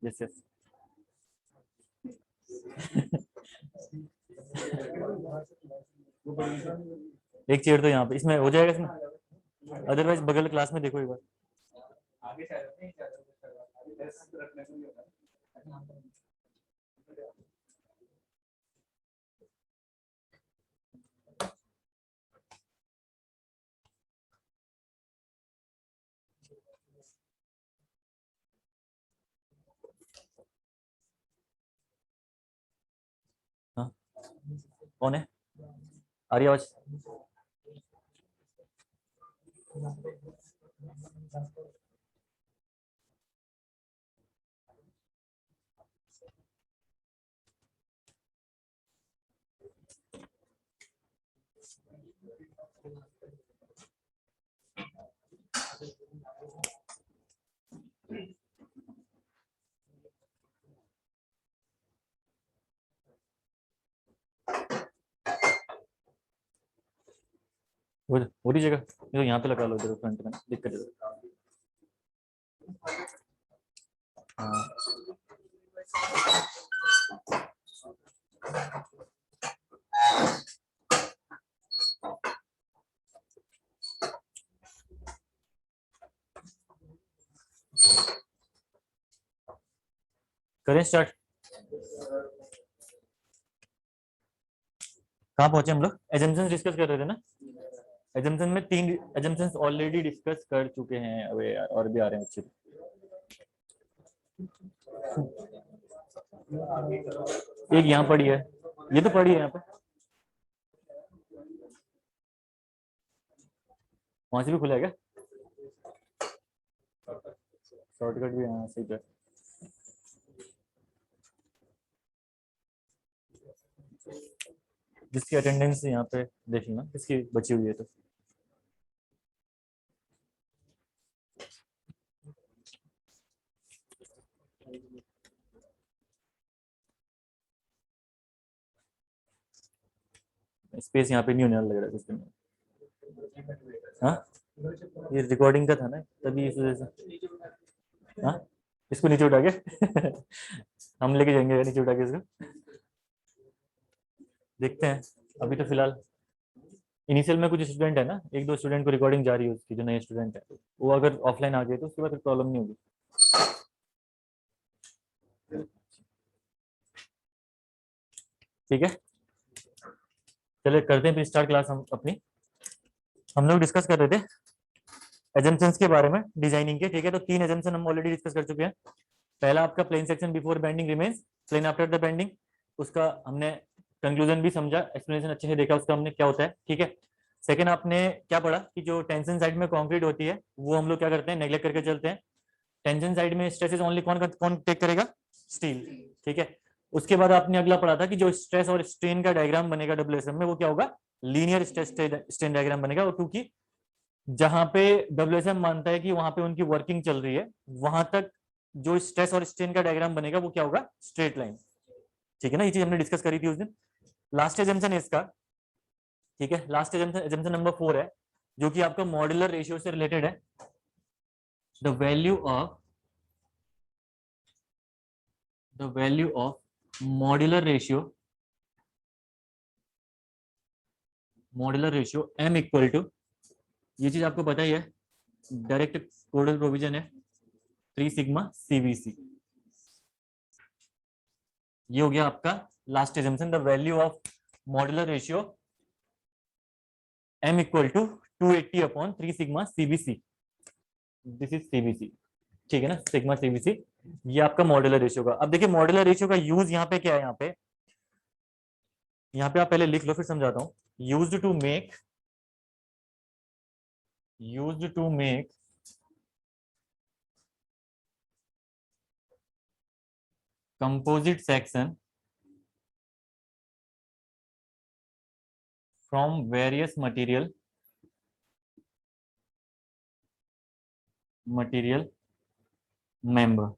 Yes yes. एक chair तो यहाँ पे इसमें हो जाएगा इसमें, अदरवाइज बगल क्लास में देखो एक बार। हाँ कौन है, आ रही आवाज? वो दीजिएगा, तो यहाँ पे लगा लो इधर फ्रंट में, दिक्कत है। हाँ करें स्टार्ट। कहाँ पहुंचे हम लोग? एजम्पशंस डिस्कस कर रहे थे ना। एजम्पशन में 3 एजम्पशंस ऑलरेडी डिस्कस कर चुके हैं, अबे यार और भी आ रहे हैं अच्छे। एक यहाँ पड़ी है, ये तो पड़ी है यहाँ पे, वहां से भी खुला है क्या? शॉर्टकट भी यहाँ सही है। जिसकी अटेंडेंस यहाँ पे देख लेना किसकी बची हुई है तो। स्पेस यहाँ पे नहीं होने वाला लग रहा है कुछ दिन में। हाँ ये रिकॉर्डिंग का था ना, तभी इस वजह से। हाँ इसको नीचे उठा के हम लेके जाएंगे नीचे उठा के इसको। देखते हैं, अभी तो फिलहाल इनिशियल में कुछ स्टूडेंट है ना, एक दो स्टूडेंट को रिकॉर्डिंग जा रही है उसकी, जो नए स्टूडेंट है वो अगर ऑफलाइन आ गए तो उसके बाद फिर प्रॉब्लम नहीं होगी। ठीक है चलिए करते हैं फिर स्टार्ट क्लास हम अपनी। हम लोग डिस्कस कर रहे थे एजम्पशंस के बारे में डिजाइनिंग के। ठीक है तो 3 एजम्पशन हम ऑलरेडी डिस्कस कर चुके हैं। पहला आपका plane section before bending remains plane after the bending, उसका हमने कंक्लूजन भी समझा, एक्सप्लेनेशन अच्छे से देखा उसका हमने क्या होता है। ठीक है सेकंड आपने क्या पढ़ा कि जो टेंशन साइड में कंक्रीट होती है वो हम लोग क्या करते हैं, नेग्लेक्ट करके चलते हैं। टेंशन साइड में स्ट्रेसेस ओनली कौन कौन टेक करेगा, स्टील। ठीक है उसके बाद आपने अगला पढ़ा था कि जो स्ट्रेस और स्ट्रेन का डायग्राम बनेगा डब्ल्यूएसएम में वो क्या होगा, लीनियर स्ट्रेस स्ट्रेन डायग्राम बनेगा। और क्योंकि जहां पे डब्ल्यूएसएम मानता है कि वहां पे उनकी वर्किंग चल रही है, वहां तक जो स्ट्रेस और स्ट्रेन का डायग्राम बनेगा वो क्या होगा, स्ट्रेट लाइन। ठीक है ना, ये चीज हमने डिस्कस करी थी उस दिन। लास्ट एजम्पशन है इसका। ठीक है लास्ट एजम्पशन नंबर 4 है जो कि आपका मॉड्यूलर रेशियो से रिलेटेड है। The value of modular ratio m equal to, ये चीज आपको पता ही है, डायरेक्ट कोडल प्रोविजन है 3 सिग्मा CVC। ये हो गया आपका last assumption, the value of modular ratio m equal to 280 upon 3 sigma CVC। This is CVC। ठीक है ना, सिग्मा CVC, ये आपका मॉड्यूलर रेशियो का। अब देखिए मॉड्यूलर रेशियो का यूज यहाँ पे क्या है, यहाँ पे आप पहले लिख लो फिर समझाता हूँ। Used to make composite section from various material member,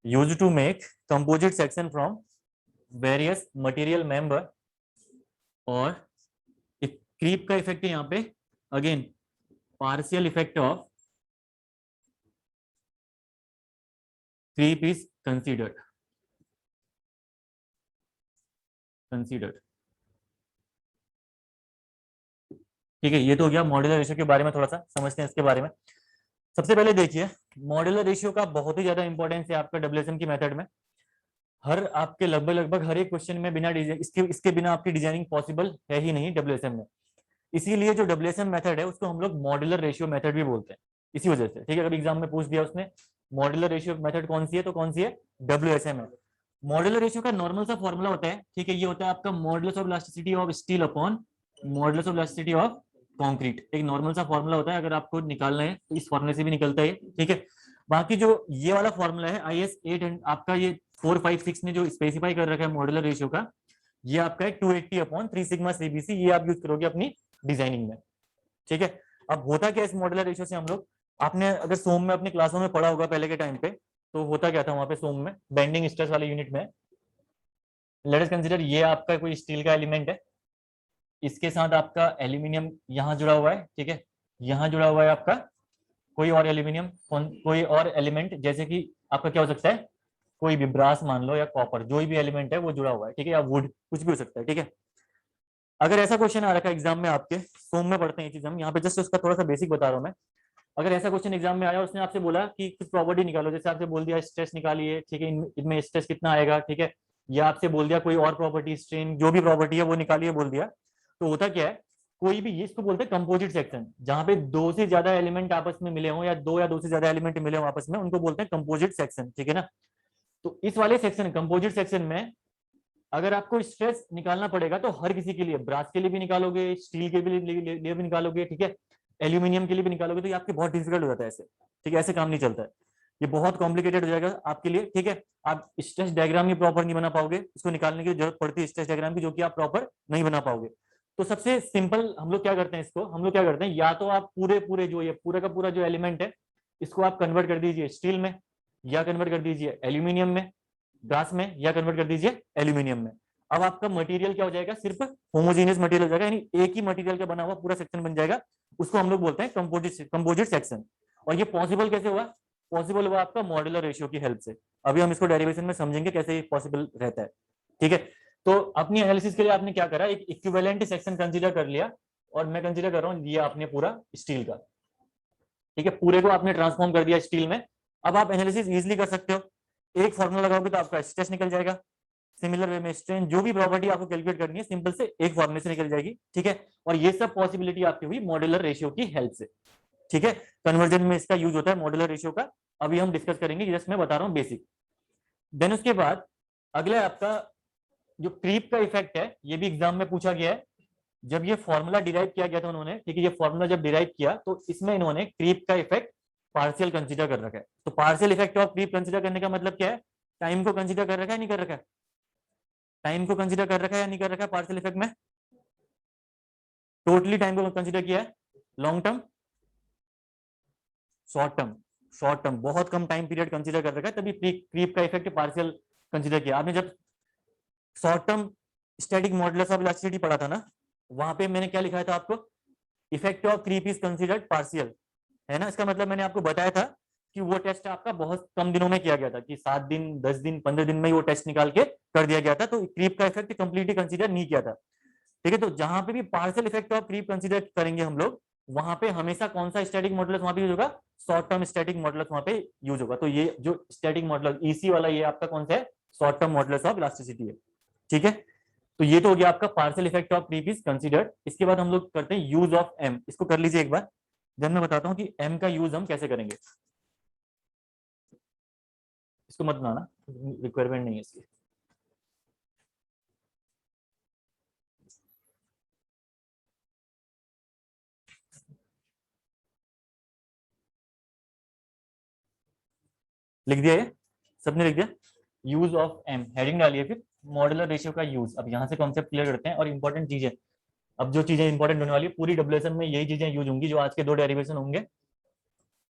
used to make composite section from various material member। और क्रीप का इफेक्ट है यहाँ पे, again partial effect of creep is considered ठीक है। ये तो हो गया मॉड्यूलर रेशियो के बारे में, थोड़ा सा समझते हैं इसके बारे में। सबसे पहले देखिए मॉड्यूलर रेशियो का बहुत ही ज्यादा इंपॉर्टेंस है आपका डब्ल्यूएसएम की मेथड में। हर आपके लगभग हर एक क्वेश्चन में बिना इसके बिना आपकी डिजाइनिंग पॉसिबल है ही नहीं डब्ल्यूएसएम में। इसीलिए जो डब्ल्यूएसएम मेथड है उसको हम लोग मॉड्यूलर रेशियो मेथड भी बोलते हैं, इसी वजह से। ठीक है, अगर एग्जाम में पूछ दिया उसने मॉड्यूलर रेशियो मेथड कौन सी है, तो कौन सी है, डब्ल्यूएसएम है। मॉड्यूलर रेशियो का नॉर्मल सा फॉर्मूला होता है, ठीक है, ये होता है आपका modulus of elasticity of steel upon modulus of elasticity of concrete. एक नॉर्मल सा फॉर्मूला होता है, अगर आपको निकालना है तो इस फॉर्मूले से भी निकलता है, ठीक है। बाकी जो ये वाला फॉर्मूला है IS 8 आपका ये 456 ने जो स्पेसिफाई कर रखा है मॉड्यूलर रेशियो का, ये आपका है 280 अपॉन 3 सिग्मा CBC, ये आप यूज करोगे अपनी डिजाइनिंग में, ठीक है। अब होता क्या इस मॉड्यूलर रेशियो से हम लोग, आपने अगर सोम में अपनी क्लासों में पढ़ा होगा पहले के टाइम पे, तो होता क्या था वहां पे सोम में बेंडिंग स्ट्रेस वाले यूनिट में, लेट अस कंसीडर ये आपका कोई स्टील का एलिमेंट है, इसके साथ आपका एल्यूमिनियम यहाँ जुड़ा हुआ है, ठीक है, यहाँ जुड़ा हुआ है आपका कोई और एल्यूमिनियम, कोई और एलिमेंट, जैसे कि आपका क्या हो सकता है, कोई भी ब्रास मान लो या कॉपर, जो भी एलिमेंट है वो जुड़ा हुआ है, ठीक है, या वुड, कुछ भी हो सकता है, ठीक है। अगर ऐसा क्वेश्चन आ रखा है एग्जाम में, आपके सोम में पढ़ते हैं ये चीज हम, यहाँ पे जस्ट उसका थोड़ा सा बेसिक बता रहा हूँ मैं। अगर ऐसा क्वेश्चन एग्जाम में आया, उसने आपसे बोला कि कुछ प्रॉपर्टी निकालो, जैसे आपसे बोल दिया स्ट्रेस निकालिए, ठीक है, इनमें स्ट्रेस कितना आएगा, ठीक है, या आपसे बोल दिया कोई और प्रॉपर्टी, स्ट्रेन, जो भी प्रॉपर्टी है वो निकालिए बोल दिया, तो होता क्या है, कोई भी, इसको बोलते हैं कंपोजिट सेक्शन, जहां पे दो से ज्यादा एलिमेंट आपस में मिले हों, या दो से ज्यादा एलिमेंट मिले हों आपस में, उनको बोलते हैं कंपोजिट सेक्शन, ठीक है ना। तो इस वाले सेक्शन, कंपोजिट सेक्शन में अगर आपको स्ट्रेस निकालना पड़ेगा तो हर किसी के लिए, ब्रास के लिए भी निकालोगे, स्टील के लिए भी निकालोगे, ठीक है, एल्यूमिनियम के लिए भी निकालोगे, तो ये आपके बहुत डिफिकल्ट हो जाता है ऐसे, ठीक है, ऐसे काम नहीं चलता है, ये बहुत कॉम्प्लिकेटेड हो जाएगा आपके लिए, ठीक है। आप स्ट्रेस डायग्राम भी प्रॉपर नहीं बना पाओगे, इसको निकालने की जरूरत पड़ती है स्ट्रेस डायग्राम की, जो कि आप प्रॉपर नहीं बना पाओगे। तो सबसे सिंपल हम लोग क्या करते हैं, इसको हम लोग क्या करते हैं, या तो आप पूरे जो ये पूरा का पूरा जो एलिमेंट है, इसको आप कन्वर्ट कर दीजिए स्टील में, या कन्वर्ट कर दीजिए एल्यूमिनियम में, ब्रास में, या कन्वर्ट कर दीजिए एल्यूमिनियम में। अब आपका मटेरियल क्या हो जाएगा, सिर्फ होमोजेनियस मटेरियल हो जाएगा, यानी एक ही मटेरियल का बना हुआ पूरा सेक्शन बन जाएगा, उसको हम लोग बोलते हैं कंपोजिट सेक्शन। और ये पॉसिबल कैसे हुआ, पॉसिबल हुआ आपका मॉड्यूलर रेशियो की हेल्प से। अभी हम इसको डेरिवेशन में समझेंगे कैसे पॉसिबल रहता है, ठीक है। तो अपनी एनालिसिस के लिए आपने क्या करा, एक इक्विवेलेंट सेक्शन कंसीडर कर लिया, और मैं कंसीडर कर रहा हूँ ये आपने पूरा स्टील का, ठीक है, पूरे को आपने ट्रांसफॉर्म कर दिया स्टील में। अब आप एनालिसिस इजिली कर सकते हो, एक फॉर्मूला लगाओगे तो आपका स्ट्रेस निकल जाएगा, सिमिलर वे में स्ट्रेन, जो भी प्रॉपर्टी आपको कैलकुलेट करनी है सिंपल से एक फॉर्मूले से निकल जाएगी, ठीक है। और ये सब पॉसिबिलिटी आपकी हुई मॉड्यूलर रेशियो की हेल्प से, ठीक है। कन्वर्जन में इसका यूज होता है मॉड्यूलर रेशियो का, अभी हम डिस्कस करेंगे, जस्ट मैं बता रहा हूँ बेसिक। देन उसके बाद अगला आपका जो क्रीप का इफेक्ट है, ये भी एग्जाम में पूछा गया है। जब ये फॉर्मूला डिराइव किया गया था उन्होंने, ठीक है, ये फॉर्मूला जब डिराइव किया तो इसमें इन्होंने क्रीप का इफेक्ट पार्शियल कंसीडर कर रखा है। तो partial effect of creep consider करने का मतलब क्या है, टाइम को कंसीडर कर रखा है, नहीं कर रखा है, टाइम को कंसीडर कर रखा है या नहीं कर रखा है पार्शियल इफेक्ट में, टोटली टाइम को कंसीडर किया है, long term, short term, short term, बहुत कम टाइम पीरियड कंसीडर कर रखा है, तभी क्रीप का इफेक्ट पार्शियल कंसीडर किया। आपने जब short term static modulus of elasticity पढ़ा था ना, वहां पे मैंने क्या लिखा था आपको, effect of creep is considered partial, है ना। इसका मतलब मैंने आपको बताया था कि वो टेस्ट आपका बहुत कम दिनों में किया गया था, कि 7 दिन 10 दिन 15 दिन में ही वो टेस्ट निकाल के कर दिया गया था, तो क्रीप का इफेक्ट कंप्लीटली कंसीडर नहीं किया था, ठीक है। तो जहां पे भी partial effect of creep consider करेंगे हम लोग, वहां पे हमेशा कौन सा स्टैटिक मॉडुलस वहां पे यूज होगा, शॉर्ट टर्म स्टैटिक मॉडुलस वहां पे यूज होगा। तो ये जो स्टैटिक मॉडुलस ईसी वाला, ये आपका कौन सा है, short term modulus of elasticity है, ठीक है। तो ये तो हो गया आपका partial effect of creep is considered. इसके बाद हम लोग करते हैं यूज ऑफ एम, इसको कर लीजिए एक बार, जब मैं बताता हूं कि एम का यूज हम कैसे करेंगे। इसको मत बनाना, रिक्वायरमेंट नहीं है इसकी। लिख दिया, ये सबने लिख दिया, यूज ऑफ एम हेडिंग डालिए, फिर मॉड्यूलर रेशियो का यूज। अब यहाँ से कॉन्सेप्ट क्लियर करते हैं, और इंपॉर्टेंट चीजें, अब जो चीजें इंपॉर्टेंट होने वाली है पूरी डब्ल्यूएसएन में, यही चीजें यूज होंगी जो आज के 2 डेरिवेशन होंगे।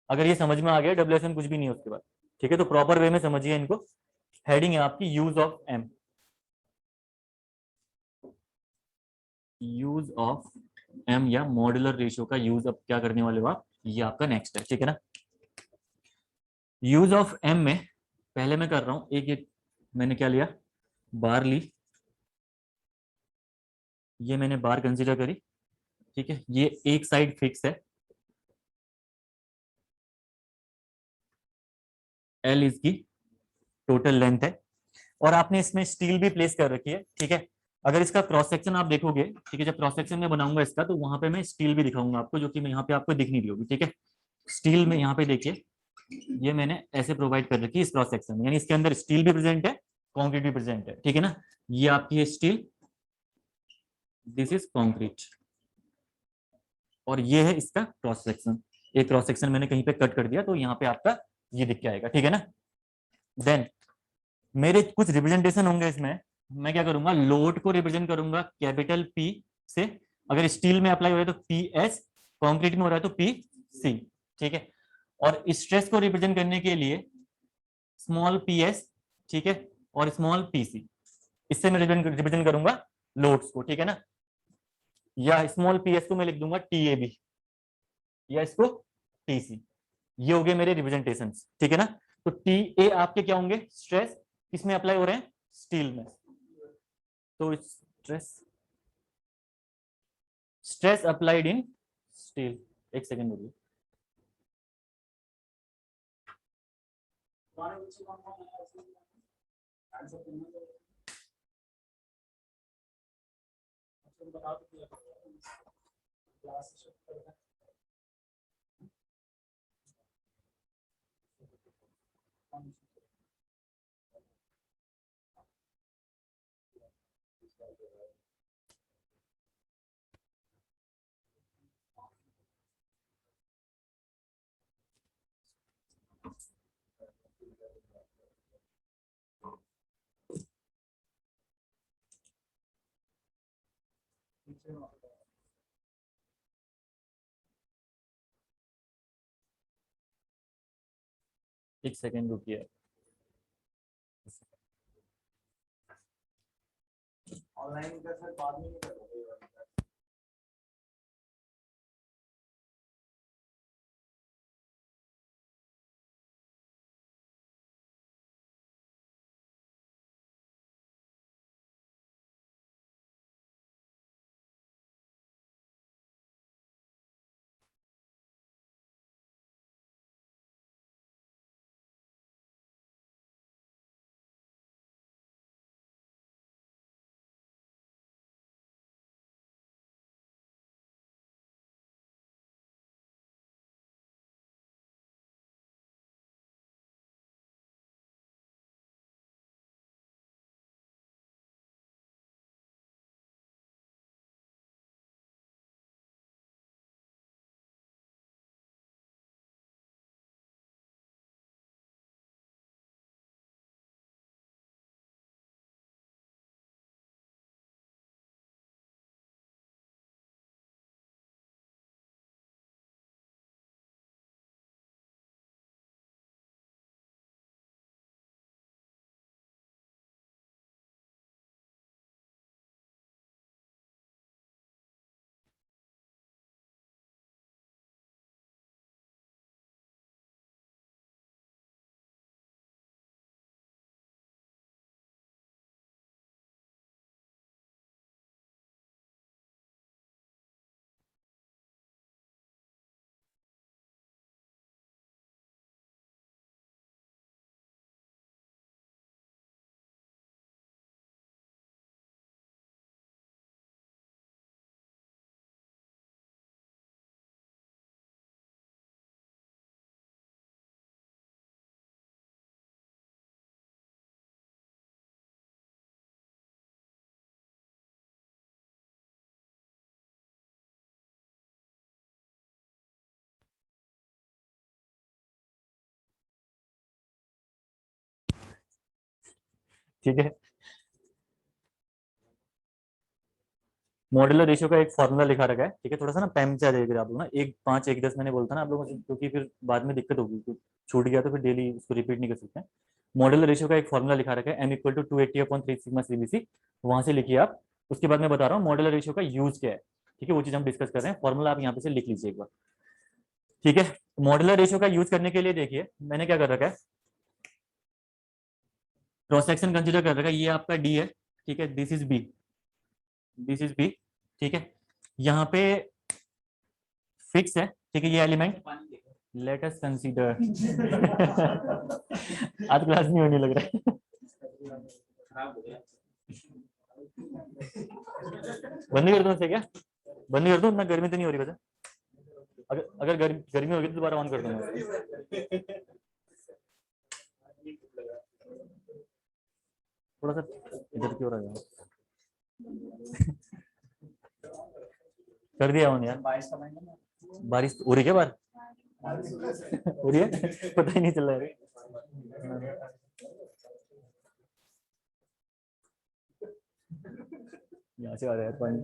अगर ये समझ में आ गया, डब्ल्यूएसएन कुछ भी नहीं है उसके बाद, ठीक है। तो प्रॉपर वे में समझिए इनको। हेडिंग है आपकी use of M, use of M या मॉड्यूलर रेशियो का यूज अब क्या करने वाले हो आप, ये आपका नेक्स्ट है, ठीक है ना। यूज ऑफ एम में पहले मैं कर रहा हूँ एक एक, मैंने क्या लिया, बार ली, ये मैंने बार कंसीडर करी, ठीक है, ये एक साइड फिक्स है, एल इसकी टोटल लेंथ है, और आपने इसमें स्टील भी प्लेस कर रखी है, ठीक है। अगर इसका क्रॉस सेक्शन आप देखोगे, ठीक है, जब क्रॉस सेक्शन में बनाऊंगा इसका, तो वहां पे मैं स्टील भी दिखाऊंगा आपको, जो कि मैं यहाँ पे आपको दिख नहीं रही होगी, ठीक है। स्टील में यहाँ पे देखिए, ये मैंने ऐसे प्रोवाइड कर रखी है इस क्रॉस सेक्शन में, यानी इसके अंदर स्टील भी प्रेजेंट है, कॉन्क्रीट भी प्रेजेंट है, ठीक है ना। ये आपकी है स्टील, दिस इज कॉन्क्रीट, और ये है इसका क्रॉस सेक्शन। एक क्रॉस सेक्शन मैंने कहीं पे कट कर दिया, तो यहाँ पे आपका ये दिख के आएगा, ठीक है ना। देन मेरे कुछ रिप्रेजेंटेशन होंगे इसमें, मैं क्या करूंगा, लोड को रिप्रेजेंट करूंगा कैपिटल पी से, अगर स्टील में अप्लाई हो रहा है तो पी एस, कॉन्क्रीट में हो रहा है तो पी सी, ठीक है। और स्ट्रेस को रिप्रेजेंट करने के लिए स्मॉल पी एस, ठीक है, और स्मॉल पी सी, इससे मैं रिप्रेजेंट करूंगा लोड्स को, ठीक है ना। या स्मॉल पी एस को मैं लिख दूंगा टी ए बी, या इसको टी सी, ये हो गए मेरे रिप्रेजेंटेशन, ठीक है ना। तो टी ए आपके क्या होंगे, स्ट्रेस किसमें अप्लाई हो रहे हैं, स्टील में, तो stress, stress applied in steel, एक सेकेंड रुकिए। एक सेकेंड रुकिए, ऑनलाइन का सर बाद में नहीं करोगे? ठीक है। मॉड्यूलर रेशियो का एक फॉर्मूला लिखा रखा है, ठीक है, थोड़ा सा ना टाइम से आ जाएगा आप लोग ना, 1 5 1 10 मैंने बोलता ना आप लोगों से, क्योंकि फिर बाद में दिक्कत होगी, तो छूट गया तो फिर डेली उसको रिपीट नहीं कर सकते हैं। मॉड्यूलर रेशियो का एक फॉर्मूला लिखा रखा है, m = 280/3 सिग्मा CBC, वहां से लिखिए आप। उसके बाद मैं बता रहा हूँ मॉड्यूलर रेशियो का यूज क्या है, ठीक है, वो चीज हम डिस्कस कर रहे हैं, फॉर्मूला आप यहाँ पे से लिख लीजिए एक बार, ठीक है। मॉड्यूलर रेशियो का यूज करने के लिए देखिए मैंने क्या कर रखा है, क्रॉस सेक्शन कंसीडर कर रखा है, ये आपका डी है, ठीक है, this is B, this is B, ठीक है। यहाँ पे फिक्स है, ठीक है, ये एलिमेंट। लेट अस कंसीडर आज क्लास नहीं होने लग रहा है। बंद कर दूं इसे क्या? बंद कर दूं? इतना गर्मी तो नहीं हो रही वैसे? अगर गर्मी होगी तो दोबारा ऑन कर दूंगा। थोड़ा सा इधर की ओर आ जाओ। कर दिया ऑन यार। बारिश हो रही है क्या बाहर? हो रही है? पता ही नहीं चल रहा है। यहाँ से आ रहा है पानी।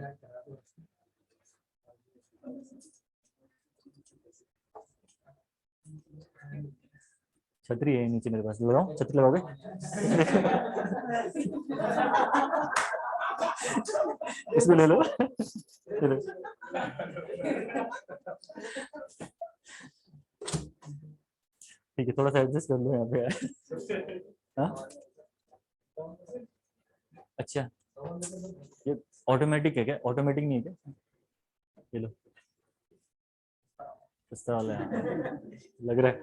छतरी है नीचे मेरे पास, लगाओ, छतरी लगाओगे? इसको ले लो, चलो। ठीक है, थोड़ा सा एडजस्ट कर लो यहाँ पे। हाँ? अच्छा, ये ऑटोमेटिक है क्या? ऑटोमेटिक नहीं है क्या? ये लो, सस्ता वाला है, लग रहा है।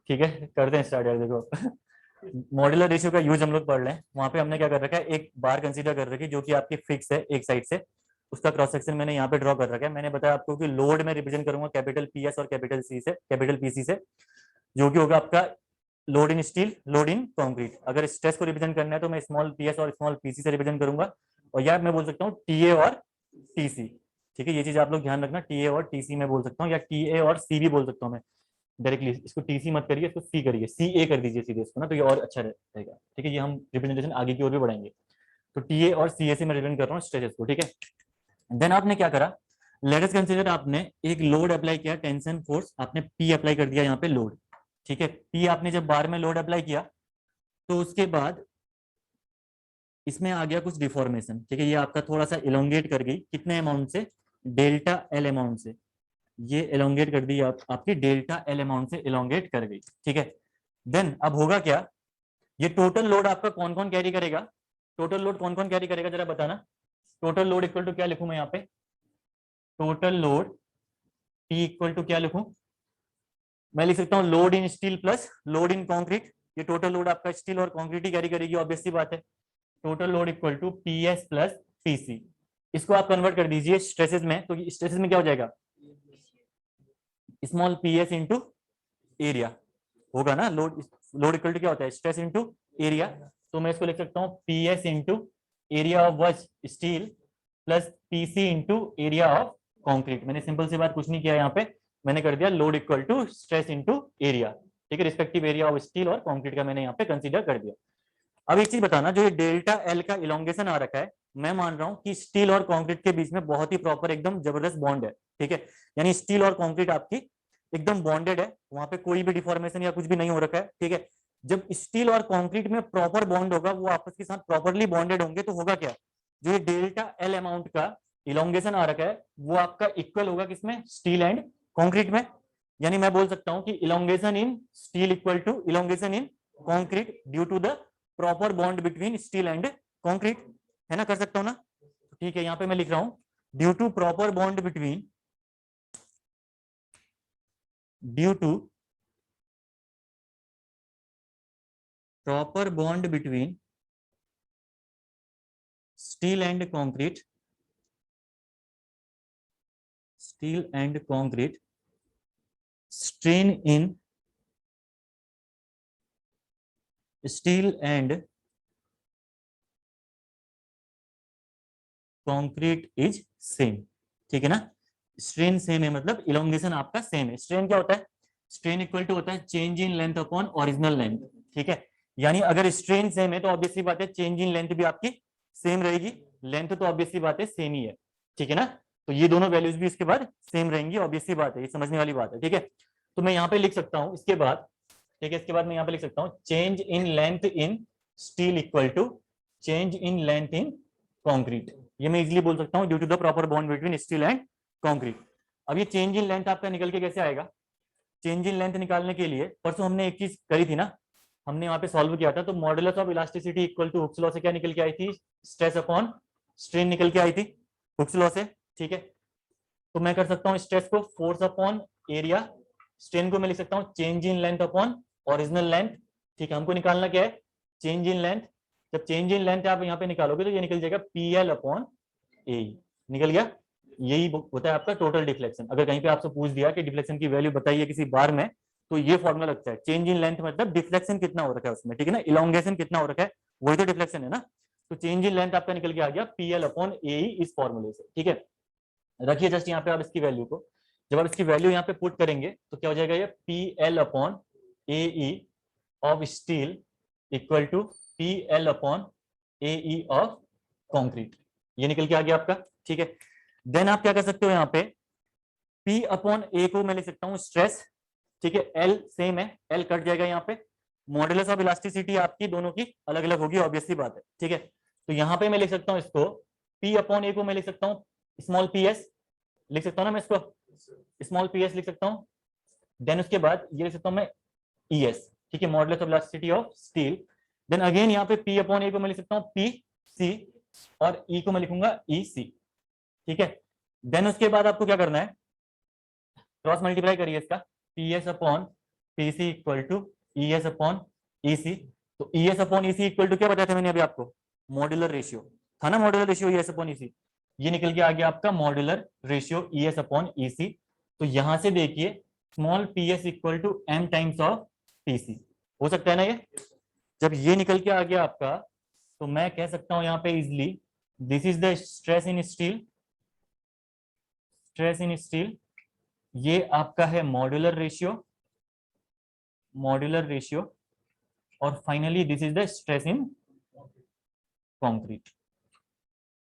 ठीक है, करते हैं स्टार्ट यार। देखो, मॉड्यूलर रेशियो का यूज हम लोग पढ़ रहे हैं। वहां पे हमने क्या कर रखा है, एक बार कंसीडर कर रखी है जो कि आपकी फिक्स है एक साइड से, उसका क्रॉस सेक्शन मैंने यहाँ पे ड्रॉ कर रखा है। मैंने बताया आपको कि लोड में रिप्रेजेंट करूंगा कैपिटल पी एस और कैपिटल सी से, कैपिटल पीसी से, जो कि होगा आपका load in steel, load in concrete. अगर स्ट्रेस को रिप्रेजेंट करना है तो मैं स्मॉल पी एस और स्मॉल पीसी से रिप्रेजेंट करूंगा, और यार मैं बोल सकता हूँ टीए और टीसी। ठीक है, ये चीज आप लोग ध्यान रखना, टीए और टीसी मैं बोल सकता हूँ, या टीए और सी भी बोल सकता हूँ मैं डायरेक्टली। इसको टीसी मत करिए, इसको सी करिए, सी ए कर दीजिए सीधे इसको ना, तो ये और अच्छा रहेगा। ठीक है, ये हम रिप्रेजेंटेशन आगे की ओर भी बढ़ाएंगे। तो टीए और सी ए से मैं रिप्रेजेंट कर रहा हूँ स्ट्रेचेस को। ठीक है, देन आपने क्या करा, लेट अस कंसीडर, आपने एक लोड अप्लाई किया, टेंशन फोर्स, आपने पी अप्लाई कर दिया यहाँ पे लोड। ठीक है, पी आपने जब बार में लोड अप्लाई किया तो उसके बाद इसमें आ गया कुछ डिफॉर्मेशन। ठीक है, ये आपका थोड़ा सा इलोंगेट कर गई, कितने अमाउंट से? डेल्टा एल अमाउंट से। ये एलोंगेट कर दी आपकी डेल्टा एल अमाउंट से एलोंगेट कर गई। ठीक है, देन अब होगा क्या, ये टोटल लोड आपका कौन कौन कैरी करेगा? टोटल लोड कौन कौन कैरी करेगा जरा बताना। टोटल लोड इक्वल टू क्या लिखूं मैं यहाँ पे? Total load P equal to क्या लिखूं? मैं लिख सकता हूँ load in steel plus load in concrete. ये टोटल लोड आपका स्टील और कॉन्क्रीट ही कैरी करेगी, ऑब्वियस सी बात है। Total load equal to PS plus PC। इसको आप कन्वर्ट कर दीजिए स्ट्रेसेस में, तो स्ट्रेसेस में क्या हो जाएगा? स्मॉल PS इंटू एरिया होगा ना। लोड इक्वल टू क्या होता है? Stress into area. तो मैं इसको लिख सकता हूँ PS इंटू एरिया ऑफ वॉच steel plus PC into area of concrete. मैंने सिंपल सी बात कुछ नहीं किया यहाँ पे, मैंने कर दिया load equal to stress into area. ठीक है, रिस्पेक्टिव एरिया ऑफ स्टील और कॉन्क्रीट का मैंने यहाँ पे कंसीडर कर दिया। अब एक चीज बताना, जो ये डेल्टा एल का इलोंगेशन आ रखा है, मैं मान रहा हूँ कि स्टील और कंक्रीट के बीच में बहुत ही प्रॉपर एकदम जबरदस्त बॉन्ड है। ठीक है, यानी स्टील और कंक्रीट आपकी एकदम बॉन्डेड है, वहां पे कोई भी डिफॉर्मेशन या कुछ भी नहीं हो रखा है। ठीक है, जब स्टील और कंक्रीट में प्रॉपर बॉन्ड होगा, वो आपस के साथ प्रॉपरली बॉन्डेड होंगे, तो होगा क्या, जो ये डेल्टा एल अमाउंट का इलोंगेशन आ रखा है वो आपका इक्वल होगा किसमें? स्टील एंड कंक्रीट में। यानी मैं बोल सकता हूं कि elongation in steel equal to elongation in concrete due to the proper bond between steel and concrete, है ना? कर सकता हूं ना? ठीक है, यहां पे मैं लिख रहा हूं due to proper bond between, due to proper bond between steel and concrete, steel and concrete, strain in steel and concrete is same. ठीक है ना, स्ट्रेन सेम है मतलब इलोंगेशन आपका सेम है। स्ट्रेन क्या होता है? स्ट्रेन इक्वल टू होता है change in length upon original length. ठीक है, यानी अगर स्ट्रेन सेम है तो ऑब्वियसली बात है चेंज इन लेंथ भी आपकी सेम रहेगी। लेंथ तो ऑब्वियसली बात है सेम ही है। ठीक है ना, तो ये दोनों वैल्यूज भी इसके बाद सेम रहेंगी, ऑब्वियसली बात है, ये समझने वाली बात है। ठीक है, तो मैं यहाँ पे लिख सकता हूँ इसके बाद, ठीक है, इसके बाद मैं यहाँ पे लिख सकता हूँ change in length in steel equal to change in length in concrete. ये मैं इजीली बोल सकता हूँ due to the proper bond between steel and concrete. अब ये चेंज इन लेंथ आपका निकल के कैसे आएगा? चेंज इन लेंथ निकालने के लिए परसों हमने एक चीज करी थी ना, हमने वहां पे सॉल्व किया था, तो modulus of elasticity equal to Hooke's law से क्या निकल के आई थी, स्ट्रेस अपॉन स्ट्रेन निकल के आई थी हुक्स लॉ से। ठीक है, तो मैं कर सकता हूँ स्ट्रेस को फोर्स अपॉन एरिया, स्ट्रेन को मैं लिख सकता हूँ change in length upon original length. ठीक है, हमको निकालना क्या है, चेंज इन लेंथ। जब चेंज इन लेंथ आप यहाँ पे निकालोगे तो ये निकल जाएगा PL अपॉन ए, निकल गया। यही होता है आपका टोटल डिफ्लेक्शन। अगर कहीं पे आपसे पूछ दिया कि डिफ्लेक्शन की वैल्यू बताइए किसी बार में, तो ये फॉर्मूला लगता है, चेंज इन लेंथ मतलब डिफ्लेक्शन कितना हो रखा है उसमें, ठीक है ना, इलोंगेशन कितना हो रखा है, वही तो डिफ्लेक्शन है ना। तो चेंज इन लेंथ आपका निकल के आ गया PL अपॉन ए इस फॉर्मूले से। ठीक है, रखिए जस्ट यहाँ पे आप इसकी वैल्यू को, जब आप इसकी वैल्यू यहाँ पे पुट करेंगे तो क्या हो जाएगा, ये PL upon AE of steel equal to PL upon AE of concrete, ये निकल के आ गया आपका। ठीक है, देन आप क्या कर सकते हो, यहाँ पे P अपॉन A को मैं लिख सकता हूँ स्ट्रेस। ठीक है, L सेम है, L कट जाएगा यहाँ पे, मॉडुलस ऑफ इलास्टिसिटी आपकी दोनों की अलग अलग होगी, ऑब्वियसली बात है। ठीक है, तो यहाँ पे मैं लिख सकता हूँ इसको P अपॉन A को मैं लिख सकता हूँ स्मॉल PS, लिख सकता हूँ ना मैं इसको, स्मॉल PS लिख सकता हूँ। देन उसके बाद ये लिख सकता हूँ मैं ES, ठीक है, modulus of elasticity of steel. Then again यहाँ पे P अपॉन A को मैं लिख सकता हूँ PC और E को मैं लिखूंगा EC। ठीक है, देन उसके बाद आपको क्या करना है, क्रॉस मल्टीप्लाई करिए इसका, PS upon PC equal to ES upon EC। तो ES upon EC equal to क्या बताया था मैंने अभी आपको, मॉड्यूलर रेशियो था ना, modular ratio ES upon EC, ये निकल के आ गया आपका modular ratio ES upon EC। तो यहां से देखिए small PS equal to M times of PC, हो सकता है ना ये। जब ये निकल के आ गया आपका, तो मैं कह सकता हूं यहाँ पे easily, this is the stress in steel, stress in steel, ये आपका है मॉड्यूलर रेशियो, मॉड्यूलर रेशियो, और finally this is the stress in concrete,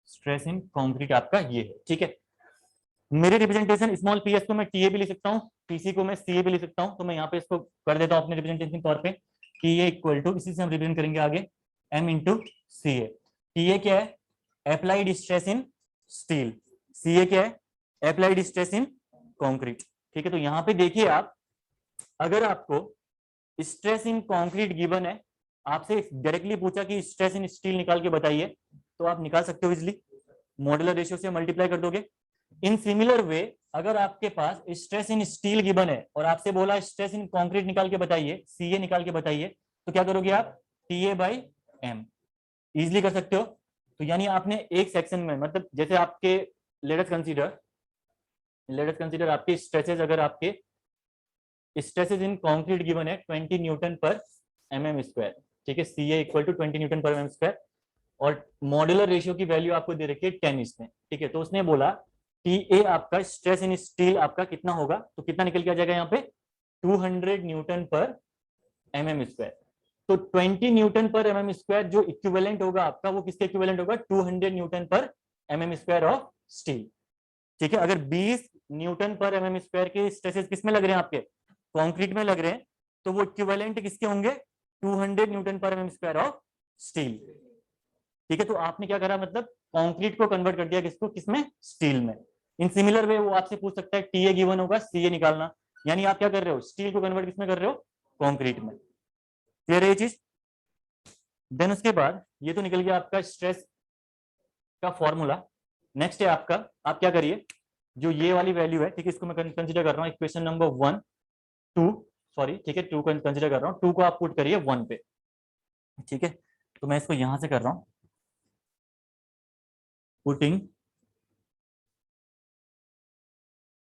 stress in concrete आपका ये है। ठीक है, मेरे रिप्रेजेंटेशन स्मॉल PS को मैं TA भी लिख सकता हूँ, PC को मैं CA भी लिख सकता हूँ, तो मैं यहाँ पे इसको कर देता हूँ अपने रिप्रेजेंटेशन तौर पे, TA इक्वल टू, इसी से हम रिप्रेजेंट करेंगे आगे, M इंटू CA। TA क्या है, applied stress in steel, CA क्या है, अप्लाइड स्ट्रेस इन कंक्रीट। ठीक है, तो यहाँ पे देखिए आप, अगर आपको स्ट्रेस इन कंक्रीट गिवन है, आपसे डायरेक्टली पूछा कि स्ट्रेस इन स्टील निकाल के बताइए, तो आप निकाल सकते हो इजिली, मॉड्यूलर रेशियो से मल्टीप्लाई कर दोगे। इन सिमिलर वे अगर आपके पास स्ट्रेस इन स्टील गिवन है और आपसे बोला स्ट्रेस इन कंक्रीट निकाल के बताइए, CA निकाल के बताइए, तो क्या करोगे आप, TA बाई M इजिली कर सकते हो। तो यानी आपने एक सेक्शन में, मतलब जैसे आपके लेट अस कंसीडर आपके स्ट्रेसेस, अगर आपके स्ट्रेसेस इन कंक्रीट गिवन है 20 न्यूटन पर mm स्क्वायर, ठीक है, CA इक्वल टू 20 न्यूटन पर mm स्क्वायर, और मॉड्यूलर रेशियो की वैल्यू आपको दे रखी है 10 इसमें। ठीक है, तो उसने बोला TA आपका स्ट्रेस इन स्टील आपका कितना होगा, तो कितना निकल के आ जाएगा यहाँ पे 200 न्यूटन पर mm स्क्वायर। तो 20 न्यूटन पर mm स्क्वायर जो इक्विवेलेंट होगा आपका, वो किसके इक्विवेलेंट होगा, 200 न्यूटन पर mm स्क्वायर ऑफ स्टील। ठीक है, अगर 20 न्यूटन पर mm स्क्वायर के स्ट्रेसेस किसमें लग रहे हैं, आपके कंक्रीट में लग रहे हैं, तो वो इक्विवेलेंट किसके होंगे, 200 न्यूटन पर mm स्क्वायर ऑफ स्टील। ठीक है, तो आपने क्या करा, मतलब कंक्रीट को कन्वर्ट कर दिया किसको, किसमें, स्टील में। इन सिमिलर वे वो आपसे पूछ सकता है TA गिवन होगा, CA निकालना, यानी आप क्या कर रहे हो, स्टील को कन्वर्ट किसमें कर रहे हो, कंक्रीट में। क्लियर है ये चीज। देन उसके बाद ये तो निकल गया आपका स्ट्रेस का फॉर्मूला। नेक्स्ट है आपका, आप क्या करिए, जो ये वाली वैल्यू है, ठीक है, इसको मैं कंसीडर कर रहा हूँ इक्वेशन नंबर 1 2, सॉरी, ठीक है, 2 कंसीडर कर रहा हूँ, 2 को आप पुट करिए 1 पे। ठीक है, तो मैं इसको यहां से कर रहा हूं, पुटिंग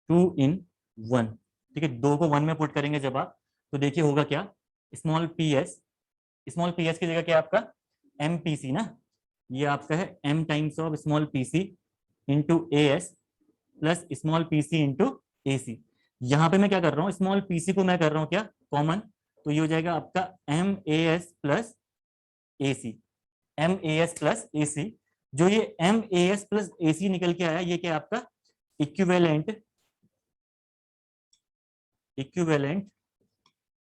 2 in 1। ठीक है, 2 को 1 में पुट करेंगे जब आप, तो देखिए होगा क्या, स्मॉल PS की जगह क्या आपका MPC ना, ये आपका है M times of small PC into AS plus small PC into AC। यहाँ पे मैं क्या कर रहा हूँ, स्मॉल PC को मैं कर रहा हूँ क्या कॉमन, तो ये हो जाएगा आपका MAS plus AC, MAS plus AC। जो ये MAS प्लस AC निकल के आया, ये क्या आपका equivalent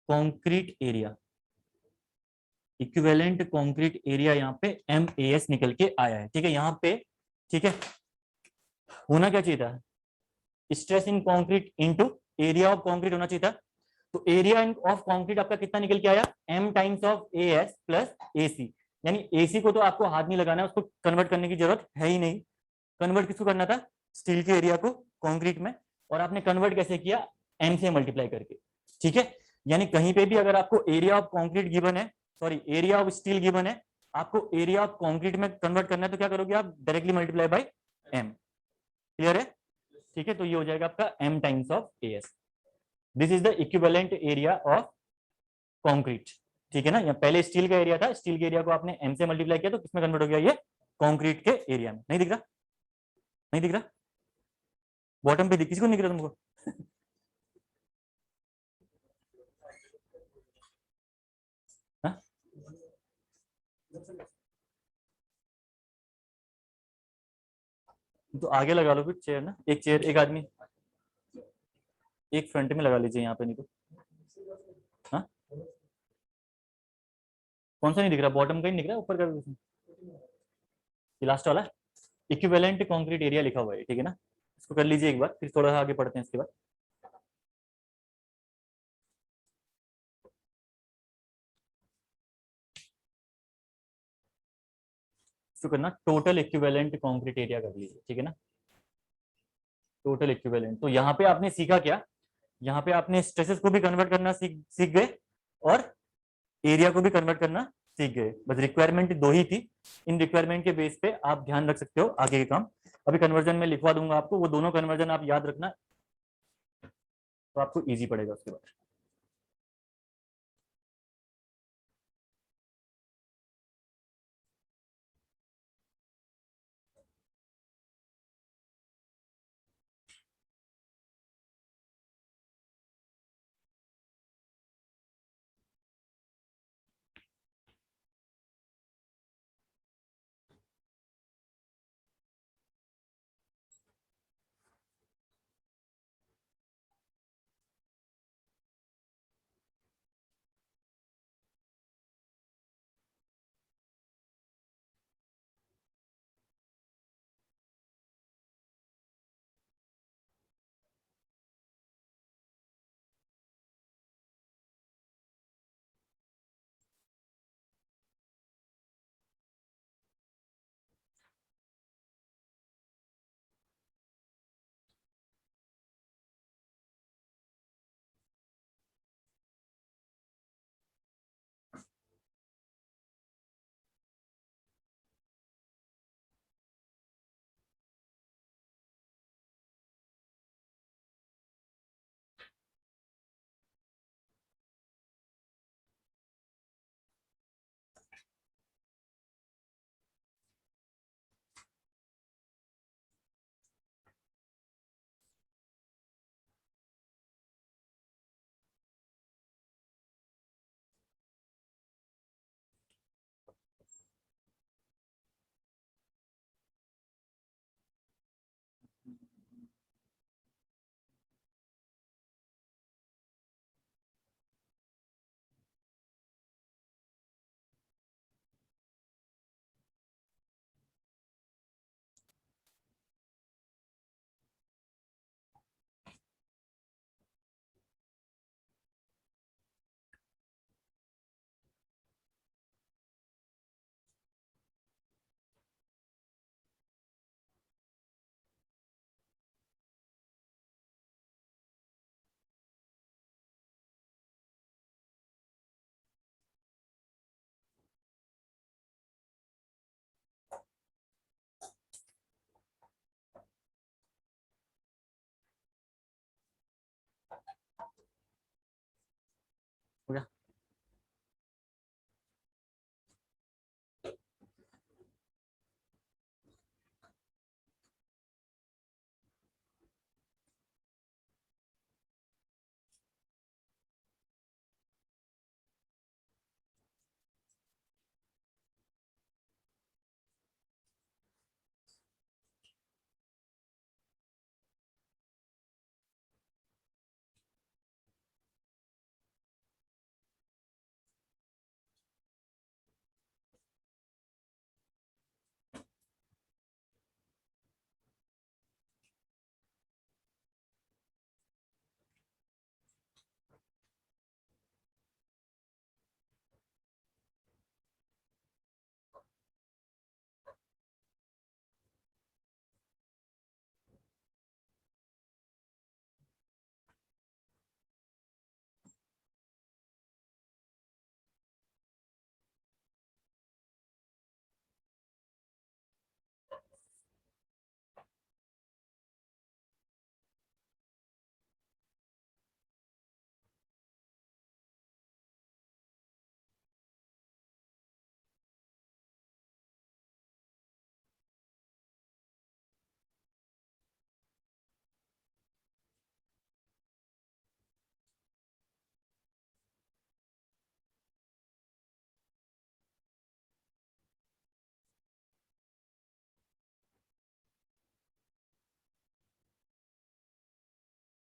concrete area, equivalent concrete area यहाँ पे MAS निकल के आया है। ठीक है, यहाँ पे, ठीक है, होना क्या चाहिए था, stress in concrete into area of concrete होना चाहिए था। तो एरिया ऑफ कंक्रीट आपका कितना निकल के आया, m times of A S plus A C. यानी एसी को तो आपको हाथ नहीं लगाना है, उसको कन्वर्ट करने की जरूरत है ही नहीं। कन्वर्ट किसको करना था, स्टील के एरिया को कंक्रीट में, और आपने कन्वर्ट कैसे किया, एम से मल्टीप्लाई करके। ठीक है, यानी कहीं पे भी अगर आपको एरिया ऑफ कंक्रीट गिवन है, sorry area of steel given है, आपको एरिया ऑफ कंक्रीट में कन्वर्ट करना है, तो क्या करोगे आप, directly multiply by M. Clear है? ठीक है, तो ये हो जाएगा आपका m times of A S. This is the equivalent area of concrete. ठीक है ना, यहाँ पहले स्टील का एरिया था, स्टील के एरिया को आपने m से मल्टीप्लाई किया तो किसमें कन्वर्ट हो गया, ये कंक्रीट के एरिया में। नहीं दिख रहा, नहीं दिख रहा, बॉटम पे दिख, किसी को नहीं दिख रहा तुमको? हाँ? तो आगे लगा लो फिर चेयर ना, एक चेयर, एक आदमी एक फ्रंट में लगा लीजिए यहाँ पे, नहीं तो। हाँ, कौन सा नहीं दिख रहा, बॉटम का ही दिख रहा है, ऊपर का भी? ये लास्ट वाला इक्विवेलेंट कंक्रीट एरिया लिखा हुआ है, ठीक है ना, इसको कर लीजिए एक बार, फिर थोड़ा सा आगे पढ़ते हैं इसके बाद। इसको करना टोटल इक्विवेलेंट कंक्रीट एरिया कर लीजिए, ठीक है ना, टोटल इक्विवेलेंट। तो यहाँ पे आपने सीखा क्या, यहाँ पे आपने स्ट्रेसेस को भी कन्वर्ट करना सीख सीख गए, और एरिया को भी कन्वर्ट करना सीख गए। बस रिक्वायरमेंट दो ही थी, इन रिक्वायरमेंट के बेस पे आप ध्यान रख सकते हो आगे के काम। अभी कन्वर्जन में लिखवा दूंगा आपको, वो दोनों कन्वर्जन आप याद रखना, तो आपको इजी पड़ेगा उसके बाद।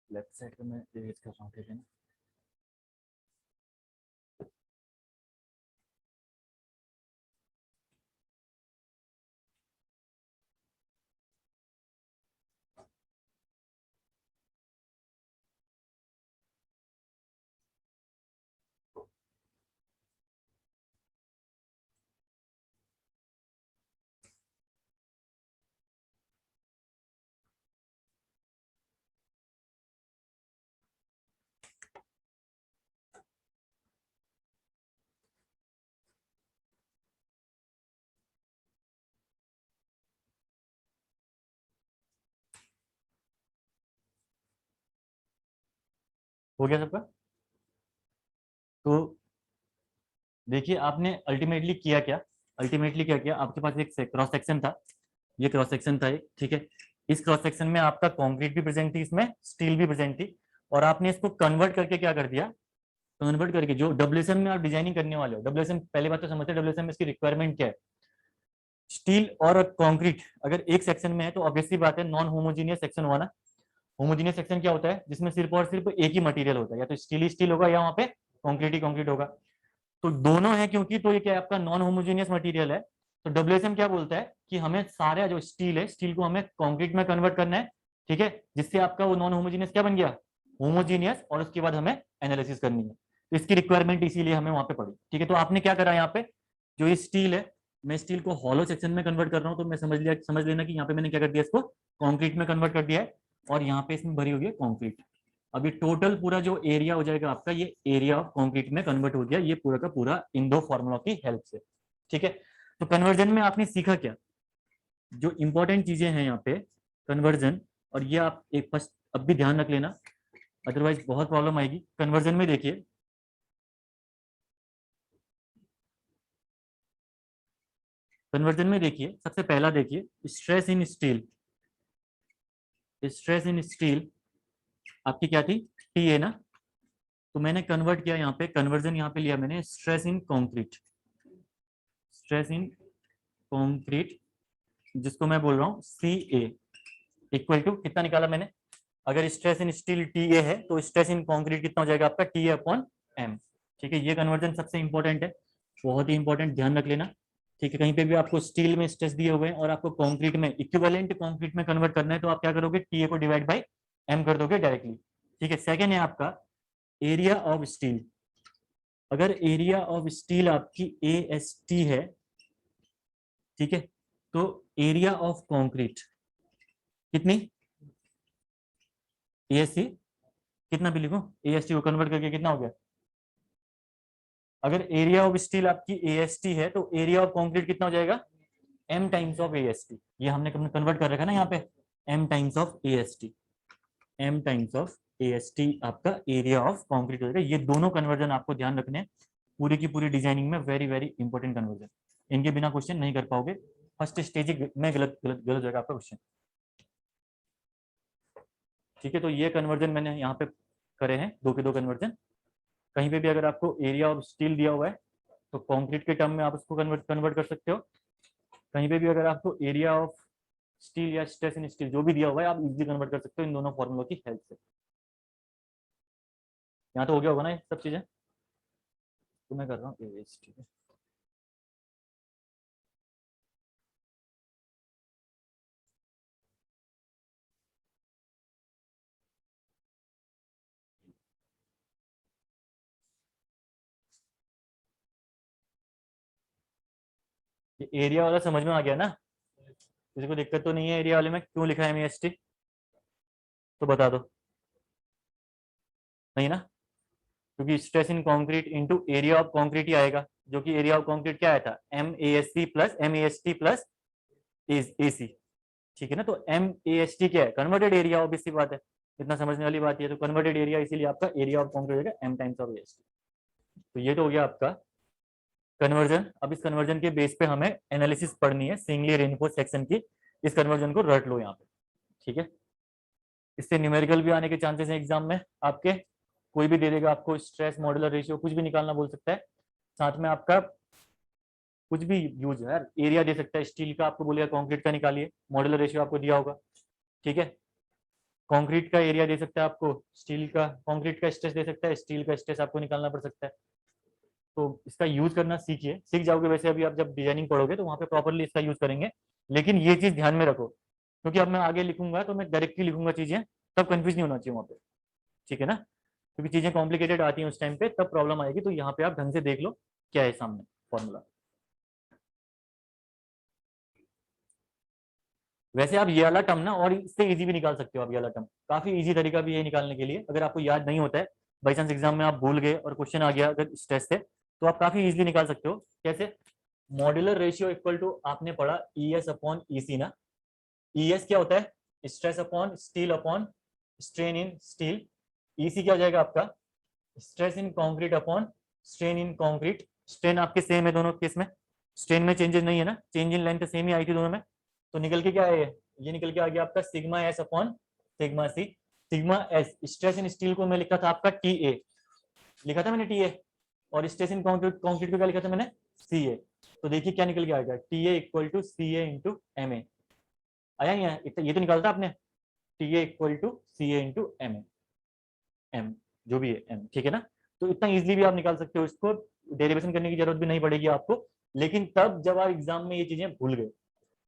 लेफ्ट साइड पे मैं इरेज कर रहा हूँ, ठीक है ना। हो गया सबका। तो देखिए आपने अल्टीमेटली किया क्या, अल्टीमेटली क्या किया, आपके पास एक क्रॉस सेक्शन था, ये क्रॉस सेक्शन था एक, ठीक है। इस क्रॉस सेक्शन में आपका कंक्रीट भी प्रेजेंट थी, इसमें स्टील भी प्रेजेंट थी, और आपने इसको कन्वर्ट करके क्या कर दिया, कन्वर्ट करके जो डब्ल्यूएसएम में आप डिजाइनिंग करने वाले हो, डब्ल्यूएसएम पहले बात तो समझते हैं डब्ल्यूएसएम में इसकी रिक्वायरमेंट क्या है। स्टील और कंक्रीट अगर एक सेक्शन में है तो ऑब्वियसली बात है नॉन होमोजीनियस सेक्शन हुआ ना। होमोजीनियस सेक्शन क्या होता है, जिसमें सिर्फ और सिर्फ एक ही मटेरियल होता है, या तो स्टील ही स्टील होगा या वहाँ पे कंक्रीट ही कंक्रीट होगा। तो दोनों है क्योंकि, तो ये क्या है आपका नॉन होमोजीनियस मटेरियल है। तो डब्ल्यूएसएम क्या बोलता है कि हमें सारा जो स्टील है, स्टील को हमें कंक्रीट में कन्वर्ट करना है, ठीक है, जिससे आपका वो नॉन होमोजीनियस क्या बन गया, होमोजीनियस, और उसके बाद हमें एनालिसिस करनी है। तो इसकी रिक्वायरमेंट इसीलिए हमें वहां पे पड़ी, ठीक है। तो आपने क्या करा यहाँ पे, जो ये स्टील है, मैं स्टील को हॉलो सेक्शन में कन्वर्ट कर रहा हूँ, तो मैं समझ लेना कि यहाँ पे मैंने क्या कर दिया, इसको कॉन्क्रीट में कन्वर्ट कर दिया है, और यहाँ पे इसमें भरी हुई है कॉन्क्रीट। अभी टोटल पूरा जो एरिया हो जाएगा आपका, ये एरिया ऑफ कंक्रीट में कन्वर्ट हो गया, ये पूरा का पूरा इन दो फॉर्मूला की हेल्प से, ठीक है। तो कन्वर्जन में आपने सीखा क्या, जो इंपॉर्टेंट चीजें हैं यहाँ पे कन्वर्जन, और ये आप एक फर्स्ट अब भी ध्यान रख लेना, अदरवाइज बहुत प्रॉब्लम आएगी। कन्वर्जन में देखिए, कन्वर्जन में देखिए सबसे पहला देखिए stress in steel, stress in steel आपकी क्या थी, टी है ना। तो मैंने कन्वर्ट किया यहाँ पे, कन्वर्जन यहाँ पे लिया मैंने stress in concrete, stress in concrete, जिसको मैं बोल रहा हूँ सी ए, इक्वल टू कितना निकाला मैंने, अगर stress in steel T A है तो स्ट्रेस इन कंक्रीट कितना हो जाएगा आपका, टी ए अपॉन एम, ठीक है। ये कन्वर्जन सबसे इंपॉर्टेंट है, बहुत ही इंपॉर्टेंट, ध्यान रख लेना, ठीक है। कहीं पे भी आपको स्टील में स्ट्रेस दिए हुए हैं और आपको कंक्रीट में इक्विवेलेंट कंक्रीट में कन्वर्ट करना है, तो आप क्या करोगे, टी ए को डिवाइड बाई एम कर दोगे डायरेक्टली, ठीक है। सेकेंड है आपका एरिया ऑफ स्टील, अगर एरिया ऑफ स्टील आपकी ए एस टी है, ठीक है, तो एरिया ऑफ कंक्रीट कितनी, ए एस सी, कितना भी लिखो, ए एस टी को कन्वर्ट करके कितना हो गया, अगर एरिया ऑफ स्टील आपकी ए एस टी है तो एरिया ऑफ कंक्रीट कितना हो जाएगा, M times of A S T, ये हमने कन्वर्ट कर रखा ना यहाँ पे, M times of A S T, M times of A S T आपका एरिया ऑफ कंक्रीट हो जाएगा। ये दोनों कन्वर्जन आपको ध्यान रखने हैं, पूरी की पूरी डिजाइनिंग में वेरी वेरी इंपॉर्टेंट कन्वर्जन, इनके बिना क्वेश्चन नहीं कर पाओगे, फर्स्ट स्टेज में गलत गलत गलत जाएगा आपका क्वेश्चन, ठीक है। तो ये कन्वर्जन मैंने यहाँ पे करे हैं, दो के दो कन्वर्जन। कहीं पे भी अगर आपको एरिया ऑफ स्टील दिया हुआ है तो कंक्रीट के टर्म में आप उसको कन्वर्ट कर सकते हो, कहीं पे भी अगर आपको एरिया ऑफ स्टील या स्ट्रेस इन स्टील जो भी दिया हुआ है आप इजीली कन्वर्ट कर सकते हो इन दोनों फॉर्मुलों की हेल्प से। यहाँ तो हो गया होगा ना ये सब चीजें, तो मैं कर रहा हूँ, ठीक है। ये एरिया वाला समझ में आ गया ना, किसी को दिक्कत तो नहीं है एरिया वाले में, क्यों लिखा है एमईएसटी, तो बता दो, नहीं ना, क्योंकि stress in concrete into area of concrete ही आएगा, जो कि एरिया ऑफ कंक्रीट क्या आया था, m A S C plus m A S T plus A C, ठीक है ना। तो एम ए एस टी क्या है, कन्वर्टेड एरिया, ऑब्वियसली बात है, इतना समझने वाली बात है, तो कन्वर्टेड एरिया, इसीलिए आपका एरिया ऑफ कंक्रीट हो जाएगा M times of A S T. तो ये तो हो गया आपका कन्वर्जन। अब इस कन्वर्जन के बेस पे हमें एनालिसिस पढ़नी है सिंगली रेनफोर्स सेक्शन की, इस कन्वर्जन को रट लो यहाँ पे, ठीक है। इससे न्यूमेरिकल भी आने के चांसेस हैं एग्जाम में आपके, कोई भी दे देगा आपको स्ट्रेस मॉडुलर रेशियो कुछ भी निकालना बोल सकता है, साथ में आपका कुछ भी यूज है यार, एरिया दे सकता है स्टील का, आपको बोलेगा कंक्रीट का निकालिए, मॉडुलर रेशियो आपको दिया होगा, ठीक है। कंक्रीट का एरिया दे सकता है आपको, स्टील का कंक्रीट का स्ट्रेस दे सकता है, स्टील का स्ट्रेस आपको निकालना पड़ सकता है। तो इसका यूज करना सीखिए, सीख जाओगे वैसे अभी आप जब डिजाइनिंग पढ़ोगे तो वहाँ पे प्रॉपरली इसका यूज करेंगे। लेकिन ये चीज ध्यान में रखो, क्योंकि अब मैं आगे लिखूंगा तो मैं डायरेक्टली लिखूंगा चीजें, तब कंफ्यूज नहीं होना चाहिए वहाँ पे, ठीक है ना, क्योंकि चीजें कॉम्प्लिकेटेड आती हैं उस टाइम पे, तब प्रॉब्लम आएगी। तो यहाँ पे आप ढंग से देख लो क्या है सामने फॉर्मूला। वैसे आप ये वाला टर्म ना और इससे इजी भी निकाल सकते हो, आप ये वाला टर्म काफी इजी तरीका भी है निकालने के लिए। अगर आपको याद नहीं होता है, बाई चांस एग्जाम में आप भूल गए और क्वेश्चन आ गया अगर स्ट्रेस से, तो आप काफी इजीली निकाल सकते हो। कैसे? मॉड्यूलर रेशियो इक्वल टू, आपने पढ़ा ES अपॉन EC ना। ES क्या होता है? Stress upon steel upon strain in steel. EC क्या हो जाएगा आपका? Stress in concrete upon strain in concrete. Strain आपके सेम है दोनों केस में, स्ट्रेन में चेंजेस नहीं है ना, चेंज इन लेंथ सेम ही आई थी दोनों में। तो निकल के क्या है ये निकल के आ गया आपका sigma S upon sigma C। Sigma S stress in steel को मैं लिखा था आपका TA, लिखा था मैंने TA, और स्ट्रेस इन कंक्रीट कंक्रीट को क्या लिखा था मैंने? CA। तो देखिए क्या निकल के आएगा, TA equal to CA into MA। आया नहीं आया? ये तो निकालता आपने, TA equal to CA into MA, M जो भी है M, ठीक है ना। तो इतना इजीली भी आप निकाल सकते हो इसको, डेरिवेशन करने की जरूरत भी नहीं पड़ेगी आपको। लेकिन तब जब आप एग्जाम में ये चीजें भूल गए,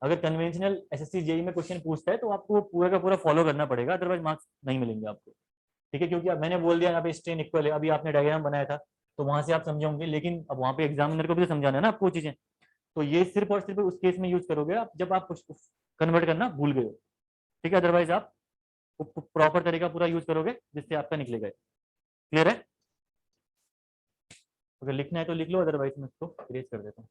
अगर कन्वेंशनल SSC JEE में क्वेश्चन पूछता है तो आपको पूरा का पूरा फॉलो करना पड़ेगा, अदरवाइज मार्क्स नहीं मिलेंगे आपको, ठीक है। क्योंकि अब मैंने बोल दिया यहाँ पे स्ट्रेन इक्वल है, अभी आपने डायग्राम बनाया था तो वहां से आप समझोगे, लेकिन अब वहां पे एग्जामिनर को भी तो समझाना है ना आपको चीजें। तो ये सिर्फ और सिर्फ उस केस में यूज करोगे आप जब आप कन्वर्ट करना भूल गए हो, ठीक है। अदरवाइज आप प्रॉपर तरीका पूरा यूज करोगे जिससे आपका निकलेगा। क्लियर है? अगर लिखना है तो लिख लो, अदरवाइज मैं इसको इरेज कर देता हूँ।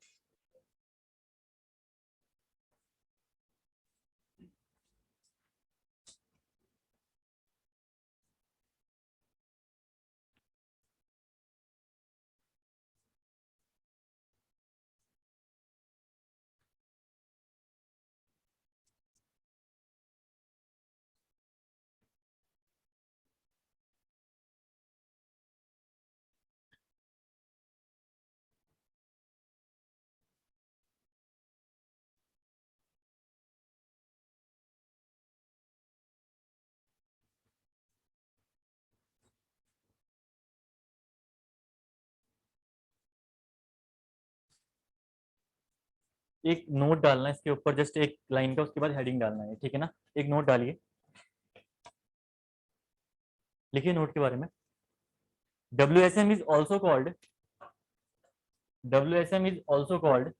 एक नोट डालना है इसके ऊपर, जस्ट एक लाइन का, उसके बाद हेडिंग डालना है, ठीक है ना। एक नोट डालिए, लिखिए नोट के बारे में। WSM is also called, WSM is also called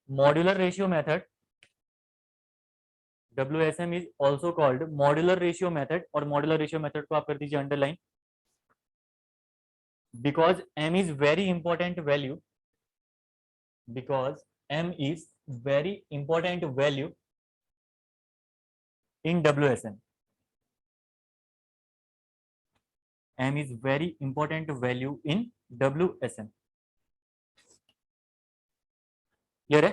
modular ratio method, WSM is also called modular ratio method, और modular ratio method को आप कर दीजिए underline, because M is very important value, because M is very important value in WSM, M is very important value in WSM। Clear है?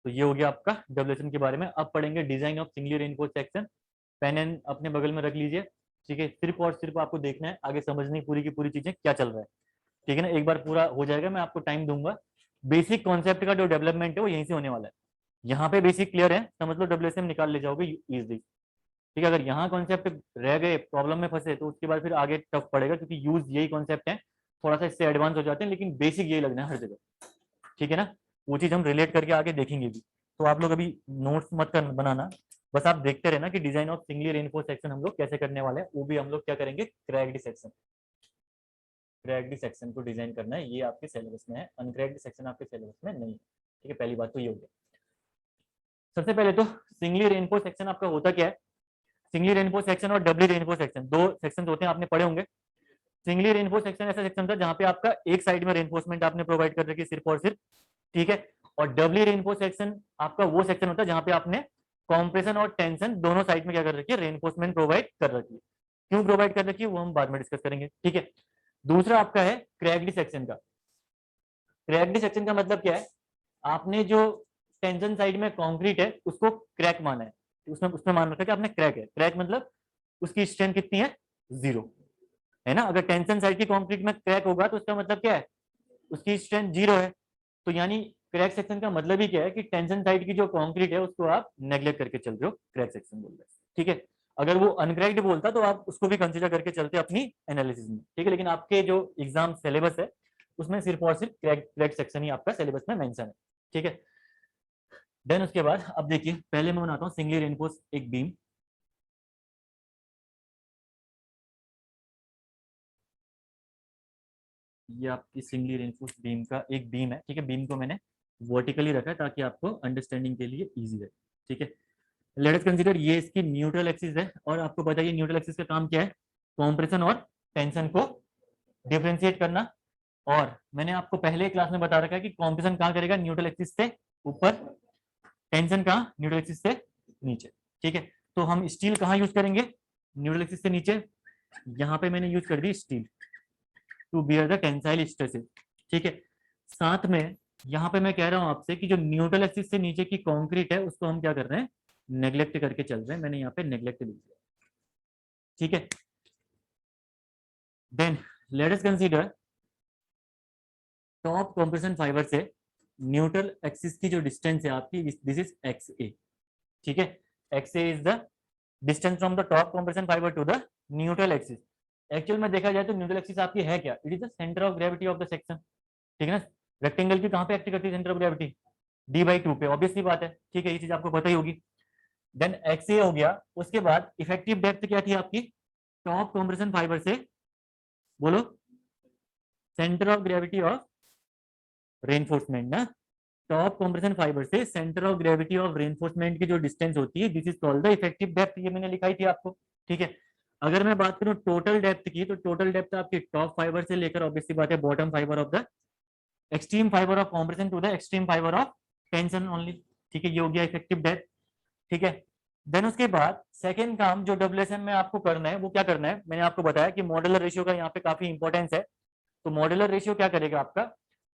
तो ये हो गया आपका WSM के बारे में। अब पढ़ेंगे design of singly reinforced section. Pen and अपने बगल में रख लीजिए, ठीक है। सिर्फ और सिर्फ आपको देखना है, आगे समझनी पूरी की पूरी चीजें क्या चल रहा है, ठीक है ना। एक बार पूरा हो जाएगा, मैं आपको टाइम दूंगा। बेसिक कॉन्सेप्ट का जो डेवलपमेंट है वो यहीं से होने वाला है। यहाँ पे बेसिक क्लियर है, समझ लो, WSM निकाल ले जाओगे इजिली, ठीक है। अगर यहाँ कॉन्सेप्ट रह गए, प्रॉब्लम में फंसे, तो उसके बाद फिर आगे टफ पड़ेगा, क्योंकि यूज यही कॉन्सेप्ट है, थोड़ा सा इससे एडवांस हो जाते हैं, लेकिन बेसिक यही लगना है हर जगह, ठीक है ना। वो चीज हम रिलेट करके आगे देखेंगे भी। तो आप लोग अभी नोट्स मत कर बनाना, बस आप देखते रहना कि design of singly reinforced section हम लोग कैसे करने वाले हैं। वो भी हम लोग क्या करेंगे, क्रैक्ड सेक्शन, क्रैक्ड सेक्शन को डिजाइन करना है, ये आपके सिलेबस में है, अनक्रैक्ड सेक्शन आपके सिलेबस में नहीं है, ठीक है। पहली बात तो ये हो गया। सबसे पहले तो सिंगली रेनफोर्स्ड सेक्शन आपका होता क्या है? सिंगली रेनफोर्स्ड सेक्शन और डबली रेनफोर्स्ड सेक्शन, दो सेक्शन होते हैं, आपने पढ़े होंगे। सिंगली रेनफोर्स्ड सेक्शन ऐसा सेक्शन था जहां पे आपका एक साइड में रेनफोर्समेंट आपने प्रोवाइड कर रखी है सिर्फ और सिर्फ, ठीक है। और डबली रेनफोर्स्ड सेक्शन आपका वो सेक्शन होता है जहां पे आपने कॉम्प्रेशन और टेंशन दोनों साइड में क्या कर रखी है, रेनफोर्समेंट प्रोवाइड कर रखी है। क्यों प्रोवाइड कर रखी है वो हम बाद में डिस्कस करेंगे, ठीक है। दूसरा आपका है क्रैक्ड सेक्शन का। क्रैक्ड सेक्शन का मतलब क्या है, आपने जो टेंशन साइड में कंक्रीट है उसको क्रैक माना है, उसमें उसमें मान रखा है कि आपने क्रैक है। क्रैक मतलब उसकी स्ट्रेंथ कितनी है, 0 है ना। अगर टेंशन साइड की कंक्रीट में क्रैक होगा तो उसका मतलब क्या है, उसकी स्ट्रेंथ 0 है। तो यानी क्रैक सेक्शन का मतलब ही क्या है कि टेंशन साइड की जो कंक्रीट है उसको आप नेग्लेक्ट करके चल रहे हो, क्रैक सेक्शन बोल रहे हैं, ठीक है। अगर वो अनक्रैक्ड बोलता तो आप उसको भी कंसीडर करके चलते अपनी एनालिसिस में, ठीक है। लेकिन आपके जो एग्जाम सिलेबस है उसमें सिर्फ और सिर्फ क्रैक सेक्शन ही आपका सिलेबस में मेंशन है, ठीक है। देन उसके बाद अब देखिए, पहले मैं बनाता हूँ सिंगली रेनफोर्स एक बीम। ये आपकी सिंगली रेनफोर्स बीम का एक बीम है, ठीक है। बीम को मैंने वर्टिकली रखा है ताकि आपको अंडरस्टैंडिंग के लिए इजी रहे, ठीक है। लेट अस कंसीडर ये इसकी न्यूट्रल एक्सिस है, और आपको बताइए न्यूट्रल एक्सिस का काम क्या है, कॉम्प्रेशन और टेंशन को डिफरेंशिएट करना। और मैंने आपको पहले क्लास में बता रखा है कि कॉम्प्रेशन कहाँ करेगा, न्यूट्रल एक्सिस से ऊपर, टेंशन कहाँ, न्यूट्रल एक्सिस से नीचे, ठीक है। तो हम स्टील कहाँ यूज करेंगे, न्यूट्रल एक्सिस से नीचे। यहाँ पे मैंने यूज कर दी steel to bear the tensile stresses, ठीक है। साथ में यहाँ पे मैं कह रहा हूँ आपसे कि जो न्यूट्रल एक्सिस से नीचे की कंक्रीट है उसको हम क्या कर रहे हैं, नेग्लेक्ट करके चल रहे हैं। मैंने यहाँ पे नेग्लेक्ट लिख दिया, ठीक है। Then let us consider top compression fibre से न्यूट्रल एक्सिस की जो डिस्टेंस है आपकी, दिस इज एक्स ए, ठीक है। X A is the distance from the top compression fibre to the neutral axis. Actual में देखा जाए तो न्यूट्रल एक्सिस आपकी है क्या, it is the centre of gravity of the section, ठीक है ना। रेक्टेंगल की कहाँ पे एक्ट करती है सेंटर ऑफ ग्रेविटी, d/2 पे, ऑब्वियसली बात है, ठीक है। ये चीज आपको पता ही होगी। देन एक्स ए हो गया, उसके बाद इफेक्टिव डेप्थ क्या थी आपकी, टॉप कंप्रेशन फाइबर से, बोलो, centre of gravity of reinforcement ना, टॉप कंप्रेशन फाइबर से centre of gravity of reinforcement की जो डिस्टेंस होती है, this is called the effective depth. ये मैंने लिखाई थी आपको, ठीक है। अगर मैं बात करूं टोटल डेप्थ की, तो टोटल डेप्थ आपकी टॉप फाइबर से लेकर ऑब्वियसली बात है bottom fibre of the extreme fibre of compression to the extreme fibre of tension only, ठीक है। ये हो गया इफेक्टिव डेप्थ, ठीक है। देन उसके बाद सेकेंड काम जो डब्ल्यूएसएम में आपको करना है वो क्या करना है, मैंने आपको बताया कि मॉडुलर रेशियो का यहाँ पे काफी इंपॉर्टेंस है। तो मॉडुलर रेशियो क्या करेगा आपका,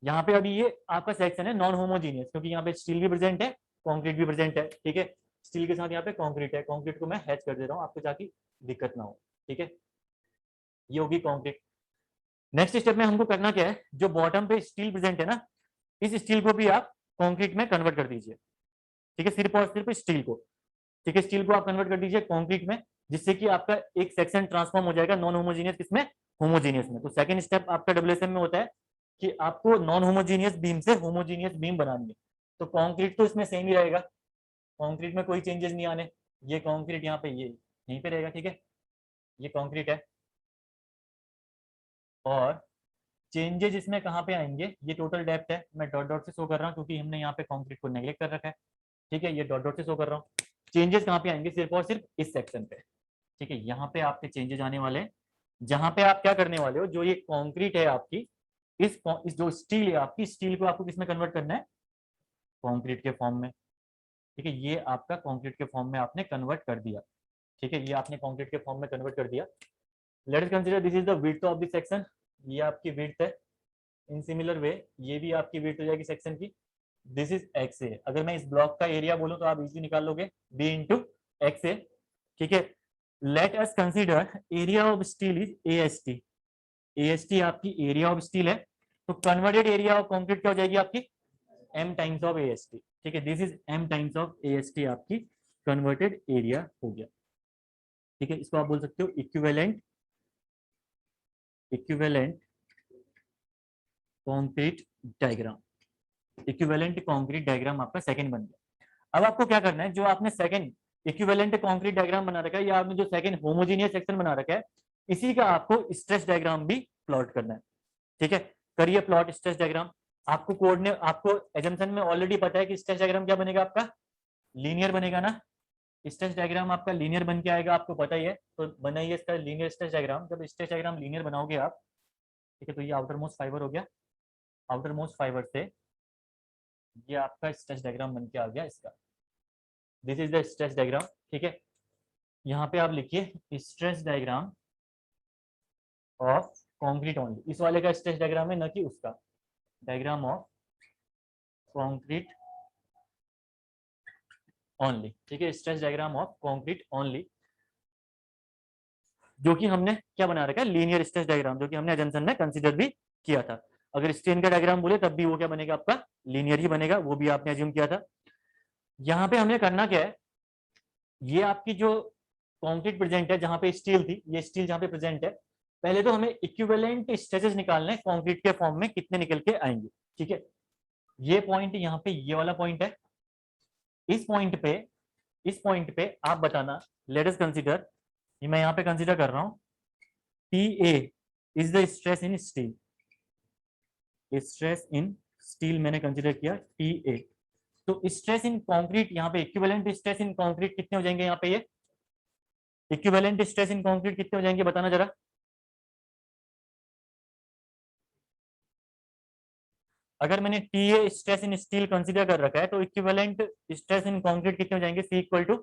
यहाँ पे अभी ये आपका सेक्शन है नॉन होमोजीनियस, क्योंकि यहाँ पे स्टील भी प्रेजेंट है, कंक्रीट भी प्रेजेंट है, ठीक है। स्टील के साथ यहाँ पे कंक्रीट है, कंक्रीट को मैं हैच कर दे रहा हूँ आपको ताकि दिक्कत ना हो, ठीक है। ये होगी कंक्रीट। नेक्स्ट स्टेप में हमको करना क्या है, जो बॉटम पे स्टील प्रेजेंट है ना, इस स्टील को भी आप कंक्रीट में कन्वर्ट कर दीजिए, ठीक है। सिर्फ और सिर्फ स्टील को, ठीक है, स्टील को आप कन्वर्ट कर दीजिए कंक्रीट में, जिससे कि आपका एक सेक्शन ट्रांसफॉर्म हो जाएगा नॉन होमोजीनियस किसमें, होमोजीनियस में। तो सेकंड स्टेप आपका डब्ल्यूएसएम में होता है कि आपको नॉन होमोजीनियस बीम से होमोजीनियस बीम बनानी है। तो कंक्रीट तो इसमें सेम ही रहेगा, कंक्रीट में कोई चेंजेस नहीं आने। ये कंक्रीट यहाँ पे ये यहीं पे रहेगा, ठीक है। ये कंक्रीट है, और चेंजेस इसमें कहाँ पे आएंगे, ये टोटल डेप्थ है, मैं डॉट डॉट से शो कर रहा हूँ क्योंकि हमने यहाँ पे कंक्रीट को नेग्लेक्ट कर रखा है, ठीक है। ये डॉट डॉट से शो कर रहा हूँ। चेंजेस कहाँ पे आएंगे, सिर्फ और सिर्फ इस सेक्शन पे, ठीक है। यहाँ पे आपके चेंजेस आने वाले हैं, जहां पे आप क्या करने वाले हो, जो ये कंक्रीट है आपकी, इस जो स्टील है आपकी, स्टील को आपको किसमें कन्वर्ट करना है, कंक्रीट के फॉर्म में, ठीक है। ये आपका कंक्रीट के फॉर्म में आपने कन्वर्ट कर दिया, ठीक है। ये आपने कंक्रीट के फॉर्म में कन्वर्ट कर दिया। Late us consider this is the width of the section, ये आपकी विड्थ है। इन सिमिलर वे ये भी आपकी विड्थ हो जाएगी सेक्शन की, दिस इज एक्स ए। अगर मैं इस ब्लॉक का एरिया बोलूं तो आप इजीली निकाल लोगे, बी इंटू एक्स ए, ठीक है। Late us consider area of steel is AST, AST आपकी एरिया ऑफ स्टील है, तो कन्वर्टेड एरिया ऑफ कंक्रीट क्या हो जाएगी आपकी, M टाइम्स ऑफ AST, ठीक है। This is M times of AST आपकी कन्वर्टेड एरिया हो गया, ठीक है। इसको आप बोल सकते हो equivalent concrete diagram, equivalent concrete diagram आपका सेकंड बन गया। अब आपको क्या करना है, जो आपने सेकंड इक्विवेलेंट कंक्रीट डायग्राम बना रखा है, या आपने जो सेकंड होमोजीनियस सेक्शन बना रखा है, इसी का आपको स्ट्रेस डायग्राम भी प्लॉट करना है, ठीक है। करिए प्लॉट स्ट्रेस डायग्राम। आपको कोऑर्डिनेट, आपको एजम्पशन में ऑलरेडी पता है कि स्ट्रेस डायग्राम क्या बनेगा आपका, लीनियर बनेगा ना। स्ट्रेस डायग्राम आपका लीनियर बन के आएगा, आपको पता ही है। तो बनाइए इसका लीनियर स्ट्रेस डायग्राम। जब स्ट्रेस डायग्राम लीनियर बनाओगे आप, ठीक है, तो ये आउटर मोस्ट फाइबर हो गया, आउटर मोस्ट फाइबर से ये आपका स्ट्रेस डायग्राम बन के आ गया इसका, this is the stress diagram, ठीक है। यहाँ पे आप लिखिए stress diagram of concrete only, इस वाले का स्ट्रेस डायग्राम है, न कि उसका, डायग्राम ऑफ कंक्रीट ओनली, ठीक है। Stress diagram of concrete only, जो कि हमने क्या बना रखा है, लीनियर स्ट्रेस डायग्राम, जो कि हमने एजम्पशन में कंसीडर भी किया था। अगर स्ट्रेन का डायग्राम बोले तब भी वो क्या बनेगा, आपका लीनियर ही बनेगा, वो भी आपने अज्यूम किया था। यहाँ पे हमने करना क्या है, ये आपकी जो कंक्रीट प्रेजेंट है जहां पे स्टील थी, ये स्टील जहां पे प्रेजेंट है, पहले तो हमें इक्विवेलेंट स्ट्रेचेस निकालने हैं कंक्रीट के फॉर्म में, कितने निकल के आएंगे। ठीक है, ये पॉइंट यहाँ पे, ये वाला पॉइंट है, इस पॉइंट पे आप बताना, लेट अस कंसीडर, मैं यहाँ पे कंसीडर कर रहा हूँ TA is the stress in steel, stress in steel मैंने कंसीडर किया TA। तो स्ट्रेस इन कंक्रीट, यहाँ पे इक्विवेलेंट स्ट्रेस इन कंक्रीट कितने हो जाएंगे, यहाँ पे ये इक्विवेलेंट स्ट्रेस इन कंक्रीट कितने हो जाएंगे, बताना जरा। अगर मैंने TA stress in steel consider कर रखा है तो इक्विवेलेंट स्ट्रेस इन कंक्रीट कितने हो जाएंगे, C equal to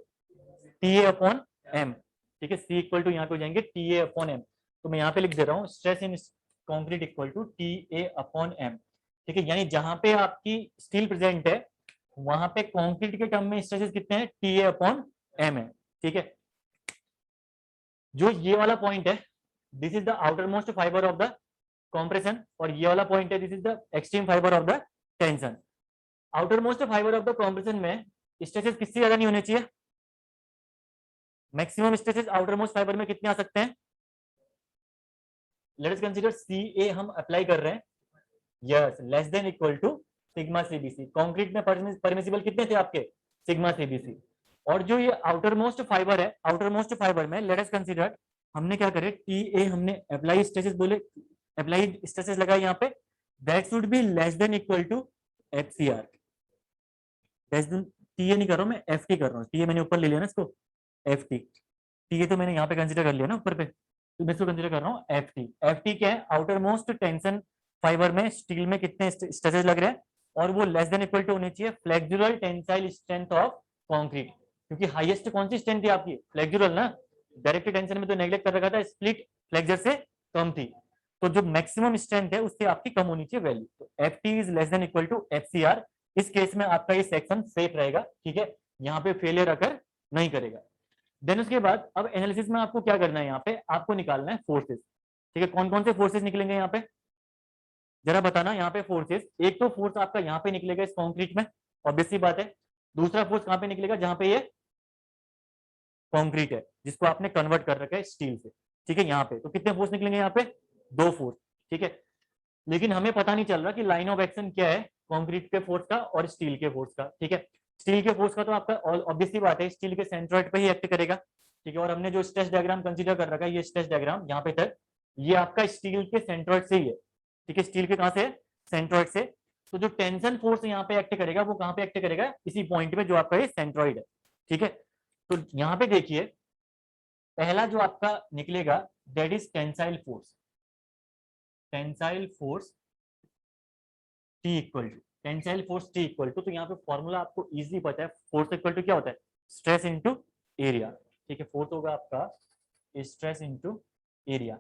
TA upon M। ठीक है, C इक्वल टू यहाँ पे हो जाएंगे TA अपॉन M। तो मैं यहाँ पे लिख दे रहा हूँ stress in concrete equal to TA upon M। ठीक है, यानी जहां पे आपकी स्टील प्रेजेंट है वहां पे कंक्रीट के टर्म में स्ट्रेसेस कितने हैं, TA अपॉन M है। ठीक है, जो ये वाला पॉइंट है, this is the outermost fibre of the compression, और ये वाला पॉइंट है, this is the extreme fibre of the tension. Outermost fibre of the compression में स्ट्रेसेस किससे ज्यादा नहीं होने चाहिए, maximum stresses outermost fibre में कितने आ सकते हैं, लेट अस कंसीडर CA हम अप्लाई कर रहे हैं, yes, less than equal to sigma CBC। Concrete में परमिसिबल कितने थे आपके, सिग्मा CBC। और जो ये आउटर मोस्ट फाइबर है, आउटर मोस्ट फाइबर में लेट अस कंसीडर, हमने क्या करे, TA हमने अप्लाई स्ट्रेसेस बोले, अप्लाइड स्ट्रेसेस लगाए यहाँ पे, that should be less than equal to FCR। Less than, TA नहीं कर रहा हूँ मैं, FT कर रहा हूँ, TA मैंने ऊपर ले लिया ना इसको, FT, TA तो मैंने यहाँ पे कंसीडर कर लिया ना ऊपर पे, तो मैं इसको कंसीडर कर रहा हूँ FT। FT क्या है, आउटर मोस्ट टेंशन फाइबर में स्टील में कितने स्ट्रेसेस लग रहे हैं, और वो लेस देन इक्वल टू होनी चाहिए flexural tensile strength of concrete, क्योंकि हाईएस्ट कौन सी स्ट्रेंथ थी आपकी, फ्लेक्सुरल ना, डायरेक्ट टेंशन में तो नेग्लेक्ट कर रखा था, स्प्लिट फ्लेक्सर से कम थी, तो जो मैक्सिमम स्ट्रेंथ है उससे आपकी कम होनी चाहिए वैल्यू, तो FT is less than equal to FCR। इस केस में आपका ये सेक्शन सेफ रहेगा। ठीक है, यहाँ पे फेलियर अकर नहीं करेगा। देन उसके बाद अब एनालिसिस में आपको क्या करना है, यहाँ पे आपको निकालना है फोर्सेस। ठीक है, कौन कौन से फोर्सेस निकलेंगे यहाँ पे, जरा बताना। यहाँ पे फोर्सेस, एक तो फोर्स आपका यहाँ पे निकलेगा इस कॉन्क्रीट में, ऑब्वियसली बात है। दूसरा फोर्स कहाँ पे निकलेगा, जहां पे ये कॉन्क्रीट है जिसको आपने कन्वर्ट कर रखा है स्टील से। ठीक है, यहाँ पे तो कितने फोर्स निकलेंगे, यहाँ पे 2 फोर्स। ठीक है, लेकिन हमें पता नहीं चल रहा कि लाइन ऑफ एक्शन क्या है कंक्रीट के फोर्स का और स्टील के फोर्स का। ठीक है, स्टील के फोर्स का तो आपका ऑब्वियसली बात है स्टील के सेंट्रोइड पे ही एक्ट करेगा। ठीक है, और हमने जो स्ट्रेस डायग्राम कंसीडर कर रखा है, ये स्ट्रेस डायग्राम यहाँ पे तक, ये आपका स्टील के सेंट्रोइड से ही है। ठीक है, स्टील के कहाँ से है, सेंट्रोइड से। तो जो टेंशन फोर्स यहाँ पे एक्ट करेगा वो कहाँ पे एक्ट करेगा, इसी पॉइंट पे जो आपका ये सेंट्रोइड है। ठीक है, तो यहाँ पे देखिए पहला जो आपका निकलेगा that is tensile force, tensile force T equal to, tensile force T equal to, तो यहाँ पे फॉर्मूला आपको इजीली पता है, फोर्स इक्वल टू क्या होता है, स्ट्रेस इनटू एरिया। ठीक है, फोर्स होगा आपका स्ट्रेस इनटू एरिया,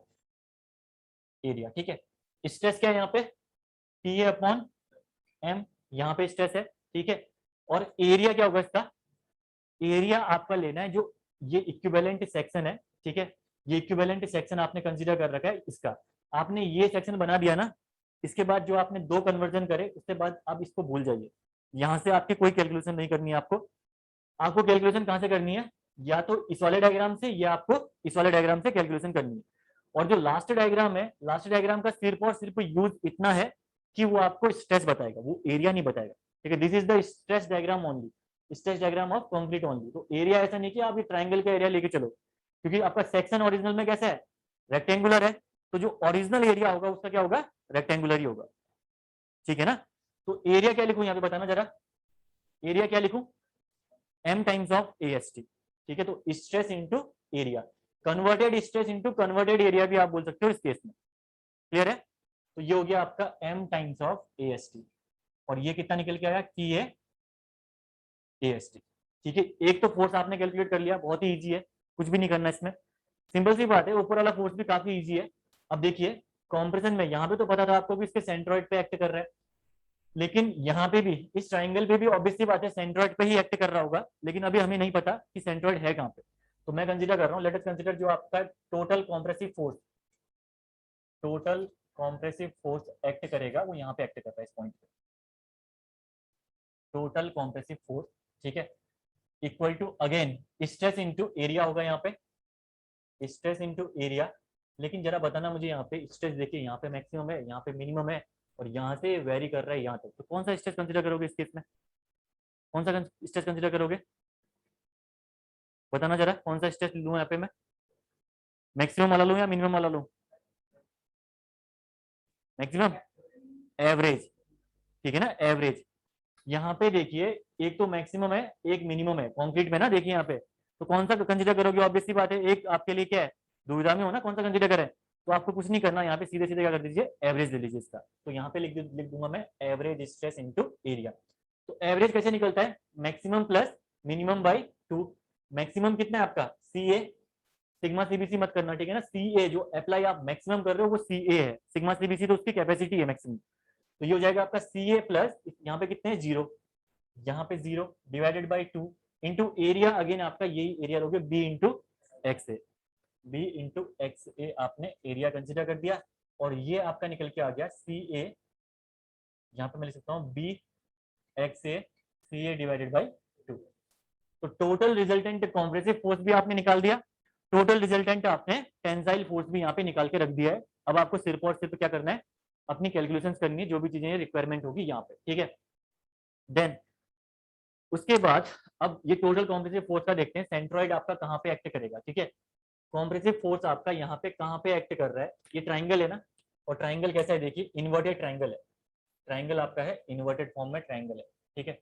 एरिया। ठीक है, स्ट्रेस क्या है यहाँ पे, TA अपॉन M, यहाँ पे स्ट्रेस है। ठीक है, और एरिया क्या होगा इसका, एरिया आपका लेना है जो ये इक्विवेलेंट सेक्शन है। ठीक है, ये इक्विवेलेंट सेक्शन आपने कंसीडर कर रखा है, इसका आपने ये सेक्शन बना दिया ना, इसके बाद जो आपने 2 कन्वर्जन करे उसके बाद आप इसको भूल जाइए, यहां से आपकी कोई कैलकुलेशन नहीं करनी है आपको। आपको कैलकुलेशन कहां से करनी है, या तो इस वाले डायग्राम से या आपको इस वाले डायग्राम से कैलकुलेशन करनी है। और जो लास्ट डायग्राम है, लास्ट डायग्राम का सिर्फ और सिर्फ यूज इतना है कि वो आपको स्ट्रेस बताएगा, वो एरिया नहीं बताएगा। ठीक है, this is the stress diagram only, stress diagram of concrete only. तो एरिया ऐसा नहीं कि आप ये ट्राइंगल का एरिया लेके चलो, क्योंकि आपका सेक्शन ओरिजिनल में कैसा है, रेक्टेंगुलर है, तो जो ओरिजिनल एरिया होगा उसका क्या होगा, रेक्टेंगुलर ही होगा। ठीक है ना, तो एरिया क्या लिखूं यहाँ पे बताना जरा, एरिया क्या लिखूं, M टाइम्स ऑफ AST। ठीक है, तो stress into area, converted stress into converted area भी आप बोल सकते हो इस केस में। क्लियर है, तो ये हो गया आपका M टाइम्स ऑफ AST, और ये कितना निकल के आया, TA AST। ठीक है, एक तो फोर्स आपने कैलकुलेट कर लिया, बहुत ही इजी है, कुछ भी नहीं करना इसमें, सिंपल सी बात है। ऊपर वाला फोर्स भी काफी इजी है। अब देखिए कॉम्प्रेशन में यहाँ पे तो पता था आपको कि इसके सेंट्रोइड पे एक्ट कर रहा है, लेकिन यहाँ पे भी इस ट्राइंगल पे भी ऑब्वियसली बात है सेंट्रोइड पे ही एक्ट कर रहा होगा, लेकिन अभी हमें नहीं पता कि सेंट्रोइड है कहाँ पे। तो मैं कंसीडर कर रहा हूँ, लेट अस कंसीडर जो आपका total compressive force, total compressive force act करेगा वो यहाँ पे एक्ट करता है इस पॉइंट पे, टोटल कॉम्प्रेसिव फोर्स, ठीक है, equal to again stress into area होगा यहाँ पे, स्ट्रेस इनटू एरिया। लेकिन जरा बताना मुझे यहाँ पे स्ट्रेस देखिए, यहाँ पे मैक्सिमम है, यहाँ पे मिनिमम है, और यहाँ से वेरी कर रहा है यहाँ तक, तो कौन सा स्ट्रेस कंसीडर करोगे इस केस में, कौन सा स्ट्रेस कंसीडर करोगे, बताना जरा, कौन सा स्ट्रेस लूँ यहाँ पे मैं, मैक्सिमम वाला लूँ या मिनिमम वाला लूँ, मैक्सिमम, एवरेज, ठीक है ना, एवरेज। यहाँ पे देखिए एक तो मैक्सिमम है एक मिनिमम है कंक्रीट में ना, देखिए यहाँ पे, तो कौन सा कंसीडर करोगे, ऑब्वियस सी बात है, एक आपके लिए क्या है, दुविधा में हो ना कौन सा कंसीडर करें, तो आपको कुछ नहीं करना, यहाँ पे सीधे सीधे क्या कर दीजिए, एवरेज ले लीजिए इसका, तो यहाँ पे लिख दूंगा मैं एवरेज स्ट्रेस इनटू एरिया। तो एवरेज कैसे निकलता है, maximum plus minimum by 2, maximum कितना है आपका सी ए, सिग्मा सीबीसी मत करना, ठीक है ना, सी ए जो अप्लाई आप मैक्सिमम कर रहे हो वो सी ए है, सिग्मा सीबीसी तो उसकी कैपेसिटी है मैक्सिमम, तो ये हो जाएगा आपका सी ए प्लस यहाँ पे कितने हैं जीरो, यहाँ पे zero divided by 2 into area, again आपका यही एरिया लोगे बी इंटू एक्स ए, बी इंटू एक्स ए आपने एरिया कंसिडर कर दिया, और ये आपका निकल के आ गया सी ए, यहाँ पे मैं लिख सकता हूँ B X A C A divided by 2। तो टोटल रिजल्टेंट कॉम्प्रेसिव फोर्स भी आपने निकाल दिया, टोटल रिजल्टेंट आपने टेंसाइल फोर्स भी यहाँ पे निकाल के रख दिया है। अब आपको सिर्फ और सिर्फ क्या करना है, अपनी कैलकुलेशंस करनी है, जो भी चीजें रिक्वायरमेंट होगी यहाँ पे, ठीक है। देन उसके बाद अब ये टोटल कॉम्प्रेसिव फोर्स का देखते हैं, सेंट्रॉइड आपका कहाँ पे एक्ट करेगा, ठीक है। कॉम्प्रेसिव फोर्स आपका यहाँ पे कहाँ पे एक्ट कर रहा है, ये ट्राइंगल है ना, और ट्राइंगल कैसा है देखिए, इन्वर्टेड ट्राइंगल है, ट्राइंगल आपका है इन्वर्टेड फॉर्म में ट्राइंगल है, ठीक है,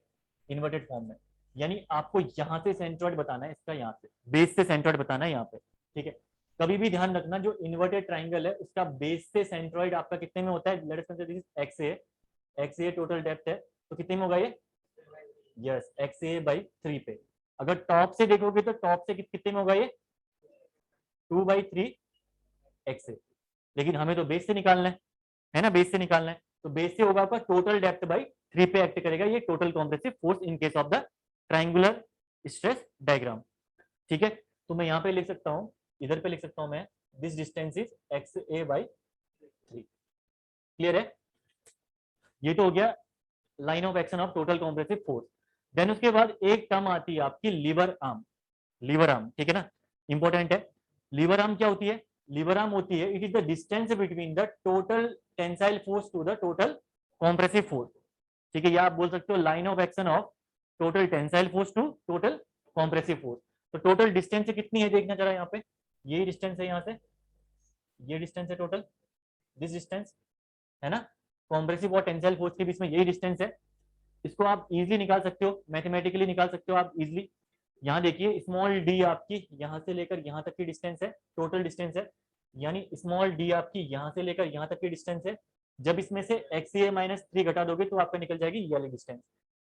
इन्वर्टेड फॉर्म में, यानी आपको यहाँ से सेंट्रॉइड बताना है, इसका यहाँ से बेस से सेंट्रॉइड बताना है यहाँ पे, ठीक है। कभी भी ध्यान रखना जो इन्वर्टेड ट्राइंगल है उसका बेस से सेंट्रॉइड आपका कितने में होता है, late us consider this X A, x A total depth है, तो कितने में होगा ये, यस एक्स ए बाई 3 पे। अगर टॉप से देखोगे तो टॉप से कितने में होगा ये, 2/3 एक्स ए, लेकिन हमें तो बेस से निकालना है ना, बेस से निकालना है, तो बेस से होगा आपका टोटल डेप्थ बाई 3 पे एक्ट करेगा ये total compressive force in case of the triangular stress diagram, ठीक है। तो मैं यहाँ पे लिख सकता हूँ, इधर पे लिख सकता हूँ मैं, this distance is X A by 3, clear है, ये तो हो गया line of action of total compressive force. Then उसके बाद एक टर्म आती है आपकी लीवर आर्म, लीवर आर्म, ठीक है ना, इंपॉर्टेंट है। लीवर आर्म क्या होती है, लीवर आर्म होती है it is the distance between the total tensile force to the total compressive force, ठीक है, या आप बोल सकते हो line of action of total tensile force to total compressive force. तो टोटल डिस्टेंस कितनी है देखना जरा, यहाँ पे यही डिस्टेंस है, यहाँ से ये डिस्टेंस है टोटल, दिस डिस्टेंस है ना, कॉम्प्रेसिव और टेंसाइल फोर्स के बीच में यही डिस्टेंस है। इसको आप इजीली निकाल सकते हो, मैथमेटिकली निकाल सकते हो आप इजीली। यहाँ देखिए स्मॉल डी आपकी यहाँ से लेकर यहाँ तक की डिस्टेंस है, टोटल डिस्टेंस है, यानी स्मॉल डी आपकी यहाँ से लेकर यहाँ तक की डिस्टेंस है। जब इसमें से एक्स ए माइनस 3 घटा दोगे तो आपका निकल जाएगी ये वाली distance,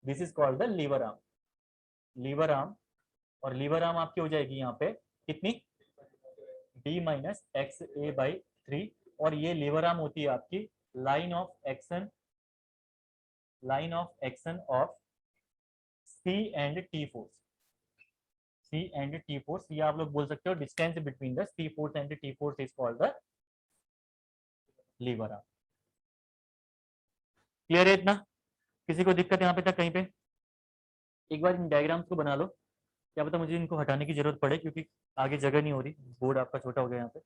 this is called the lever arm, lever arm. और लीवर आर्म आपकी हो जाएगी यहाँ पे कितनी, D minus x A by 3, और ये लीवर आर्म होती है आपकी line of action, line of action of C and T force, C and T force, ये आप लोग बोल सकते हो distance between the C force and T force is called the lever arm, clear है इतना, किसी को दिक्कत यहाँ पे तक कहीं पे, एक बार इन डायग्राम्स को बना लो, क्या पता मुझे इनको हटाने की जरूरत पड़े क्योंकि आगे जगह नहीं हो रही, बोर्ड आपका छोटा हो गया यहाँ पे।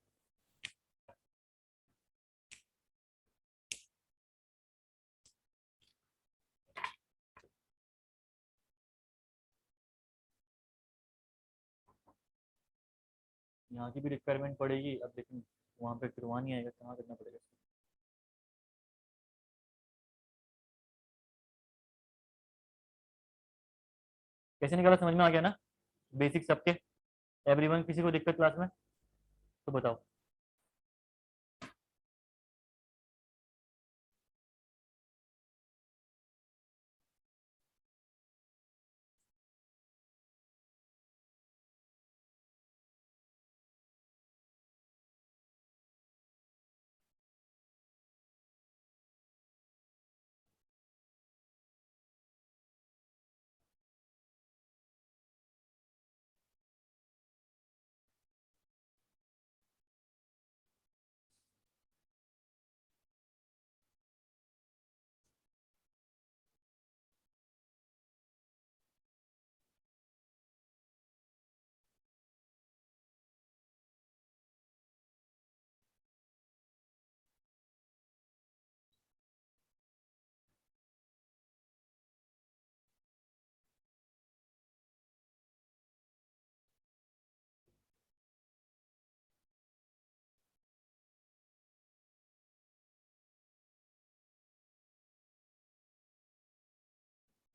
यहाँ की भी रिक्वायरमेंट पड़ेगी, अब लेकिन वहाँ पे फिर वहाँ नहीं आएगा, कहाँ करना पड़ेगा। कैसे निकाला समझ में आ गया ना, बेसिक सबके, एवरीवन, किसी को दिक्कत क्लास में तो बताओ।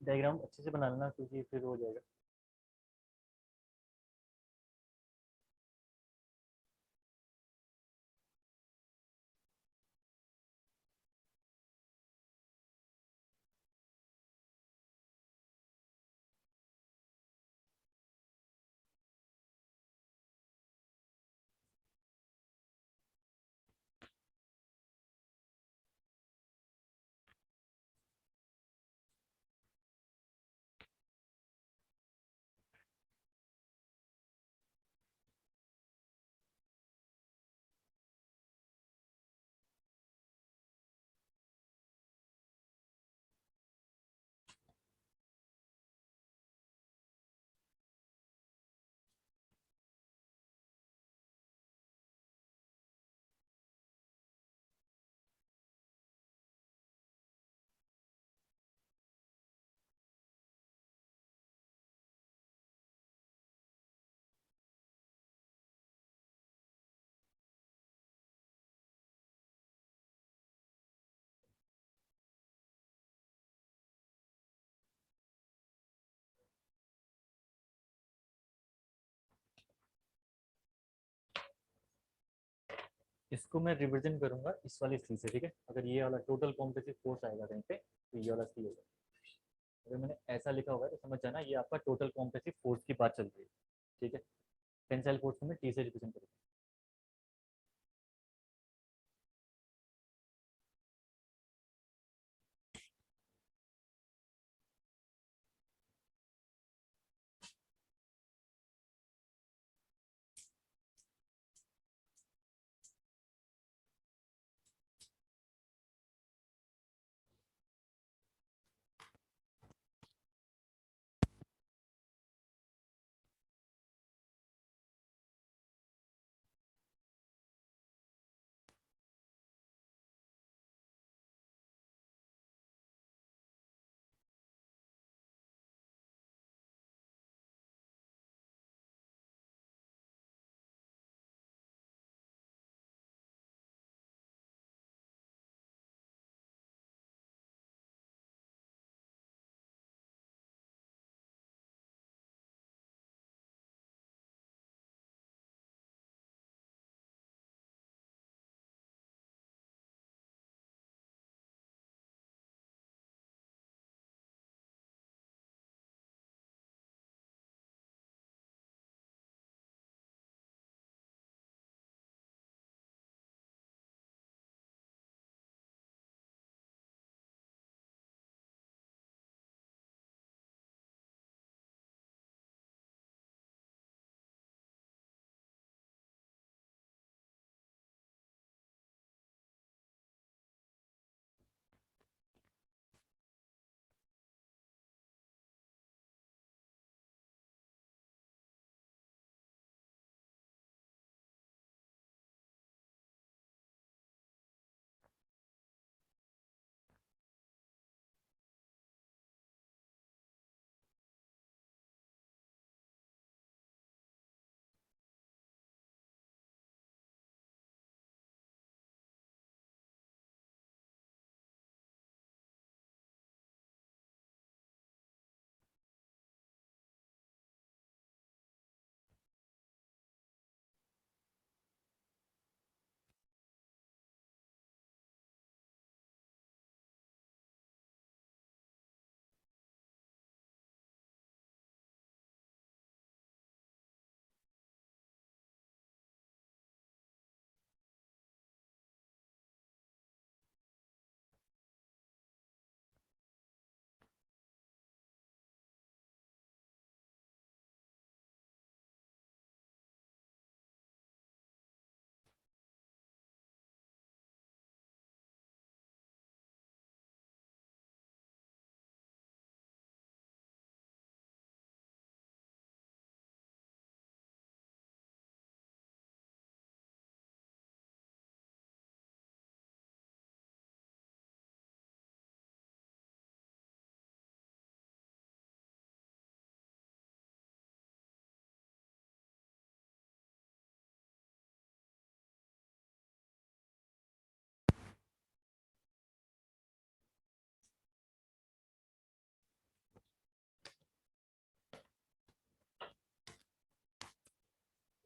डायग्राम अच्छे से बना लेना क्योंकि फिर हो जाएगा। इसको मैं रिविजन करूंगा इस वाली सी से, ठीक है। अगर ये वाला टोटल कॉम्प्रेसिव फोर्स आएगा कहीं पे तो ये वाला सी होगा। अगर मैंने ऐसा लिखा हुआ है तो समझ जाना ये आपका टोटल कॉम्प्रेसिव फोर्स की बात चल रही है, ठीक है। टेंसाइल फोर्स को मैं टी से रिप्रेजेंट करूंगा।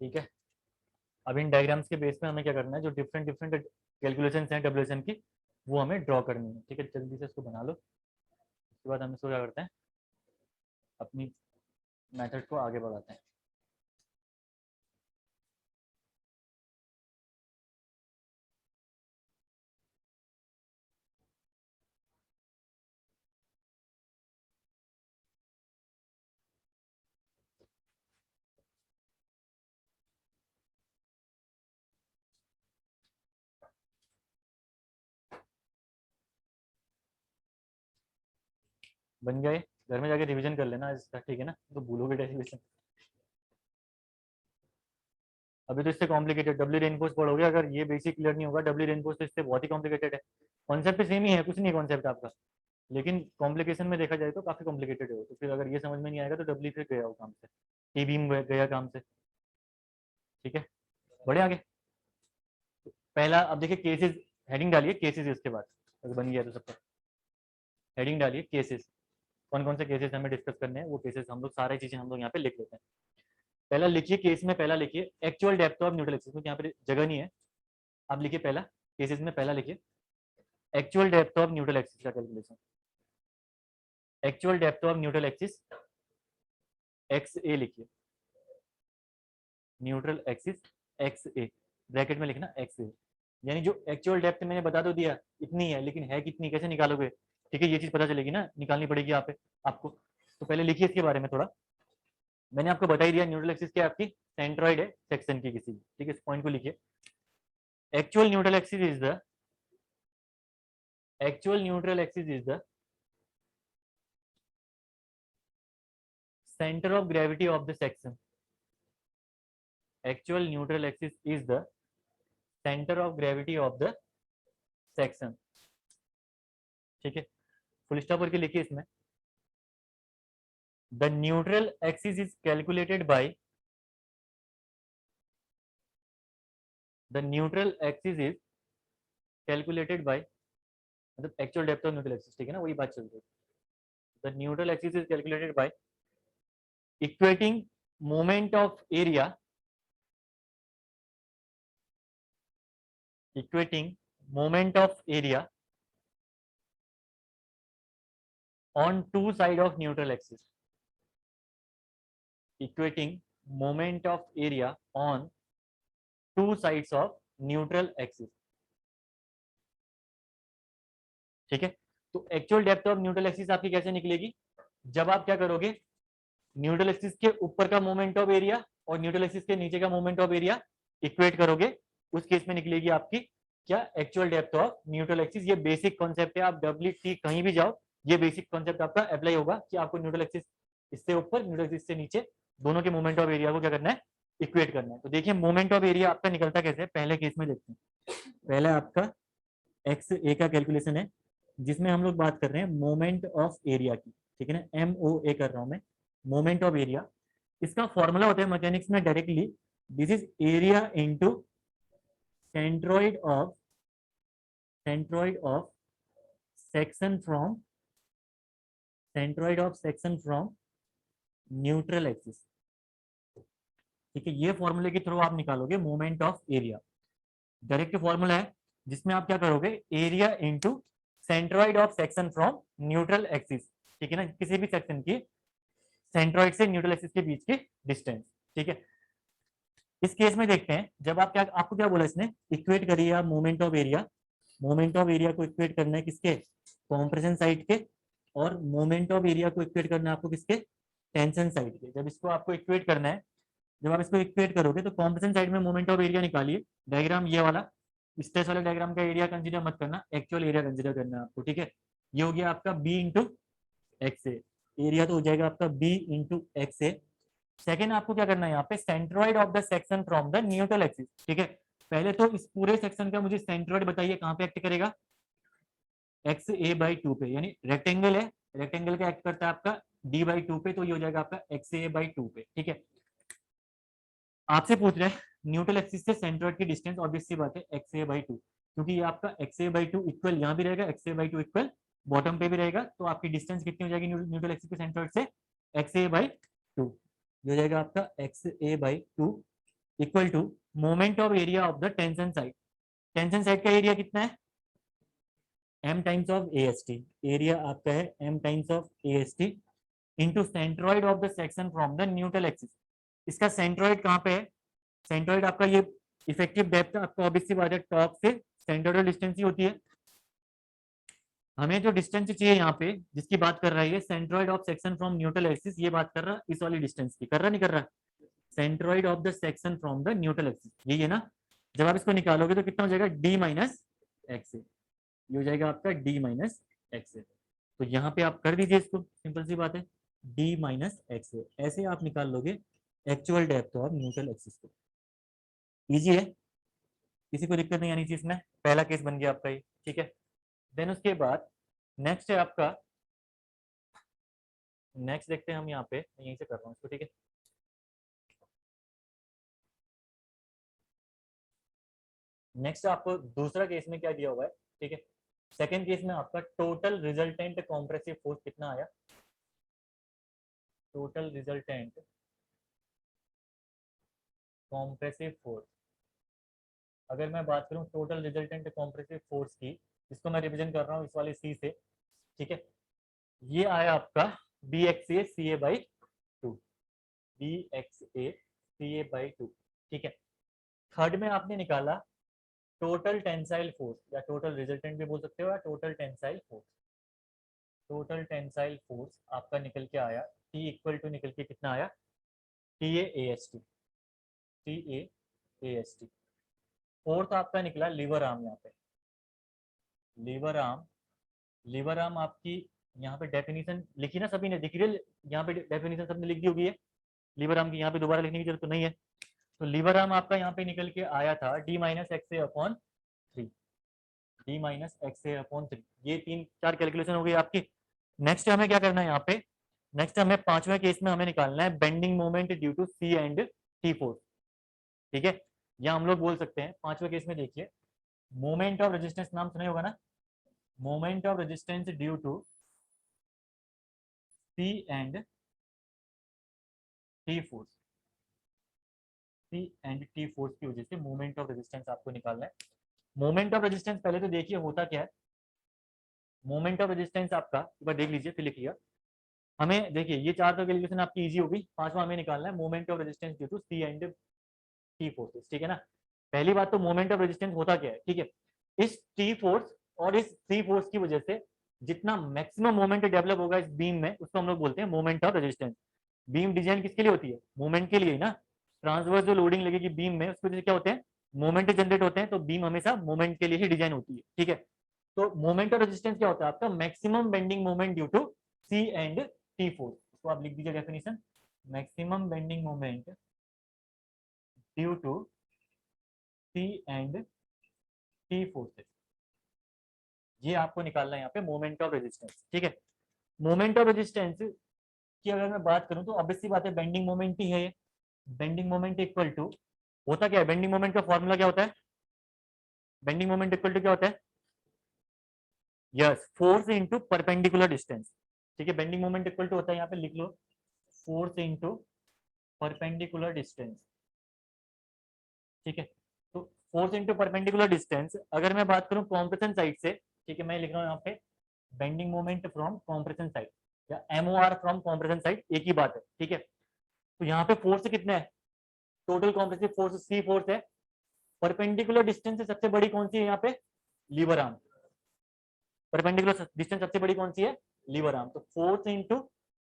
ठीक है। अब इन डायग्राम्स के बेस पे हमें क्या करना है, जो डिफरेंट डिफरेंट कैलकुलेशंस हैं डब्ल्यूएचएन की, वो हमें ड्रॉ करनी है। ठीक है, जल्दी से इसको बना लो। उसके बाद हम इसको क्या करते हैं, अपनी मेथड को आगे बढ़ाते हैं। बन गए, घर में जाके रिवीजन कर लेना इसका, ठीक है ना, तो भूलोगे डेरिवेशन। अभी तो इससे कॉम्प्लिकेटेड डब्ल्यू रेनफोर्स पढ़ोगे, अगर ये बेसिक क्लियर नहीं होगा डब्ल्यू रेनफोर्स, तो इससे बहुत ही कॉम्प्लिकेटेड है। कॉन्सेप्ट सेम ही है, कुछ नहीं कॉन्सेप्ट आपका, लेकिन कॉम्प्लिकेशन में देखा जाए तो काफी कॉम्प्लिकेटेड है। तो फिर अगर ये समझ में नहीं आएगा तो डब्ल्यू फिर गया हो काम से, टी बीम गया काम से। ठीक है, बढ़े आगे। पहला अब देखिए केसेस, हेडिंग डालिए केसेस, इसके बाद अगर बन गया तो सबका हेडिंग डालिए केसेस। कौन कौन से केसेस हमें डिस्कस करने हैं, वो केसेस हम लोग सारी चीजें हम लोग यहाँ पे लिख लेते हैं। पहला लिखिए केस में, पहला लिखिए actual depth of neutral axis, क्योंकि यहाँ पे जगह नहीं है। आप लिखिए पहला, केसेस में पहला लिखिए actual depth of neutral axis का calculation. Actual depth of neutral axis x a लिखिए, neutral axis x a, bracket में लिखना एक्स ए, यानी जो एक्चुअल डेप्थ मैंने बता तो दिया इतनी है, लेकिन है कितनी कैसे निकालोगे। ठीक है, ये चीज पता चलेगी ना, निकालनी पड़ेगी यहाँ पे आपको। तो पहले लिखिए इसके बारे में थोड़ा। मैंने आपको बता ही दिया न्यूट्रल एक्सिस क्या आपकी सेंट्रॉइड है सेक्शन की किसी, ठीक है, इस पॉइंट को लिखिए। Actual neutral axis is the, actual neutral axis is the center of gravity of the section. Actual neutral axis is the center of gravity of the section. ठीक है, फुल स्टॉप करके लिखिए इसमें। The neutral axis is calculated by, the neutral axis is calculated by, मतलब actual depth of neutral axis, ठीक है ना, वही बात चल रही है। The neutral axis is calculated by equating moment of area, equating moment of area on two side of neutral axis, equating moment of area on two sides of neutral axis। ठीक है, तो actual depth of neutral axis आपकी कैसे निकलेगी, जब आप क्या करोगे, न्यूट्रल एक्सिस के ऊपर का मोमेंट ऑफ एरिया और न्यूट्रल एक्सिस के नीचे का मोमेंट ऑफ एरिया इक्वेट करोगे, उस केस में निकलेगी आपकी क्या, actual depth of neutral axis. ये बेसिक कॉन्सेप्ट है, आप डब्ल्यू टी कहीं भी जाओ, ये बेसिक कॉन्सेप्ट आपका अप्लाई होगा कि आपको न्यूट्रल एक्सिस इससे ऊपर न्यूट्रल एक्सिस से नीचे दोनों के मोमेंट ऑफ एरिया को क्या करना है, इक्वेट करना है। तो देखिए मोमेंट ऑफ एरिया आपका निकलता कैसे है, पहले केस में देखते हैं। पहले आपका एक्स ए का कैलकुलेशन है, जिसमें हम लोग बात कर रहे हैं मोमेंट ऑफ एरिया की, ठीक है ना, एम ओ ए कर रहा हूं मैं, मोमेंट ऑफ एरिया। इसका फॉर्मूला होता है मैकेनिक्स में directly, this is area into centroid of, centroid of section from, centroid of section from neutral axis. ठीक है, ये फॉर्मूले के थ्रू आप निकालोगे moment of area, direct formula है, जिसमें आप क्या करोगे, area into centroid of section from neutral axis, ठीक है ना, किसी भी सेक्शन की सेंट्रोइड से न्यूट्रल एक्सिस के बीच की डिस्टेंस। ठीक है, इस केस में देखते हैं, जब आप क्या, आपको क्या बोला इसने, इक्वेट करिए आप moment of area, moment of area को इक्वेट करना है किसके, कॉम्प्रेशन साइड के, और मोमेंट ऑफ एरिया को इक्वेट करना है आपको किसके, टेंशन साइड के। जब इसको आपको इक्वेट करना है, जब आप इसको इक्वेट करोगे तो कॉम्प्रेशन साइड में मोमेंट ऑफ एरिया निकालिए, डायग्राम ये वाला, स्ट्रेस वाले डायग्राम का एरिया कंसीडर मत करना, एक्चुअल एरिया कंसीडर करना है आपको। ठीक है, ये हो गया आपका बी इंटू एक्स ए, एरिया तो हो जाएगा आपका बी इंटू एक्स ए। सेकेंड आपको क्या करना है, यहाँ पे centroid of the section from the neutral axis. ठीक है, पहले तो इस पूरे सेक्शन का मुझे सेंट्रोइड बताइए कहाँ पे एक्ट करेगा, एक्स ए बाई टू पे, यानी रेक्टेंगल है, रेक्टेंगल का एक्ट करता है आपका डी बाई टू पे, तो ये हो जाएगा आपका एक्स ए बाई टू पे। ठीक है, आपसे पूछ रहे हैं न्यूट्रल एक्सिस से सेंट्रोइड की डिस्टेंस, ऑब्वियस सी बात है एक्स ए बाई टू, क्योंकि ये आपका X A by two equal यहाँ भी रहेगा, X A by two equal bottom पे भी रहेगा, तो आपकी डिस्टेंस कितनी हो जाएगी न्यूट्रल एक्सिस के सेंट्रोइड से, एक्स ए बाई टू, हो जाएगा आपका X A by two. Equal to moment of area of the tension side. Tension side का एरिया कितना है, m times of AST, area आपका है m times of AST into centroid of the section from the neutral axis. इसका centroid कहाँ पे है, centroid आपका ये इफेक्टिव डेप्थ आपका ऑब्वियस सी बात है टॉप से सेंट्रॉइडल डिस्टेंस ही होती है। हमें जो डिस्टेंस चाहिए यहाँ पे जिसकी बात कर रहा है ये centroid of section from neutral axis, ये बात कर रहा है इस वाली डिस्टेंस की, कर रहा नहीं कर रहा, centroid of the section from the neutral axis, यही है ना। जब आप इसको निकालोगे तो कितना हो जाएगा, d माइनस एक्स, ये हो जाएगा आपका d माइनस एक्स। तो यहाँ पे आप कर दीजिए इसको, सिंपल सी बात है, d माइनस एक्स, ऐसे आप निकाल लोगे actual depth of neutral axis को। इजी है, किसी को दिक्कत नहीं आनी चाहिए इसमें, पहला केस बन गया आपका ये, ठीक है। देन उसके बाद नेक्स्ट है आपका, नेक्स्ट देखते हैं हम यहाँ पे, मैं यहीं से कर रहा हूँ इसको, ठीक है। नेक्स्ट आपको दूसरा केस में क्या दिया हुआ है, ठीक है। सेकेंड केस में आपका टोटल रिजल्टेंट कॉम्प्रेसिव फोर्स कितना आया, टोटल रिजल्टेंट कॉम्प्रेसिव फोर्स, अगर मैं बात करूं टोटल रिजल्टेंट कॉम्प्रेसिव फोर्स की, इसको मैं रिविजन कर रहा हूं इस वाले सी से, ठीक है। ये आया आपका B X A C A by two, B X A C A by two, ठीक है। थर्ड में आपने निकाला टोटल टेंसाइल फोर्स, या टोटल रिजल्टेंट भी बोल सकते हो, या total tensile force. Total tensile force आपका निकल के आया टी इक्वल टू, निकल के कितना आया, T A S T, T A S T. Fourth आपका निकला लीवर आर्म, यहाँ पे लीवर आर्म, लीवर आर्म आपकी यहाँ पे डेफिनेशन लिखी ना सभी ने, दिख रही है यहाँ पे डेफिनेशन सबने लिख दी होगी है लीवर आर्म की, यहाँ पे दोबारा लिखने की जरूरत तो नहीं है। तो लीवर आर्म आपका यहाँ पे निकल के आया था d minus x a upon three, d minus x a upon three, ये तीन चार कैलकुलेशन हो गई आपकी। नेक्स्ट हमें क्या करना है यहाँ पे, नेक्स्ट हमें पांचवें केस में हमें निकालना है bending moment due to C and T force, ठीक है। या हम लोग बोल सकते हैं पांचवें केस में देखिए, मोमेंट ऑफ रेजिस्टेंस नाम सुना होगा ना, moment of resistance due to C and T force, C and T force की वजह से मोमेंट ऑफ रेजिस्टेंस आपको निकालना है। मोमेंट ऑफ रेजिस्टेंस पहले तो देखिए होता क्या है, मोमेंट ऑफ रेजिस्टेंस आपका एक बार देख लीजिए फिर लिखिए। हमें देखिए ये चार तो कैलकुलेशन आपकी इजी होगी, पांचवा हमें निकालना है moment of resistance due to C and T forces, ठीक है ना। पहली बात तो मोमेंट ऑफ रेजिस्टेंस होता क्या है, ठीक है। इस टी फोर्स और इस सी फोर्स की वजह से जितना मैक्सिमम मोमेंट डेवलप होगा इस बीम में, उसको हम लोग बोलते हैं moment of resistance. Beam design किसके लिए होती है, मोमेंट के लिए ना। ट्रांसवर्स जो लोडिंग लगेगी बीम में उसकी वजह से क्या होते हैं, मोमेंट जनरेट होते हैं, तो बीम हमेशा मोमेंट के लिए ही डिजाइन होती है, ठीक है। तो मोमेंट ऑफ रेजिस्टेंस क्या होता है आपका, maximum bending moment due to C and T force, इसको आप लिख दीजिए definition, maximum bending moment due to C and T forces, ये आपको निकालना है यहाँ पे मोमेंट ऑफ रेजिस्टेंस, ठीक है। मोमेंट ऑफ रेजिस्टेंस की अगर मैं बात करूं तो ऑब्वियसली बात है बेंडिंग मोमेंट ही है ये, बेंडिंग मोमेंट इक्वल टू, होता क्या है बेंडिंग मोमेंट का फॉर्मूला क्या होता है, बेंडिंग मोमेंट इक्वल टू क्या होता है, yes force into perpendicular distance, ठीक है। बेंडिंग मोमेंट इक्वल टू होता है, यहाँ पे लिख लो, फोर्स इनटू परपेंडिकुलर डिस्टेंस, ठीक है। तो फोर्स इनटू परपेंडिकुलर डिस्टेंस, अगर मैं बात करूं कॉम्प्रेशन साइड से, ठीक है, मैं लिख रहा हूं यहाँ पे bending moment from compression side या एमओआर फ्रॉम कॉम्प्रेशन साइड, एक ही बात है, ठीक है। तो यहाँ पे फोर्स कितना है, टोटल कॉम्प्रेसिव फोर्स सी फोर्स है, परपेंडिकुलर डिस्टेंस से सबसे बड़ी कौन सी है यहाँ पे, लीवर आर्म, परपेंडिकुलर डिस्टेंस सबसे बड़ी कौन सी है, लीवर आर्म। तो फोर्स इंटू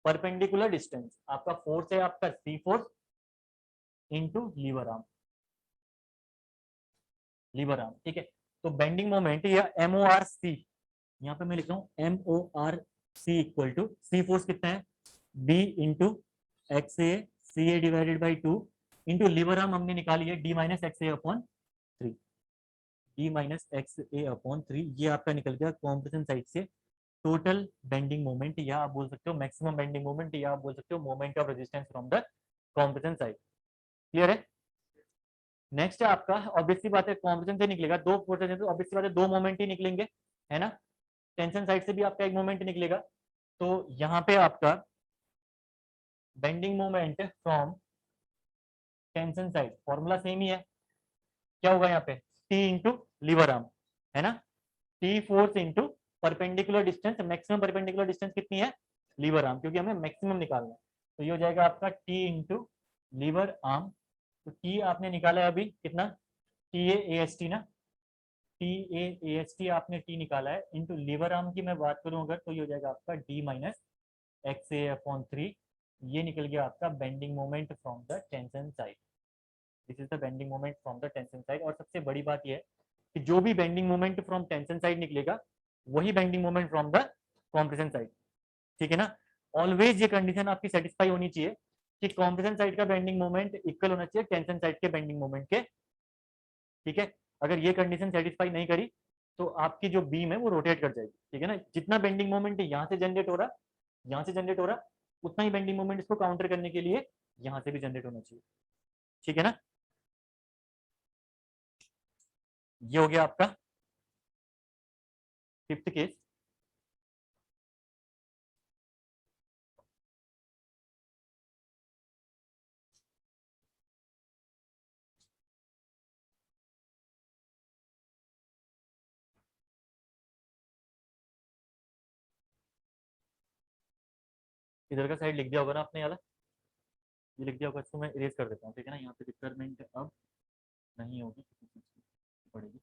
परपेंडिकुलर डिस्टेंस, आपका फोर्स है आपका C force into lever arm, lever arm, ठीक है। तो बेंडिंग मोमेंट या एमओआर सी, यहाँ पे मैं लिख रहा हूँ MOR C equal to, C force कितना है, b into x A C A divided by two into lever arm हमने निकाली है d minus x a upon three, d minus x a upon three, ये आपका निकल गया कॉम्प्रेशन साइड से टोटल बेंडिंग मोमेंट, या आप बोल सकते हो मैक्सिमम बेंडिंग मोमेंट, या आप बोल सकते हो moment of resistance from the compression side. Clear है। नेक्स्ट है आपका, ऑब्वियसली बात है कॉम्प्रेशन से निकलेगा, दो फोर्सेज है तो ऑब्वियसली बात है दो मोमेंट ही निकलेंगे, है ना। टेंशन साइड से भी आपका एक मोमेंट निकलेगा, तो यहाँ पे आपका bending moment from tension side, formula same ही है, क्या होगा यहाँ पे T इंटू लीवर आर्म, है ना, T force into perpendicular distance, maximum perpendicular distance कितनी है लीवर आर्म, क्योंकि हमें मैक्सिमम निकालना है, तो ये हो जाएगा आपका T इंटू लीवर आर्म। तो T आपने निकाला है अभी कितना, टी ए एस टी ना, टी ए एस टी आपने T निकाला है, इंटू लीवर आर्म की मैं बात करूं अगर, तो ये हो जाएगा आपका D minus x a upon 3, ये निकल गया आपका bending moment from the tension side, this is the bending moment from the tension side. और सबसे बड़ी बात यह है कि जो भी bending moment from tension side निकलेगा वही bending moment from the compression side, ठीक है ना। ऑलवेज ये कंडीशन आपकी सेटिस्फाई होनी चाहिए कि कॉम्प्रेशन साइड का बेंडिंग मोमेंट इक्वल होना चाहिए टेंशन साइड के बेंडिंग मोमेंट के, ठीक है। अगर ये कंडीशन सेटिस्फाई नहीं करी तो आपकी जो बीम है वो रोटेट कर जाएगी, ठीक है ना। जितना बेंडिंग मोमेंट यहाँ से जनरेट हो रहा, यहाँ से जनरेट हो रहा, उतना ही बेंडिंग मोमेंट इसको काउंटर करने के लिए यहाँ से भी जनरेट होना चाहिए, ठीक है ना। ये हो गया आपका फिफ्थ केस। इधर का साइड लिख दिया होगा ना आपने, वाला ये लिख दिया होगा, इसको मैं इरेज कर देता हूँ, ठीक है ना। यहाँ पे रिक्वायरमेंट अब नहीं होगी, पड़ेगी।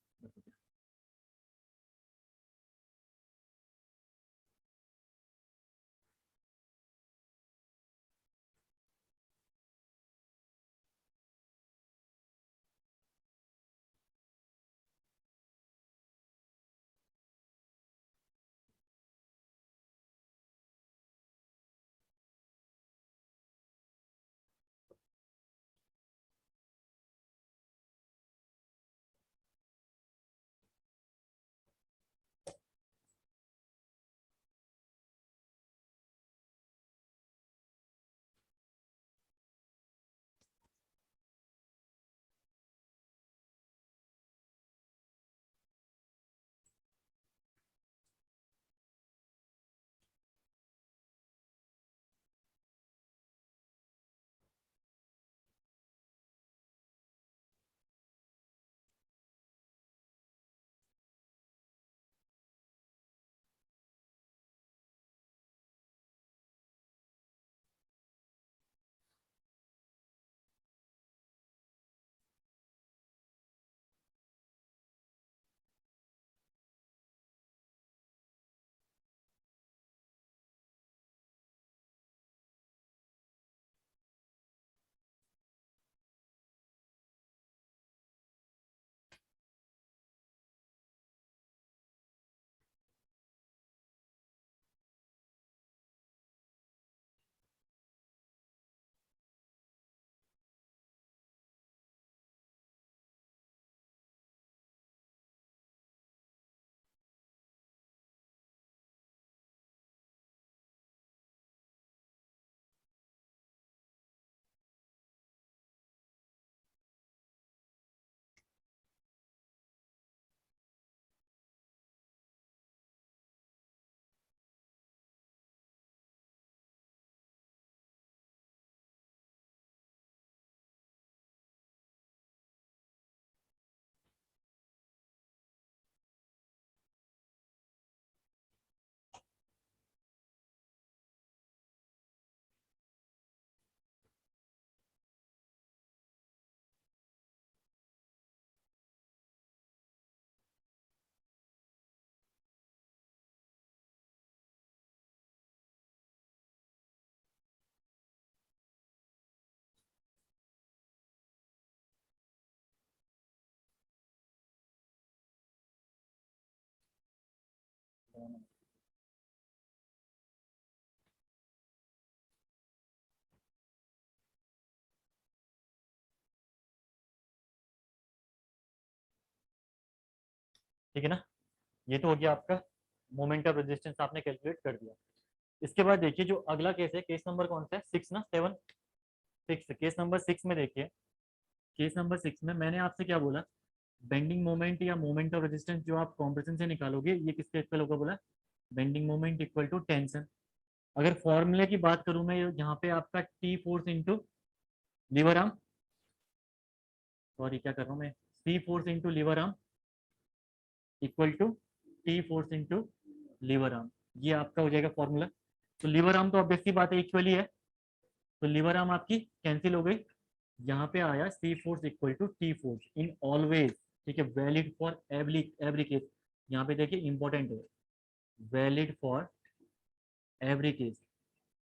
ठीक है ना, ये तो हो गया आपका मोमेंट ऑफ रेजिस्टेंस, आपने कैलकुलेट कर दिया। इसके बाद देखिए जो अगला केस है, केस नंबर कौन सा है, 6 ना 7, 6, केस नंबर 6 में देखिए। केस नंबर 6 में मैंने आपसे क्या बोला, बेंडिंग मोमेंट या मोमेंट ऑफ रेजिस्टेंस जो आप कॉम्प्रेशन से निकालोगे ये किसके इक्वल होगा, बोला bending moment equal to tension. अगर फॉर्मूले की बात करूं मैं, यहाँ पे आपका T force into lever arm, sorry क्या कर रहा हूँ मैं, C force into lever arm equal to T force into lever arm, ये आपका हो जाएगा फॉर्मूला। तो लीवर आर्म तो ऑब्वियसली बात है इक्वल ही है, तो लीवर आर्म आपकी कैंसिल हो गई, यहाँ पे आया C force equal to T force in always, ठीक है, valid for every every case, यहाँ पे देखिए इंपॉर्टेंट है, वैलिड फॉर एवरी केस,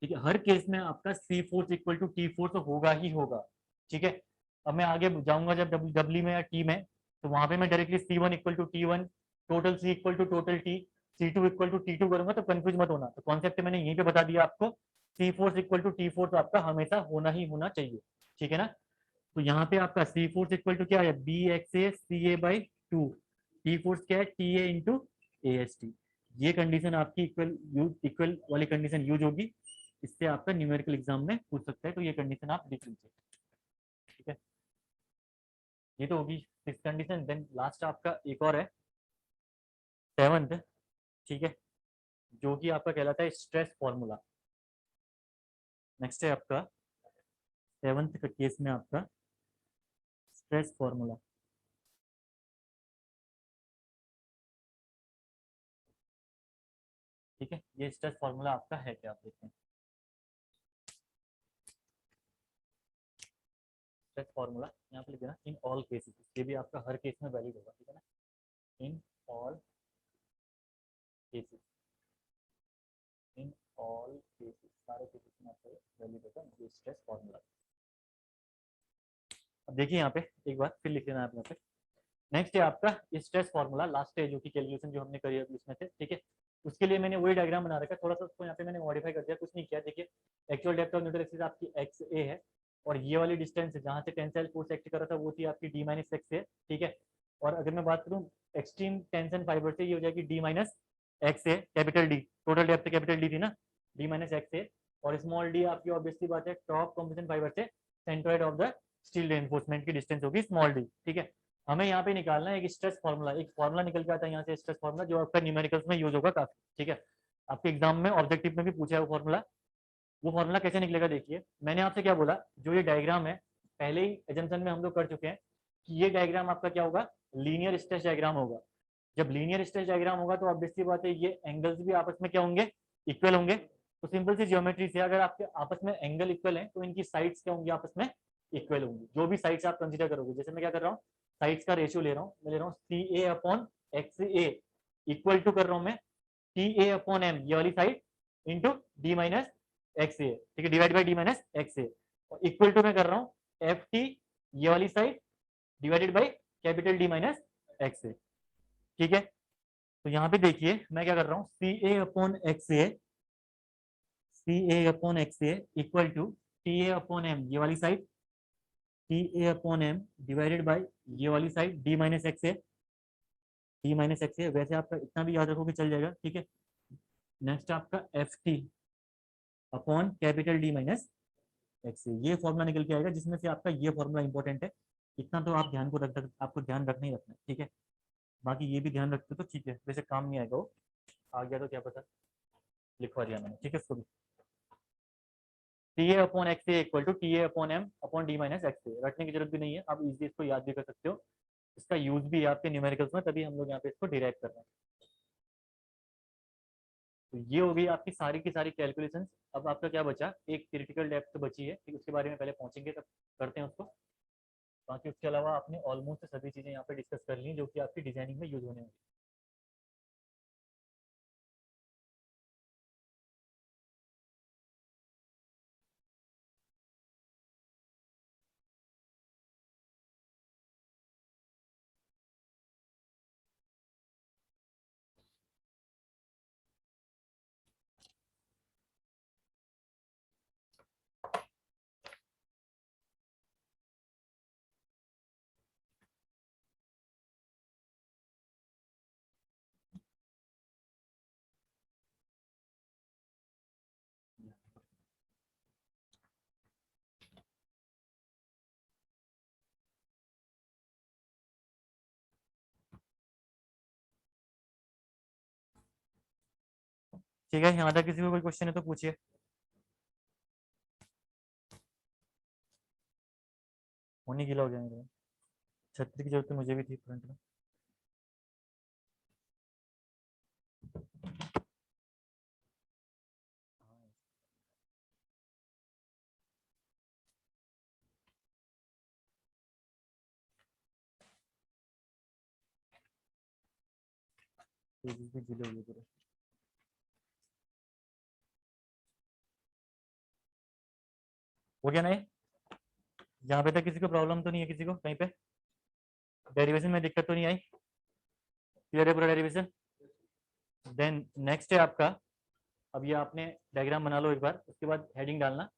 ठीक है, हर केस में आपका C force equal to T force तो होगा ही होगा, ठीक है। अब मैं आगे जाऊंगा जब डब्ल्यू में या टी में, तो वहां पे मैं directly C one equal to T one, total C equal to total T, C two equal to T two करूंगा, तो कंफ्यूज मत होना, तो कॉन्सेप्ट मैंने यहीं पे बता दिया आपको, C force equal to T force आपका हमेशा होना ही होना चाहिए, ठीक है ना। तो यहाँ पे आपका सी फोर्स इक्वल टू क्या है, B X A C A by two, T force क्या है, T A into A S T, ये कंडीशन आपकी इक्वल वाली कंडीशन यूज होगी, इससे आपका न्यूमेरिकल एग्जाम में पूछ सकता है, तो ये कंडीशन आप लिख लीजिए, ठीक है। ये तो होगी सिक्स कंडीशन, देन लास्ट आपका एक और है सेवंथ, ठीक है, जो कि आपका कहलाता है स्ट्रेस फॉर्मूला। नेक्स्ट है आपका सेवंथ का केस में आपका स्ट्रेस फॉर्मूला, ठीक है, ये स्ट्रेस फॉर्मूला आपका है क्या, आप देखते हैं, स्ट्रेस फॉर्मूला यहाँ पे लिख देना इन ऑल केसेस, ये भी आपका हर केस में वैलिड होगा, ठीक है ना, in all cases, in all cases, सारे केसेस में आपका वैलिड होगा ये स्ट्रेस फॉर्मूला। अब देखिए यहाँ पे एक बार फिर लिख लेना है आप यहाँ पे, नेक्स्ट है आपका स्ट्रेस फॉर्मूला, लास्ट है जो कि कैलकुलेशन जो हमने करी है उसमें से, ठीक है, उसके लिए मैंने वही डायग्राम बना रखा है, थोड़ा सा उसको यहाँ पे मैंने मॉडिफाई कर दिया, कुछ नहीं किया, देखिए actual depth of neutral axis आपकी एक्स ए है, और ये वाली डिस्टेंस जहाँ से टेंसाइल फोर्स एक्ट कर रहा था वो थी आपकी डी माइनस एक्स ए, ठीक है, और अगर मैं बात करूँ एक्सट्रीम टेंशन फाइबर से, ये हो जाएगी d minus x a capital D, total depth capital D थी ना, डी माइनस एक्स ए, और स्मॉल डी आपकी ऑब्वियसली बात है टॉप कॉम्प्रेशन फाइबर से centroid of the steel reinforcement की डिस्टेंस होगी स्मॉल डी, ठीक है। हमें यहाँ पे निकालना है एक स्ट्रेस फॉर्मूला, एक फॉर्मूला निकल के आता है यहाँ से स्ट्रेस फॉर्मूला, जो आपका न्यूमेरिकल्स में यूज होगा काफी, ठीक है, आपके एग्जाम में ऑब्जेक्टिव में भी पूछा है वो फॉर्मूला। वो फॉर्मूला कैसे निकलेगा, देखिए मैंने आपसे क्या बोला, जो ये डायग्राम है पहले ही एजम्पशन में हम लोग कर चुके हैं कि ये डायग्राम आपका क्या होगा, लीनियर स्ट्रेस डायग्राम होगा। जब लीनियर स्ट्रेस डायग्राम होगा तो ऑब्वियसली बात है ये एंगल्स भी आपस में क्या होंगे, इक्वल होंगे, तो सिंपल सी ज्योमेट्री से अगर आपके आपस में एंगल इक्वल है तो इनकी साइड्स क्या होंगी, आपस में इक्वल होंगी, जो भी साइड्स आप कंसीडर करोगे, जैसे मैं क्या कर रहा हूँ साइड्स का रेशियो ले रहा हूँ, मैं ले रहा हूँ c a upon x A equal to कर रहा हूँ मैं टी ए अपॉन एम, ये वाली side into d minus x ए, ठीक है, divide by d minus x a, और इक्वल टू मैं कर रहा हूँ एफ टी, ये वाली side divided by capital D minus x ए, ठीक है। तो यहाँ पे देखिए मैं क्या कर रहा हूँ c a upon x A, C a upon x A equal to t a upon m, ये वाली side t a upon m divided by ये वाली side d minus x a, d minus x a, वैसे आपका इतना भी याद रखोगे चल जाएगा, ठीक है। नेक्स्ट आपका f t upon capital D minus x a, ये फॉर्मूला निकल के आएगा, जिसमें से आपका ये फॉर्मूला इंपॉर्टेंट है, इतना तो आप ध्यान को आपको ध्यान रखना ही रखना है, ठीक है, बाकी ये भी ध्यान रखते तो ठीक है, वैसे काम नहीं आएगा वो, आ गया तो क्या पता, लिखवा दिया मैंने, ठीक है, इसको भी t a upon x A equal to t a upon m upon d minus x a, रटने की जरूरत भी नहीं है, आप इजीली इसको याद भी कर सकते हो, इसका यूज भी है आपके न्यूमेरिकल्स में, तभी हम लोग यहाँ पे इसको डिराइव कर रहे हैं। तो ये हो गई आपकी सारी की सारी कैलकुलेशंस। अब आपका क्या बचा, एक क्रिटिकल डेप्थ बची है, ठीक, उसके बारे में पहले पहुंचेंगे तब करते हैं उसको, बाकी उसके अलावा आपने ऑलमोस्ट सभी चीजें यहाँ पे डिस्कस कर ली जो कि आपकी डिजाइनिंग में यूज होने वाली। ठीक है, यहाँ तक किसी को कोई क्वेश्चन है तो पूछिए। होने गीला हो जाएंगे। छतरी की जरूरत तो मुझे भी थी फ्रंट में। पेजेस भी गीले हुए पूरे। हो गया नहीं? यहाँ पे तक किसी को प्रॉब्लम तो नहीं है, किसी को कहीं पे डेरिवेशन में दिक्कत तो नहीं आई? क्लियर है पूरा डेरिवेशन? देन नेक्स्ट है आपका, अब ये आपने डायग्राम बना लो एक बार, उसके बाद हेडिंग डालना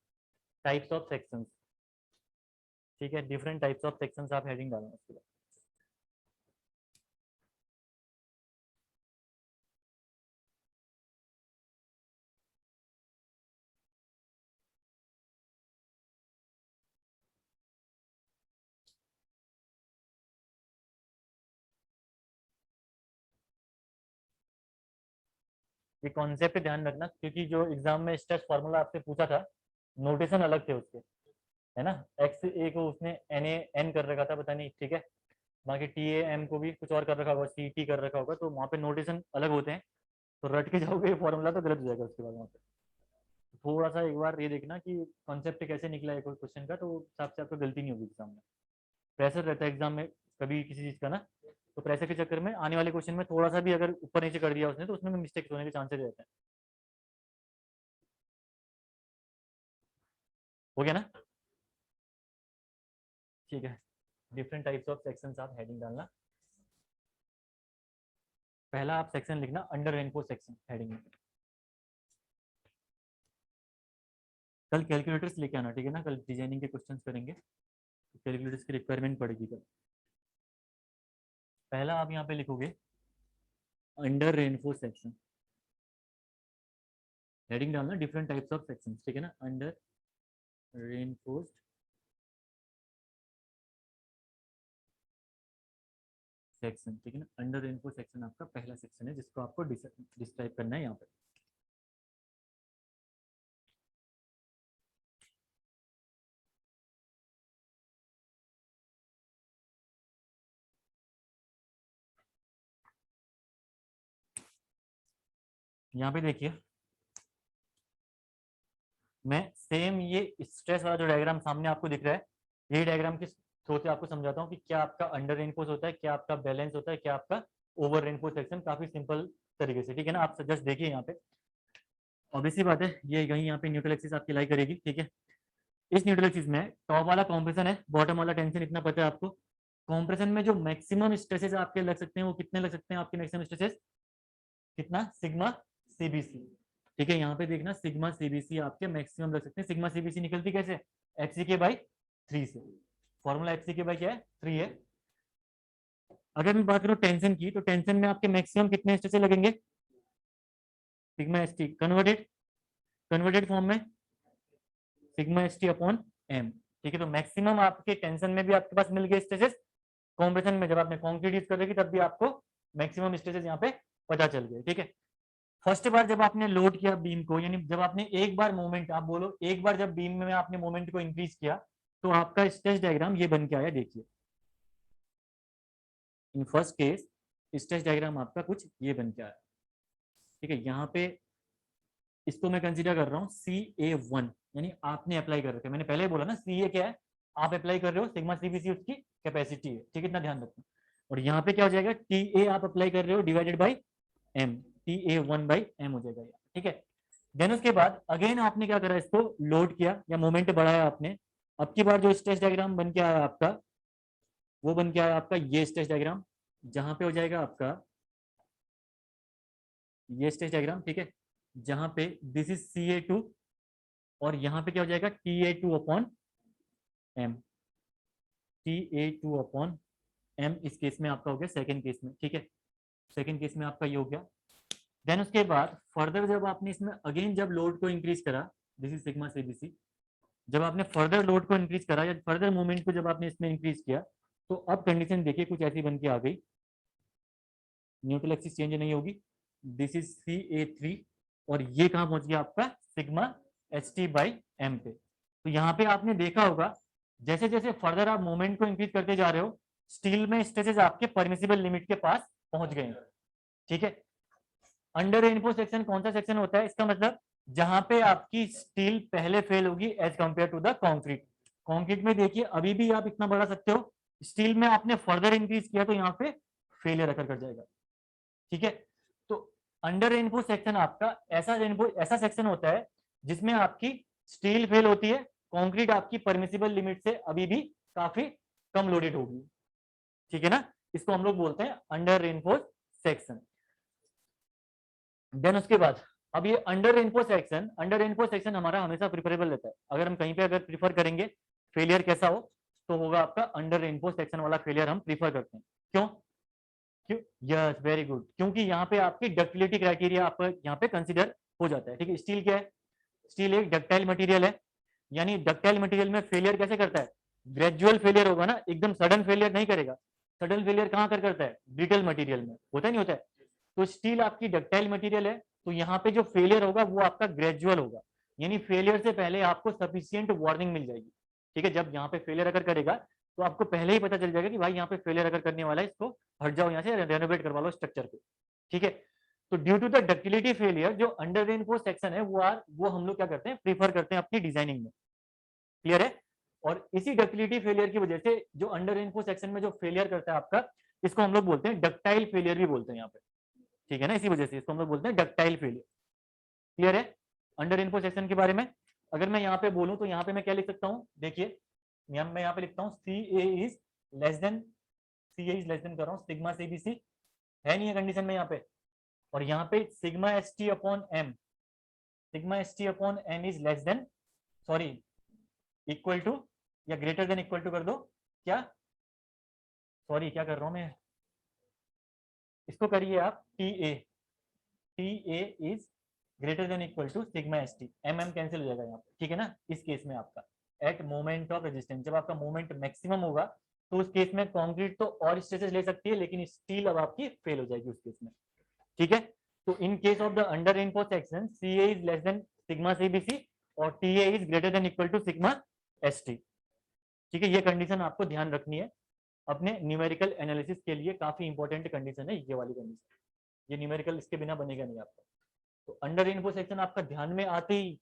टाइप्स ऑफ सेक्शंस। ठीक है, डिफरेंट टाइप्स ऑफ सेक्शंस आप हेडिंग डालना उसके बाद। ये कॉन्सेप्ट ध्यान रखना, क्योंकि जो एग्जाम में स्ट्रेस फार्मूला आपसे पूछा था, नोटेशन अलग थे उसके, है ना। एक्स ए को उसने एन ए एन कर रखा था, पता नहीं, ठीक है। बाकी टी ए एम को भी कुछ और कर रखा होगा, सी टी कर रखा होगा, तो वहाँ पे नोटेशन अलग होते हैं। तो रट के जाओगे फॉर्मूला तो गलत हो जाएगा उसके बाद वहाँ पे। थोड़ा सा एक बार ये देखना कि कॉन्सेप्ट कैसे निकला है कोई क्वेश्चन का, तो उस हिसाब से आपको गलती नहीं होगी एग्जाम में। प्रेशर रहता है एग्जाम में कभी किसी चीज़ का ना, तो प्रेशर के चक्कर में आने वाले क्वेश्चन में थोड़ा सा भी अगर ऊपर नीचे कर दिया उसने, तो उसमें मिस्टेक्स होने के चांसेस रहते हैं। हो गया ना? ठीक है, डिफरेंट टाइप्स ऑफ सेक्शंस आप हेडिंग डालना। पहला आप सेक्शन लिखना अंडर रेनफोर्स सेक्शन हेडिंग में। कल कैलकुलेटर्स लेके आना, ठीक है ना, कल डिजाइनिंग के क्वेश्चंस करेंगे, तो कैलकुलेटर्स की रिक्वायरमेंट पड़ेगी कल। पहला आप यहाँ पे लिखोगे अंडर रेनफोर्स सेक्शन, हेडिंग डालना डिफरेंट टाइप्स ऑफ सेक्शंस, ठीक है ना, अंडर रेनफोर्स्ड सेक्शन, ठीक है ना। अंडर रेनफोर्स सेक्शन आपका पहला सेक्शन है जिसको आपको डिस्क्राइब करना है यहाँ पे। यहाँ पे देखिए, मैं सेम ये स्ट्रेस वाला जो डायग्राम सामने आपको दिख रहा है, यही डायग्राम के थ्रू से आपको समझाता हूँ कि क्या आपका अंडर रेनफोर्स होता है, क्या आपका बैलेंस होता है, क्या आपका ओवर रेनफोर्स सेक्शन, काफी सिंपल तरीके से, ठीक है ना। आप जस्ट देखिए यहाँ पे, ऑब्वियसली बात है, ये यही यहाँ पे न्यूट्रल एक्सिस आपकी लाई करेगी, ठीक है। इस न्यूट्रल एक्सिस में टॉप वाला कॉम्प्रेशन है, बॉटम वाला टेंशन, इतना पता है आपको। कॉम्प्रेशन में जो मैक्सिमम स्ट्रेसेस आपके लग सकते हैं वो कितने लग सकते हैं आपके मैक्सिमम स्ट्रेसेस, कितना, सिग्मा सीबीसी, ठीक है। यहाँ पे देखना सिग्मा सीबीसी आपके मैक्सिमम लग सकते हैं। सिग्मा सीबीसी निकलती कैसे, एफ सी के बाई 3 से, फॉर्मूला एफ सी के बाई क्या है, 3 है। अगर मैं बात करूँ टेंशन की, तो टेंशन में आपके मैक्सिमम कितने स्ट्रेसेस लगेंगे, sigma S t, converted form में sigma S T upon m, ठीक है। तो मैक्सिमम आपके टेंशन में भी आपके पास मिल गए स्ट्रेसेस, कॉम्प्रेशन में जब आपने कंक्रीट यूज करेगी तब भी आपको मैक्सिमम स्ट्रेसेस यहाँ पे पता चल गए, ठीक है। फर्स्ट बार जब आपने लोड किया बीम को, यानी जब आपने एक बार मोमेंट, आप बोलो एक बार जब बीम में आपने मोमेंट को इंक्रीज किया, तो आपका स्ट्रेस डायग्राम ये बन के आया, देखिए। In first case stress diagram आपका कुछ ये बन के आया, ठीक है। यहाँ पे इसको मैं कंसीडर कर रहा हूँ CA1, यानी आपने अप्लाई कर रखे, मैंने पहले ही बोला ना CA क्या है, आप अप्लाई कर रहे हो, सिग्मा सीबीसी उसकी कैपेसिटी है, ठीक है, इतना ध्यान रखना। और यहाँ पे क्या हो जाएगा, TA आप अप्लाई कर रहे हो डिवाइडेड बाई M, TA1/M हो जाएगा, ठीक है। देन उसके बाद अगेन आपने क्या करा, इसको लोड किया या मोमेंट बढ़ाया आपने। अब की बार जो स्ट्रेस डायग्राम बन के आया आपका, वो बन के आया आपका ये स्ट्रेस डायग्राम, जहां पे हो जाएगा आपका ये स्ट्रेस डायग्राम, ठीक है, जहां पे दिस इज CA2, और यहाँ पे क्या हो जाएगा TA2 upon M, TA2 upon M, इस केस में आपका हो गया सेकेंड केस में, ठीक है। सेकेंड केस में आपका ये हो गया। देन उसके बाद फर्दर जब आपने इसमें अगेन जब लोड को इंक्रीज करा, दिस इज सिग्मा सीबीसी, जब आपने फर्दर लोड को इंक्रीज करा या फर्दर मूवमेंट को जब आपने इसमें इंक्रीज किया, तो अब कंडीशन देखिए कुछ ऐसी बन के आ गई, न्यूट्रल एक्सिस चेंज नहीं होगी, दिस इज CA3, और ये कहाँ पहुंच गया आपका सिग्मा ST/M पे। तो यहाँ पे आपने देखा होगा जैसे जैसे फर्दर आप मोमेंट को इंक्रीज करते जा रहे हो, स्टील में स्ट्रेसेस आपके परमिसिबल लिमिट के पास पहुंच गए हैं, ठीक है। अंडर रेनफोर्स सेक्शन कौन सा सेक्शन होता है, इसका मतलब जहां पे आपकी स्टील पहले फेल होगी as compare to the concrete. Concrete में देखिए अभी भी आप इतना बढ़ा सकते हो, स्टील में आपने फर्दर इंक्रीज किया तो यहाँ पे फेलियर अकर कर जाएगा, ठीक है। तो अंडर रेनफोर्स सेक्शन आपका ऐसा सेक्शन होता है जिसमें आपकी स्टील फेल होती है, कंक्रीट आपकी परमिसिबल लिमिट से अभी भी काफी कम लोडेड होगी, ठीक है ना। इसको हम लोग बोलते हैं अंडर रेनफोर्स सेक्शन। देन उसके बाद अब ये अंडर रेनफोर्स सेक्शन हमारा हमेशा प्रिफरेबल रहता है। अगर हम कहीं पे अगर प्रीफर करेंगे फेलियर कैसा हो तो होगा आपका अंडर रेनफोर्स सेक्शन वाला फेलियर हम प्रीफर करते हैं। क्यों? क्यों? यस, वेरी गुड, क्योंकि यहाँ पे आपकी डक्टिलिटी क्राइटेरिया आप यहाँ पे कंसिडर हो जाता है, ठीक है। स्टील क्या है? स्टील एक डक्टाइल मटेरियल है, यानी डक्टाइल मटेरियल में फेलियर कैसे करता है? ग्रेजुअल फेलियर होगा ना, एकदम सडन फेलियर नहीं करेगा। सडन फेलियर कहाँ कर करता है? ब्रिटल मटेरियल में होता नहीं होता है। तो स्टील आपकी डक्टाइल मटेरियल है, तो यहाँ पे जो फेलियर होगा वो आपका ग्रेजुअल होगा, यानी फेलियर से पहले आपको सफिशियंट वार्निंग मिल जाएगी, ठीक है। जब यहाँ पे फेलियर अगर करेगा तो आपको पहले ही पता चल जाएगा कि भाई यहाँ पे फेलियर अगर करने वाला है, इसको हट जाओ यहाँ से, रेनोवेट करवा लो स्ट्रक्चर को, ठीक है। तो due to the ductility failure जो अंडर रेनफोर्स सेक्शन है वो हम लोग क्या करते हैं, प्रीफर करते हैं अपनी डिजाइनिंग में, क्लियर है। और इसी डक्टिलिटी फेलियर की वजह से जो अंडर रेनफोर्स सेक्शन में जो फेलियर करता है आपका, इसको हम लोग बोलते हैं डक्टाइल फेलियर भी बोलते हैं यहाँ पे, ठीक है ना। इसी वजह से इसको हम लोग बोलते हैं डक्टाइल फेलियर, क्लियर है। अंडर रेनफोर्स सेक्शन के बारे में अगर मैं यहाँ पे बोलूँ तो यहाँ पे मैं क्या लिख सकता हूँ, देखिए मैं यहाँ पे लिखता हूँ c a is less than, c a is less than कर रहा हूँ सिग्मा सी बी सी, है नहीं है कंडीशन में यहाँ पे। और यहाँ पे sigma S T upon M, sigma S T upon M is less than, sorry, equal to या ग्रेटर देन इक्वल टू कर दो, क्या, सॉरी क्या कर रहा हूं मैं, इसको करिए आप T A is greater than equal to sigma S T, M M cancel हो जाएगा यहाँ पे, ठीक है ना। इस केस में आपका एट मोमेंट ऑफ रेजिस्टेंस, जब आपका मोमेंट मैक्सिमम होगा तो उस केस में कंक्रीट तो और स्ट्रेसेस ले सकती है, लेकिन स्टील अब आपकी फेल हो जाएगी उस केस में, ठीक है। तो in case of the under reinforce section c a is less than sigma c b c और t A is greater than equal to sigma S t, ठीक है। ये कंडीशन आपको ध्यान रखनी है अपने न्यूमेरिकल एनालिसिस के लिए, काफी इंपॉर्टेंट कंडीशन है ये वाली कंडीशन, ये न्यूमेरिकल इसके बिना बनेगा नहीं आपका। तो अंडर रेनफो सेक्शन आपका ध्यान में आते ही,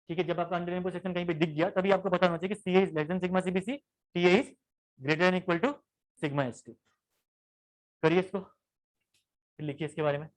ठीक है, जब आपका अंडर रेनफो सेक्शन कहीं पे दिख गया तभी आपको पता होना चाहिए कि c is less than sigma सीबीसी, t is greater than equal to sigma S t. करिए इसको, फिर लिखिए इसके बारे में।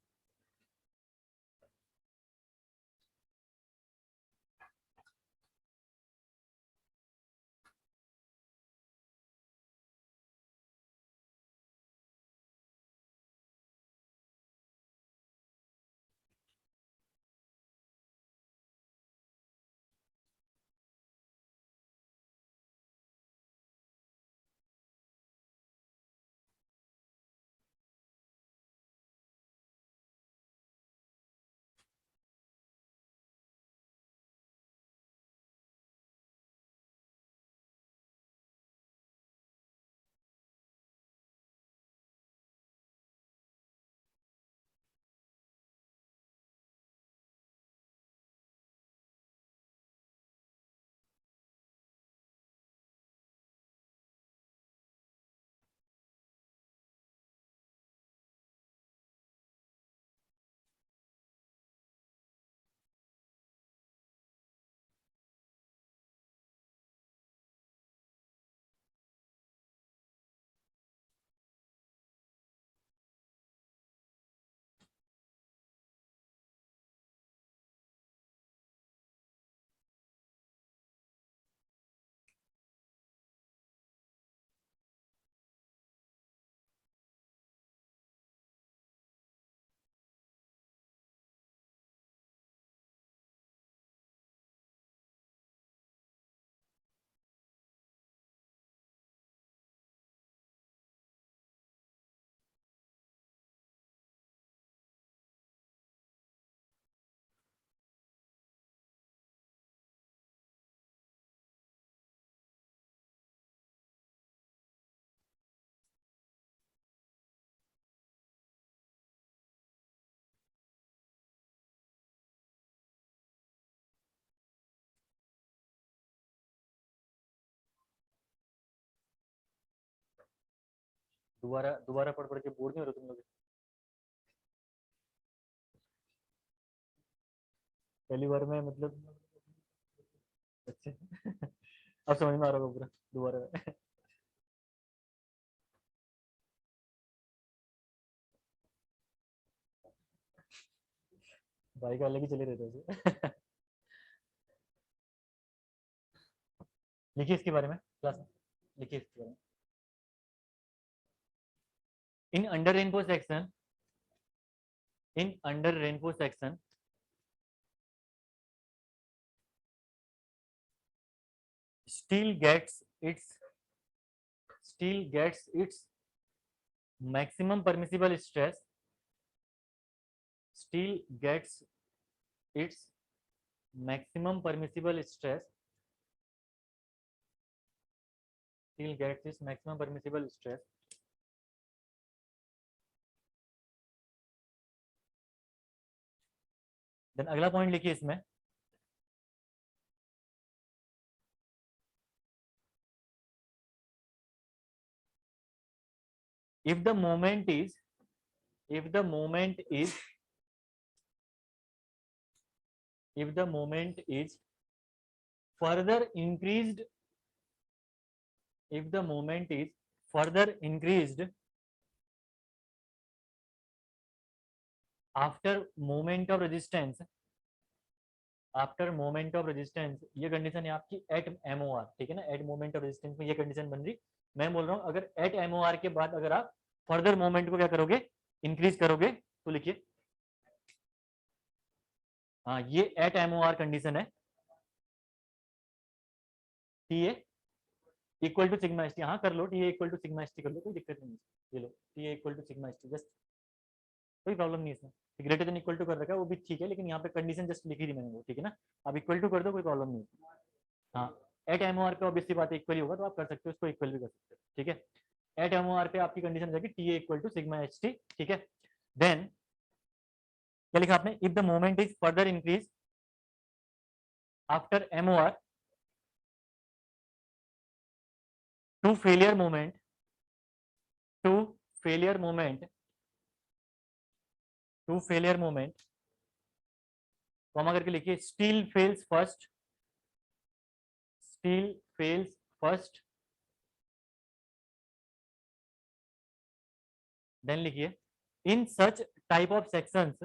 दोबारा दोबारा पढ़ पढ़ के बोर नहीं हो रहे तुम लोग? पहली बार में मतलब अच्छा अब समझ में आ रहा होगा पूरा दोबारा भाई का अलग ही चले रहते उसे लिखिए इसके बारे में क्लास में, लिखिए इसके बारे में। In under reinforce section, in under reinforce section steel gets its maximum permissible stress, steel gets its maximum permissible stress, steel gets its maximum permissible stress then अगला पॉइंट लिखिए इसमें, if the moment is if the moment is if the moment is further increased if the moment is further increased after moment of resistance, after moment of resistance, ये condition है आपकी eight MoR, ठीक है ना, eight moment of resistance में ये condition बन रही। मैं बोल रहा हूँ अगर एट एमओआर के बाद अगर आप फर्दर मोमेंट को क्या करोगे, इंक्रीज करोगे, तो लिखिए, हाँ ये एट एमओआर कंडीशन है, T A equal to sigma S t, हाँ कर लो, t A equal to sigma S t कर लो, कोई दिक्कत नहीं है, ये लो t A equal to sigma S t, just कोई प्रॉब्लम नहीं है इसमें, ग्रेटर देन इक्वल टू कर रखा है वो भी ठीक है, लेकिन यहाँ पे कंडीशन जस्ट लिखी थी मैंने वो, ठीक है ना, आप इक्वल टू कर दो कोई प्रॉब्लम नहीं है। हाँ एट एमओआर पे ऑब्वियसली बात इक्वल ही होगा, तो आप कर सकते हो उसको, इक्वल भी कर सकते हो, ठीक है। एट एमओआर पे आपकी कंडीशन हो जाएगी t A equal to sigma h t, ठीक है। देन क्या लिखा आपने, if the moment is further increase after MOR to failure moment, to failure moment, to failure moment, comma करके लिखिए, steel fails first, steel fails first, then लिखिए in such type of sections,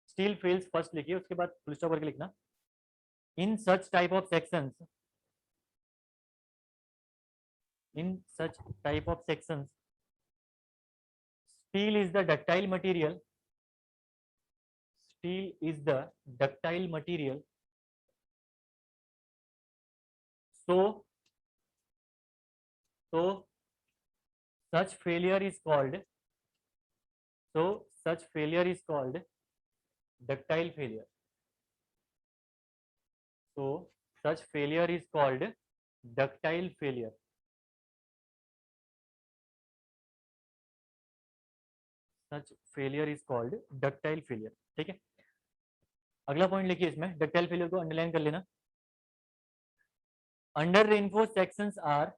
steel fails first लिखिए, उसके बाद full stop करके लिखना, in such type of sections, in such type of sections steel is the ductile material, steel is the ductile material, so such failure is called, so such failure is called ductile failure, so such failure is called ductile failure, such failure is called ductile failure, ठीक है। अगला point लिखिए इसमें, ductile failure को underline कर लेना, under reinforced sections are,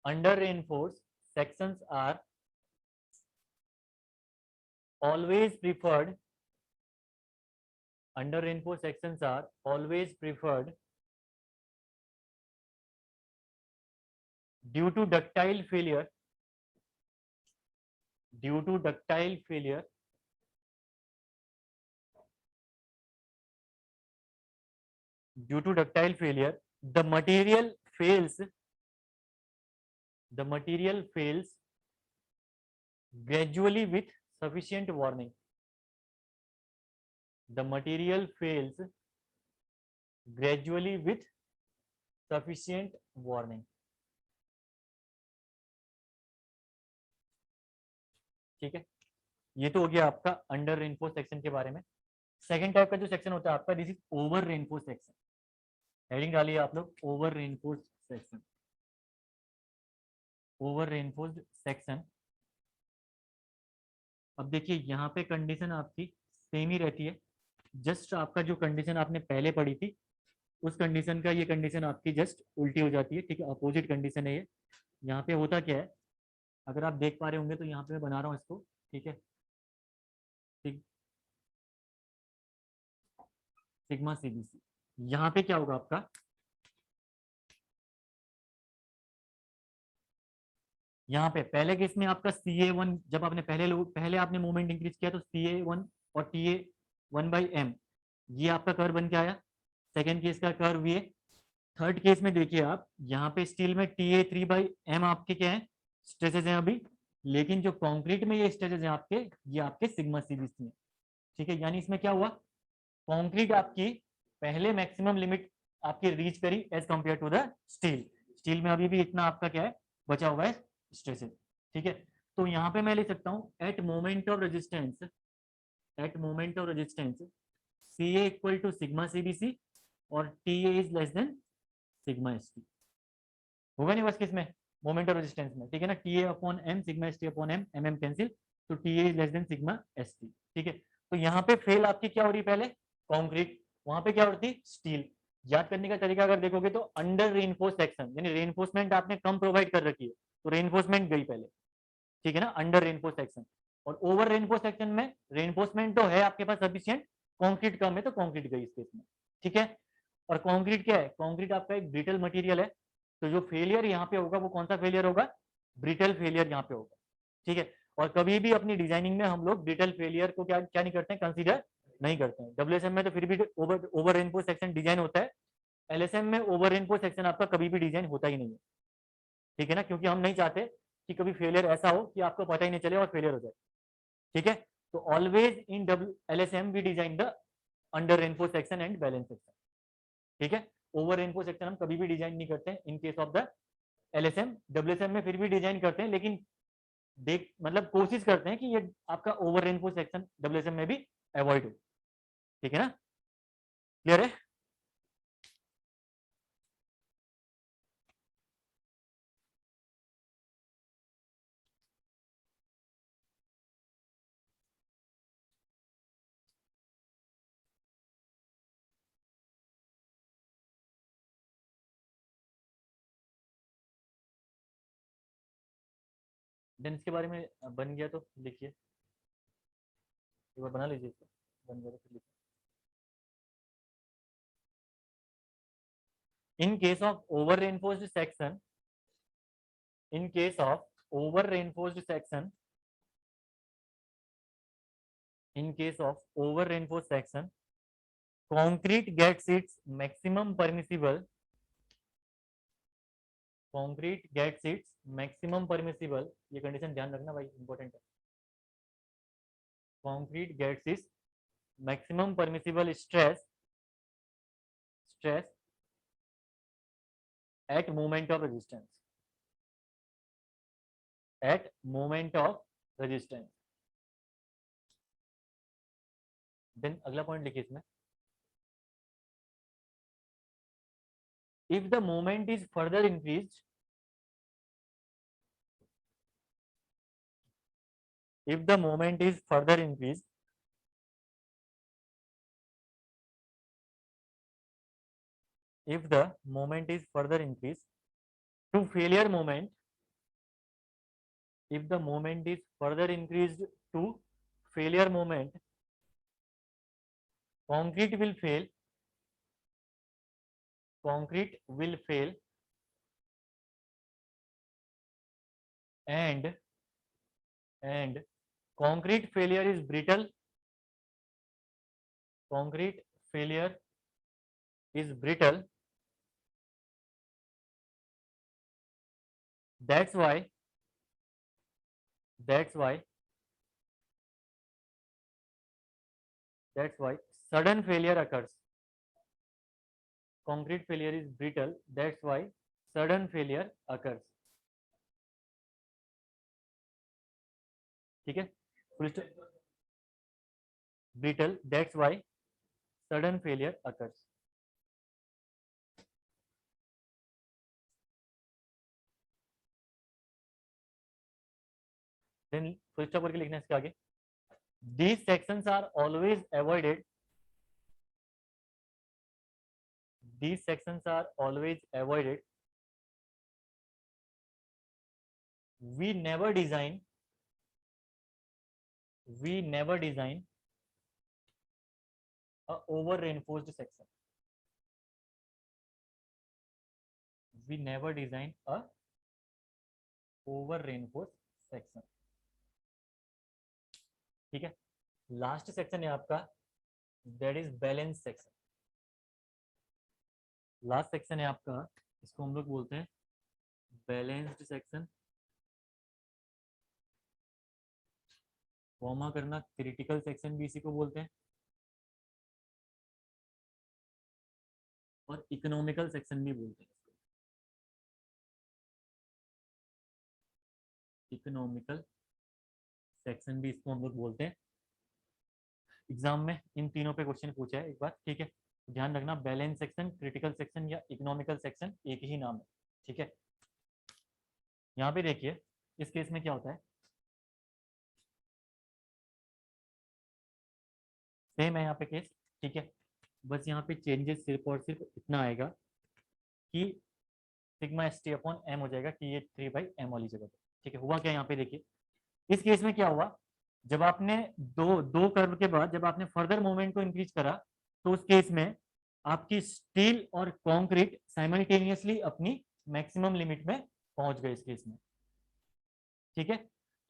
under reinforced sections are always preferred, under reinforced sections are always preferred due to ductile failure, due to ductile failure, due to ductile failure the material fails, the material fails gradually with sufficient warning, the material fails gradually with sufficient warning, ठीक है। ये तो हो गया आपका under reinforce section के बारे में। सेकंड टाइप का जो सेक्शन होता है आपका, this is over reinforce section, heading डालिए आप लोग, over reinforce section, over reinforced section. अब देखिए यहाँ पे कंडीशन आपकी सेम ही रहती है, जस्ट आपका जो कंडीशन आपने पहले पढ़ी थी उस कंडीशन का ये कंडीशन आपकी जस्ट उल्टी हो जाती है, ठीक है, अपोजिट कंडीशन है ये। यहाँ पे होता क्या है, अगर आप देख पा रहे होंगे तो यहाँ पे मैं बना रहा हूँ इसको, ठीक है, सिग्मा सीबीसी। यहाँ पे क्या होगा आपका, यहाँ पे पहले केस में आपका CA1, जब आपने पहले आपने मूवमेंट इंक्रीज किया तो CA1 और TA1/m ये आपका कर्व बन के आया, सेकेंड केस का कर्व ये। थर्ड केस में देखिए आप, यहाँ पे स्टील में TA3/m आपके क्या है, स्ट्रेसेस हैं अभी, लेकिन जो कंक्रीट में ये स्ट्रेसेस हैं आपके, ये आपके सिग्मा सीबीसी हैं, ठीक है। यानी इसमें क्या हुआ, कंक्रीट आपकी पहले मैक्सिमम लिमिट आपकी रीच करी as compare to the steel. Steel में अभी भी इतना आपका क्या है, बचा हुआ है स्ट्रेसेस, ठीक है। तो यहाँ पे मैं ले सकता हूँ at moment of resistance, at moment of resistance CA equal to sigma CBC और TA is less than sigma ST। होगा नहीं बस किसमें, मोमेंट ऑफ रेजिस्टेंस में, ठीक है ना, TA/m sigma ST upon m, mm cancel, तो TA is less than sigma ST, ठीक है। तो यहाँ पे फेल आपकी क्या हो रही, पहले कंक्रीट, वहां पे क्या होती, स्टील। याद करने का तरीका अगर देखोगे तो अंडर रेनफोर्स सेक्शन, यानी रेनफोर्समेंट आपने कम प्रोवाइड कर रखी है, तो रेनफोर्समेंट गई पहले, ठीक है ना, अंडर रेनफोर्स सेक्शन। और ओवर रेनफोर्स सेक्शन में रेनफोर्समेंट तो है आपके पास सफिशियंट, कंक्रीट कम है तो कंक्रीट गई इस केस में, ठीक है। और कंक्रीट क्या है, कंक्रीट आपका एक ब्रिटल मटेरियल है, तो जो फेलियर यहाँ पे होगा वो कौन सा फेलियर होगा, ब्रिटल फेलियर यहाँ पे होगा, ठीक है। और कभी भी अपनी डिजाइनिंग में हम लोग ब्रिटल फेलियर को क्या क्या नहीं करते हैं, कंसीडर नहीं करते हैं। WSM में तो फिर भी ओवर रेनफोर्स सेक्शन डिजाइन होता है, LSM में ओवर रेनफोर्स सेक्शन आपका कभी भी डिजाइन होता ही नहीं है, ठीक है ना, क्योंकि हम नहीं चाहते कि कभी फेलियर ऐसा हो कि आपको पता ही नहीं चले और फेलियर हो जाए, ठीक है। तो always in LSM we design the under reinforce section and balance section, ठीक है। ओवर रेनफोर्स सेक्शन हम कभी भी डिजाइन नहीं करते हैं इन case of the LSM। WSM में फिर भी डिजाइन करते हैं, लेकिन देख मतलब कोशिश करते हैं कि ये आपका ओवर रेनफोर्स सेक्शन WSM में भी अवॉइड हो, ठीक है ना, क्लियर है। देन इसके बारे में बन गया तो लिखिए, एक बार बना लीजिए इसको, बन गया तो फिर लिखिए। In case of over reinforced section, in case of over reinforced section, in case of over reinforced section, concrete gets its maximum permissible, concrete gets its maximum permissible, ये कंडीशन ध्यान रखना भाई, इंपॉर्टेंट है, concrete gets its maximum permissible stress, stress at moment of resistance, at moment of resistance। Then अगला point लिखिए इसमें, if the moment is further increased, if the moment is further increased, if the moment is further increased to failure moment, if the moment is further increased to failure moment, concrete will fail, concrete will fail, and concrete failure is brittle, concrete failure is brittle, that's why sudden failure occurs, concrete failure is brittle, that's why sudden failure occurs, ठीक है, brittle, that's why sudden failure occurs। Then full stop करके लिखना है इसके आगे, these sections are always avoided, these sections are always avoided. We never design a over reinforced section. We never design a over reinforced section. ठीक है, last section है आपका, that is balance section. Last section है आपका, इसको हम लोग बोलते हैं बैलेंस्ड सेक्शन. कॉमा करना, क्रिटिकल सेक्शन भी इसी को बोलते हैं, और इकोनॉमिकल सेक्शन भी बोलते हैं. इकोनॉमिकल सेक्शन भी इसको हम लोग बोलते हैं. एग्जाम में इन तीनों पे क्वेश्चन पूछा है एक बार, ठीक है. ध्यान रखना, बैलेंस सेक्शन, क्रिटिकल सेक्शन या इकोनॉमिकल सेक्शन एक ही नाम है, ठीक है. यहाँ पे देखिए, इस केस में क्या होता है, सेम है यहाँ पे केस, ठीक है. बस यहाँ पे चेंजेस सिर्फ और सिर्फ इतना आएगा कि sigma S T upon M हो जाएगा, कि ये 3/m वाली जगह पे, ठीक है. हुआ क्या यहाँ पे देखिए, इस केस में क्या हुआ, जब आपने दो दो कर्व के बाद जब आपने फर्दर मोमेंट को इंक्रीज करा, तो उस केस में आपकी स्टील और कंक्रीट साइमल्टेनियसली अपनी मैक्सिमम लिमिट में पहुंच गए इस केस में, ठीक है.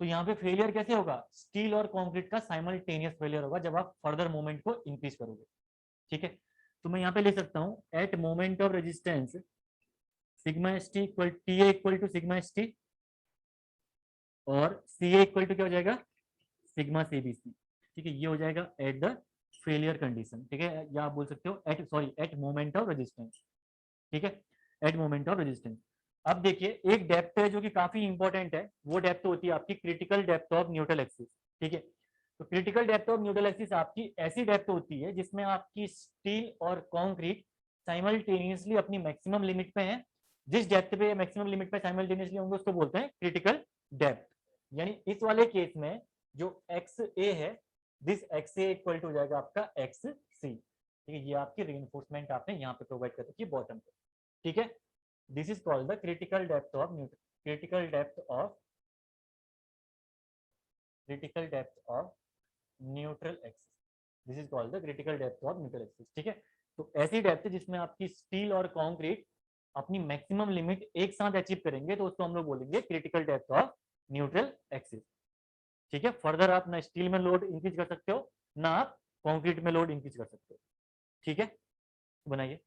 तो यहाँ पे फेलियर कैसे होगा, स्टील और कंक्रीट का साइमल्टेनियस फेलियर होगा जब आप फर्दर मोमेंट को इंक्रीज करोगे, ठीक है. तो मैं यहाँ पे लिख सकता हूँ, at moment of resistance sigma S T equal T A equal to sigma S T, और सी ए इक्वल टू क्या हो जाएगा, सिग्मा सी बी सी, ठीक है. ये हो जाएगा एट द फेलियर कंडीशन, ठीक है. या आप बोल सकते हो एट मोमेंट ऑफ रेजिस्टेंस, ठीक है, एट मोमेंट ऑफ रेजिस्टेंस. अब देखिए, एक डेप्थ है जो कि काफी इंपॉर्टेंट है, वो डेप्थ होती है आपकी critical depth of neutral axis, ठीक है. तो critical depth of neutral axis आपकी ऐसी डेप्थ होती है जिसमें आपकी स्टील और कंक्रीट साइमल्टेनियसली अपनी मैक्सिमम लिमिट पे है. जिस डेप्थ पे मैक्सिमम लिमिट पे साइमल्टेनियसली होंगे उसको बोलते हैं क्रिटिकल डेप्थ. यानी इस वाले केस में जो एक्स ए है, this X A equal to हो जाएगा आपका एक्स सी, ठीक है. ये आपकी रीइंफोर्समेंट आपने यहाँ पे प्रोवाइड कर दी बॉटम पे, ठीक है. This is called the critical depth of critical depth of neutral axis. This is called the critical depth of neutral axis, ठीक है. तो ऐसी डेप्थ जिसमें आपकी स्टील और कंक्रीट अपनी मैक्सिमम लिमिट एक साथ अचीव करेंगे, तो उसको हम लोग बोलेंगे critical depth of neutral axis, ठीक है. फर्दर आप ना स्टील में लोड इंक्रीज कर सकते हो, ना आप कंक्रीट में लोड इंक्रीज कर सकते हो, ठीक है. बनाइए.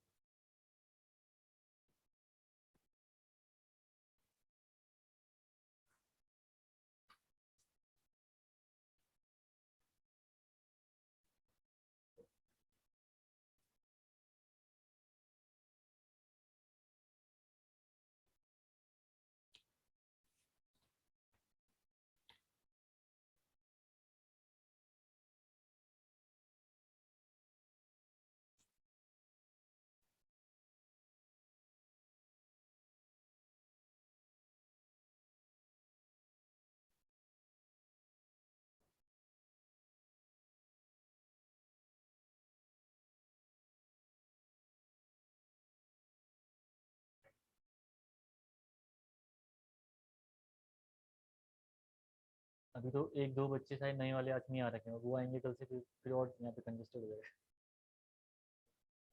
अभी तो एक दो बच्चे शायद नए वाले आज नहीं आ रखे हैं, वो आएंगे कल से, फिर और यहाँ पे कंजेस्टेड हो जाएगा.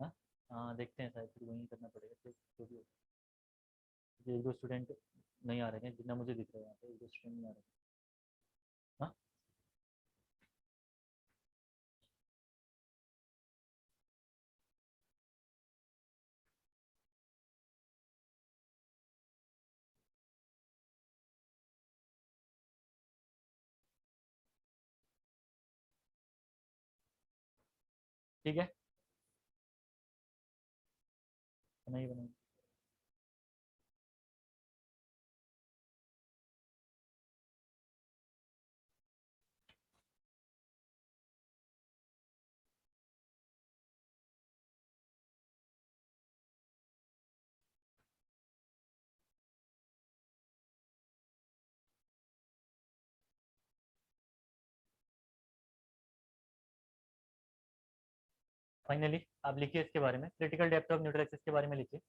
हाँ हाँ, देखते हैं, शायद फिर वहीं करना पड़ेगा, फिर जो भी एक दो स्टूडेंट नहीं आ रहे हैं जितना मुझे दिख रहा है, यहाँ पे एक दो स्टूडेंट नहीं आ रहे हैं. हाँ ठीक है, बनाइए बनाइए. फाइनली आप लिखिए इसके बारे में, critical depth of neutral axis के बारे में लिखिए।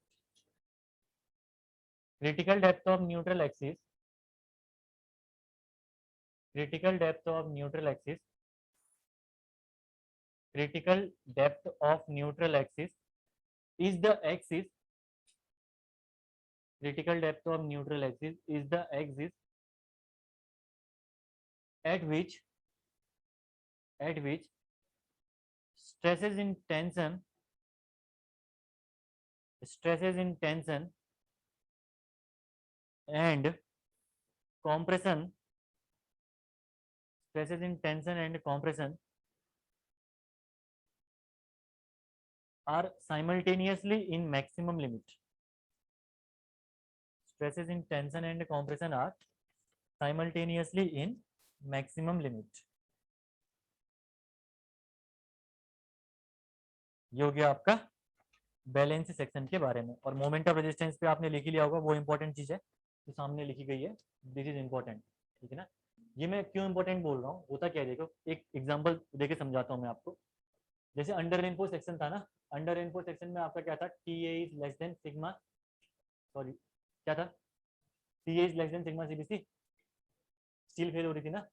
Critical depth of neutral axis, critical depth of neutral axis, critical depth of neutral axis is the axis, critical depth of neutral axis is the axis at which stresses in tension and compression, stresses in tension and compression are simultaneously in maximum limit. Stresses in tension and compression are simultaneously in maximum limit. ये हो गया आपका balance section के बारे में। और moment of resistance पे आपने लिख ही लिया होगा, वो इंपॉर्टेंट चीज है जो सामने लिखी गई है, दिस इज इंपॉर्टेंट, ठीक है ना। ये मैं क्यों इंपॉर्टेंट बोल रहा हूँ, होता क्या है, देखो एक एग्जांपल देके समझाता हूँ मैं आपको। जैसे अंडर रेनफोर्स सेक्शन था ना, अंडर रेनफोर्स सेक्शन में आपका क्या था, TA is less than sigma, sorry क्या था, CA is less than sigma CBC, steel fail हो रही थी ना,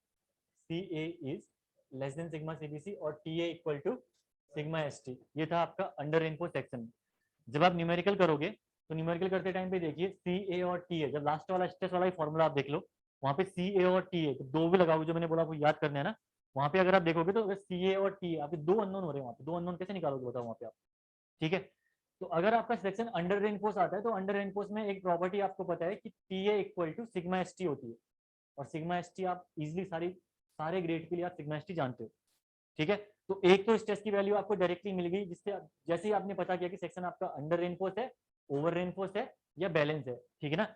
CA is less than sigma CBC और TA equal to sigma ST। ये था आपका अंडर रेनफोर्स सेक्शन। जब आप न्यूमेरिकल करोगे तो न्यूमेरिकल करते टाइम पे देखिए CA और TA, जब लास्ट वाला स्ट्रेस वाला फॉर्मूला आप देख लो, वहाँ पे CA और TA तो दो भी लगाओ, जो मैंने बोला आपको याद करना है ना, वहाँ पे अगर आप देखोगे तो अगर CA और TA आपके दो अननोन हो रहे हैं, वहाँ पे दो अननोन कैसे निकालोगे बताओ वहाँ पे आप, ठीक है। तो अगर आपका सेक्शन अंडर रेनफोर्स आता है तो अंडर रेनफोर्स में एक प्रॉपर्टी आपको पता है कि TA equal to sigma ST होती है, और सिग्मा ST आप इजिली सारे ग्रेड के लिए आप सिग्मा ST जानते हो, ठीक है। तो एक तो स्ट्रेस की वैल्यू आपको डायरेक्टली मिल गई, जिससे जैसे ही आपने पता किया कि सेक्शन आपका अंडर रेनफोर्स है, ओवर रेनफोर्स है या बैलेंस है, ठीक है ना।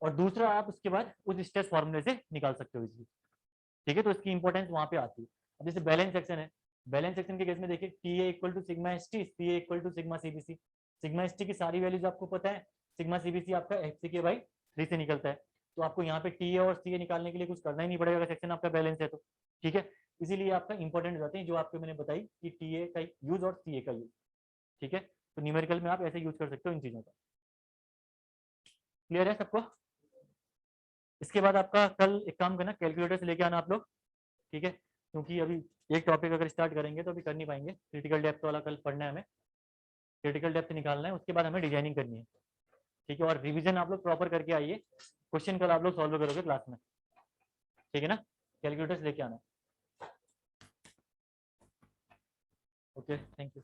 और दूसरा आप उसके बाद उस स्ट्रेस फॉर्मूले से निकाल सकते हो इजीली, ठीक है। तो इसकी इंपॉर्टेंस वहां पे आती है। अब जैसे बैलेंस सेक्शन है, बैलेंस सेक्शन के केस में देखिए TA equal to sigma ST, CA equal to sigma CBC। Sigma ST की सारी वैल्यूज आपको पता है, सिग्मा CBC आपका HCK/3 से निकलता है। तो आपको यहाँ पे TA और CA निकालने के लिए कुछ करना ही नहीं पड़ेगा अगर सेक्शन आपका बैलेंस है तो, ठीक है। इसीलिए आपका इंपॉर्टेंट हो जाते हैं जो आपको मैंने बताई कि TA का यूज और CA का यूज, ठीक है। तो न्यूमेरिकल में आप ऐसे यूज कर सकते हो इन चीजों का। क्लियर है सबको? इसके बाद आपका कल एक काम करना, कैलकुलेटर से लेके आना आप लोग, ठीक है, क्योंकि अभी एक टॉपिक अगर स्टार्ट करेंगे तो अभी कर नहीं पाएंगे। क्रिटिकल डेप्थ वाला कल पढ़ना है हमें, क्रिटिकल डेप्थ निकालना है, उसके बाद हमें डिजाइनिंग करनी है, ठीक है। और रिवीजन आप लोग प्रॉपर करके आइए, क्वेश्चन कल आप लोग सॉल्व करोगे क्लास में, ठीक है ना। कैलकुलेटर से लेके आना, ओके, थैंक यू।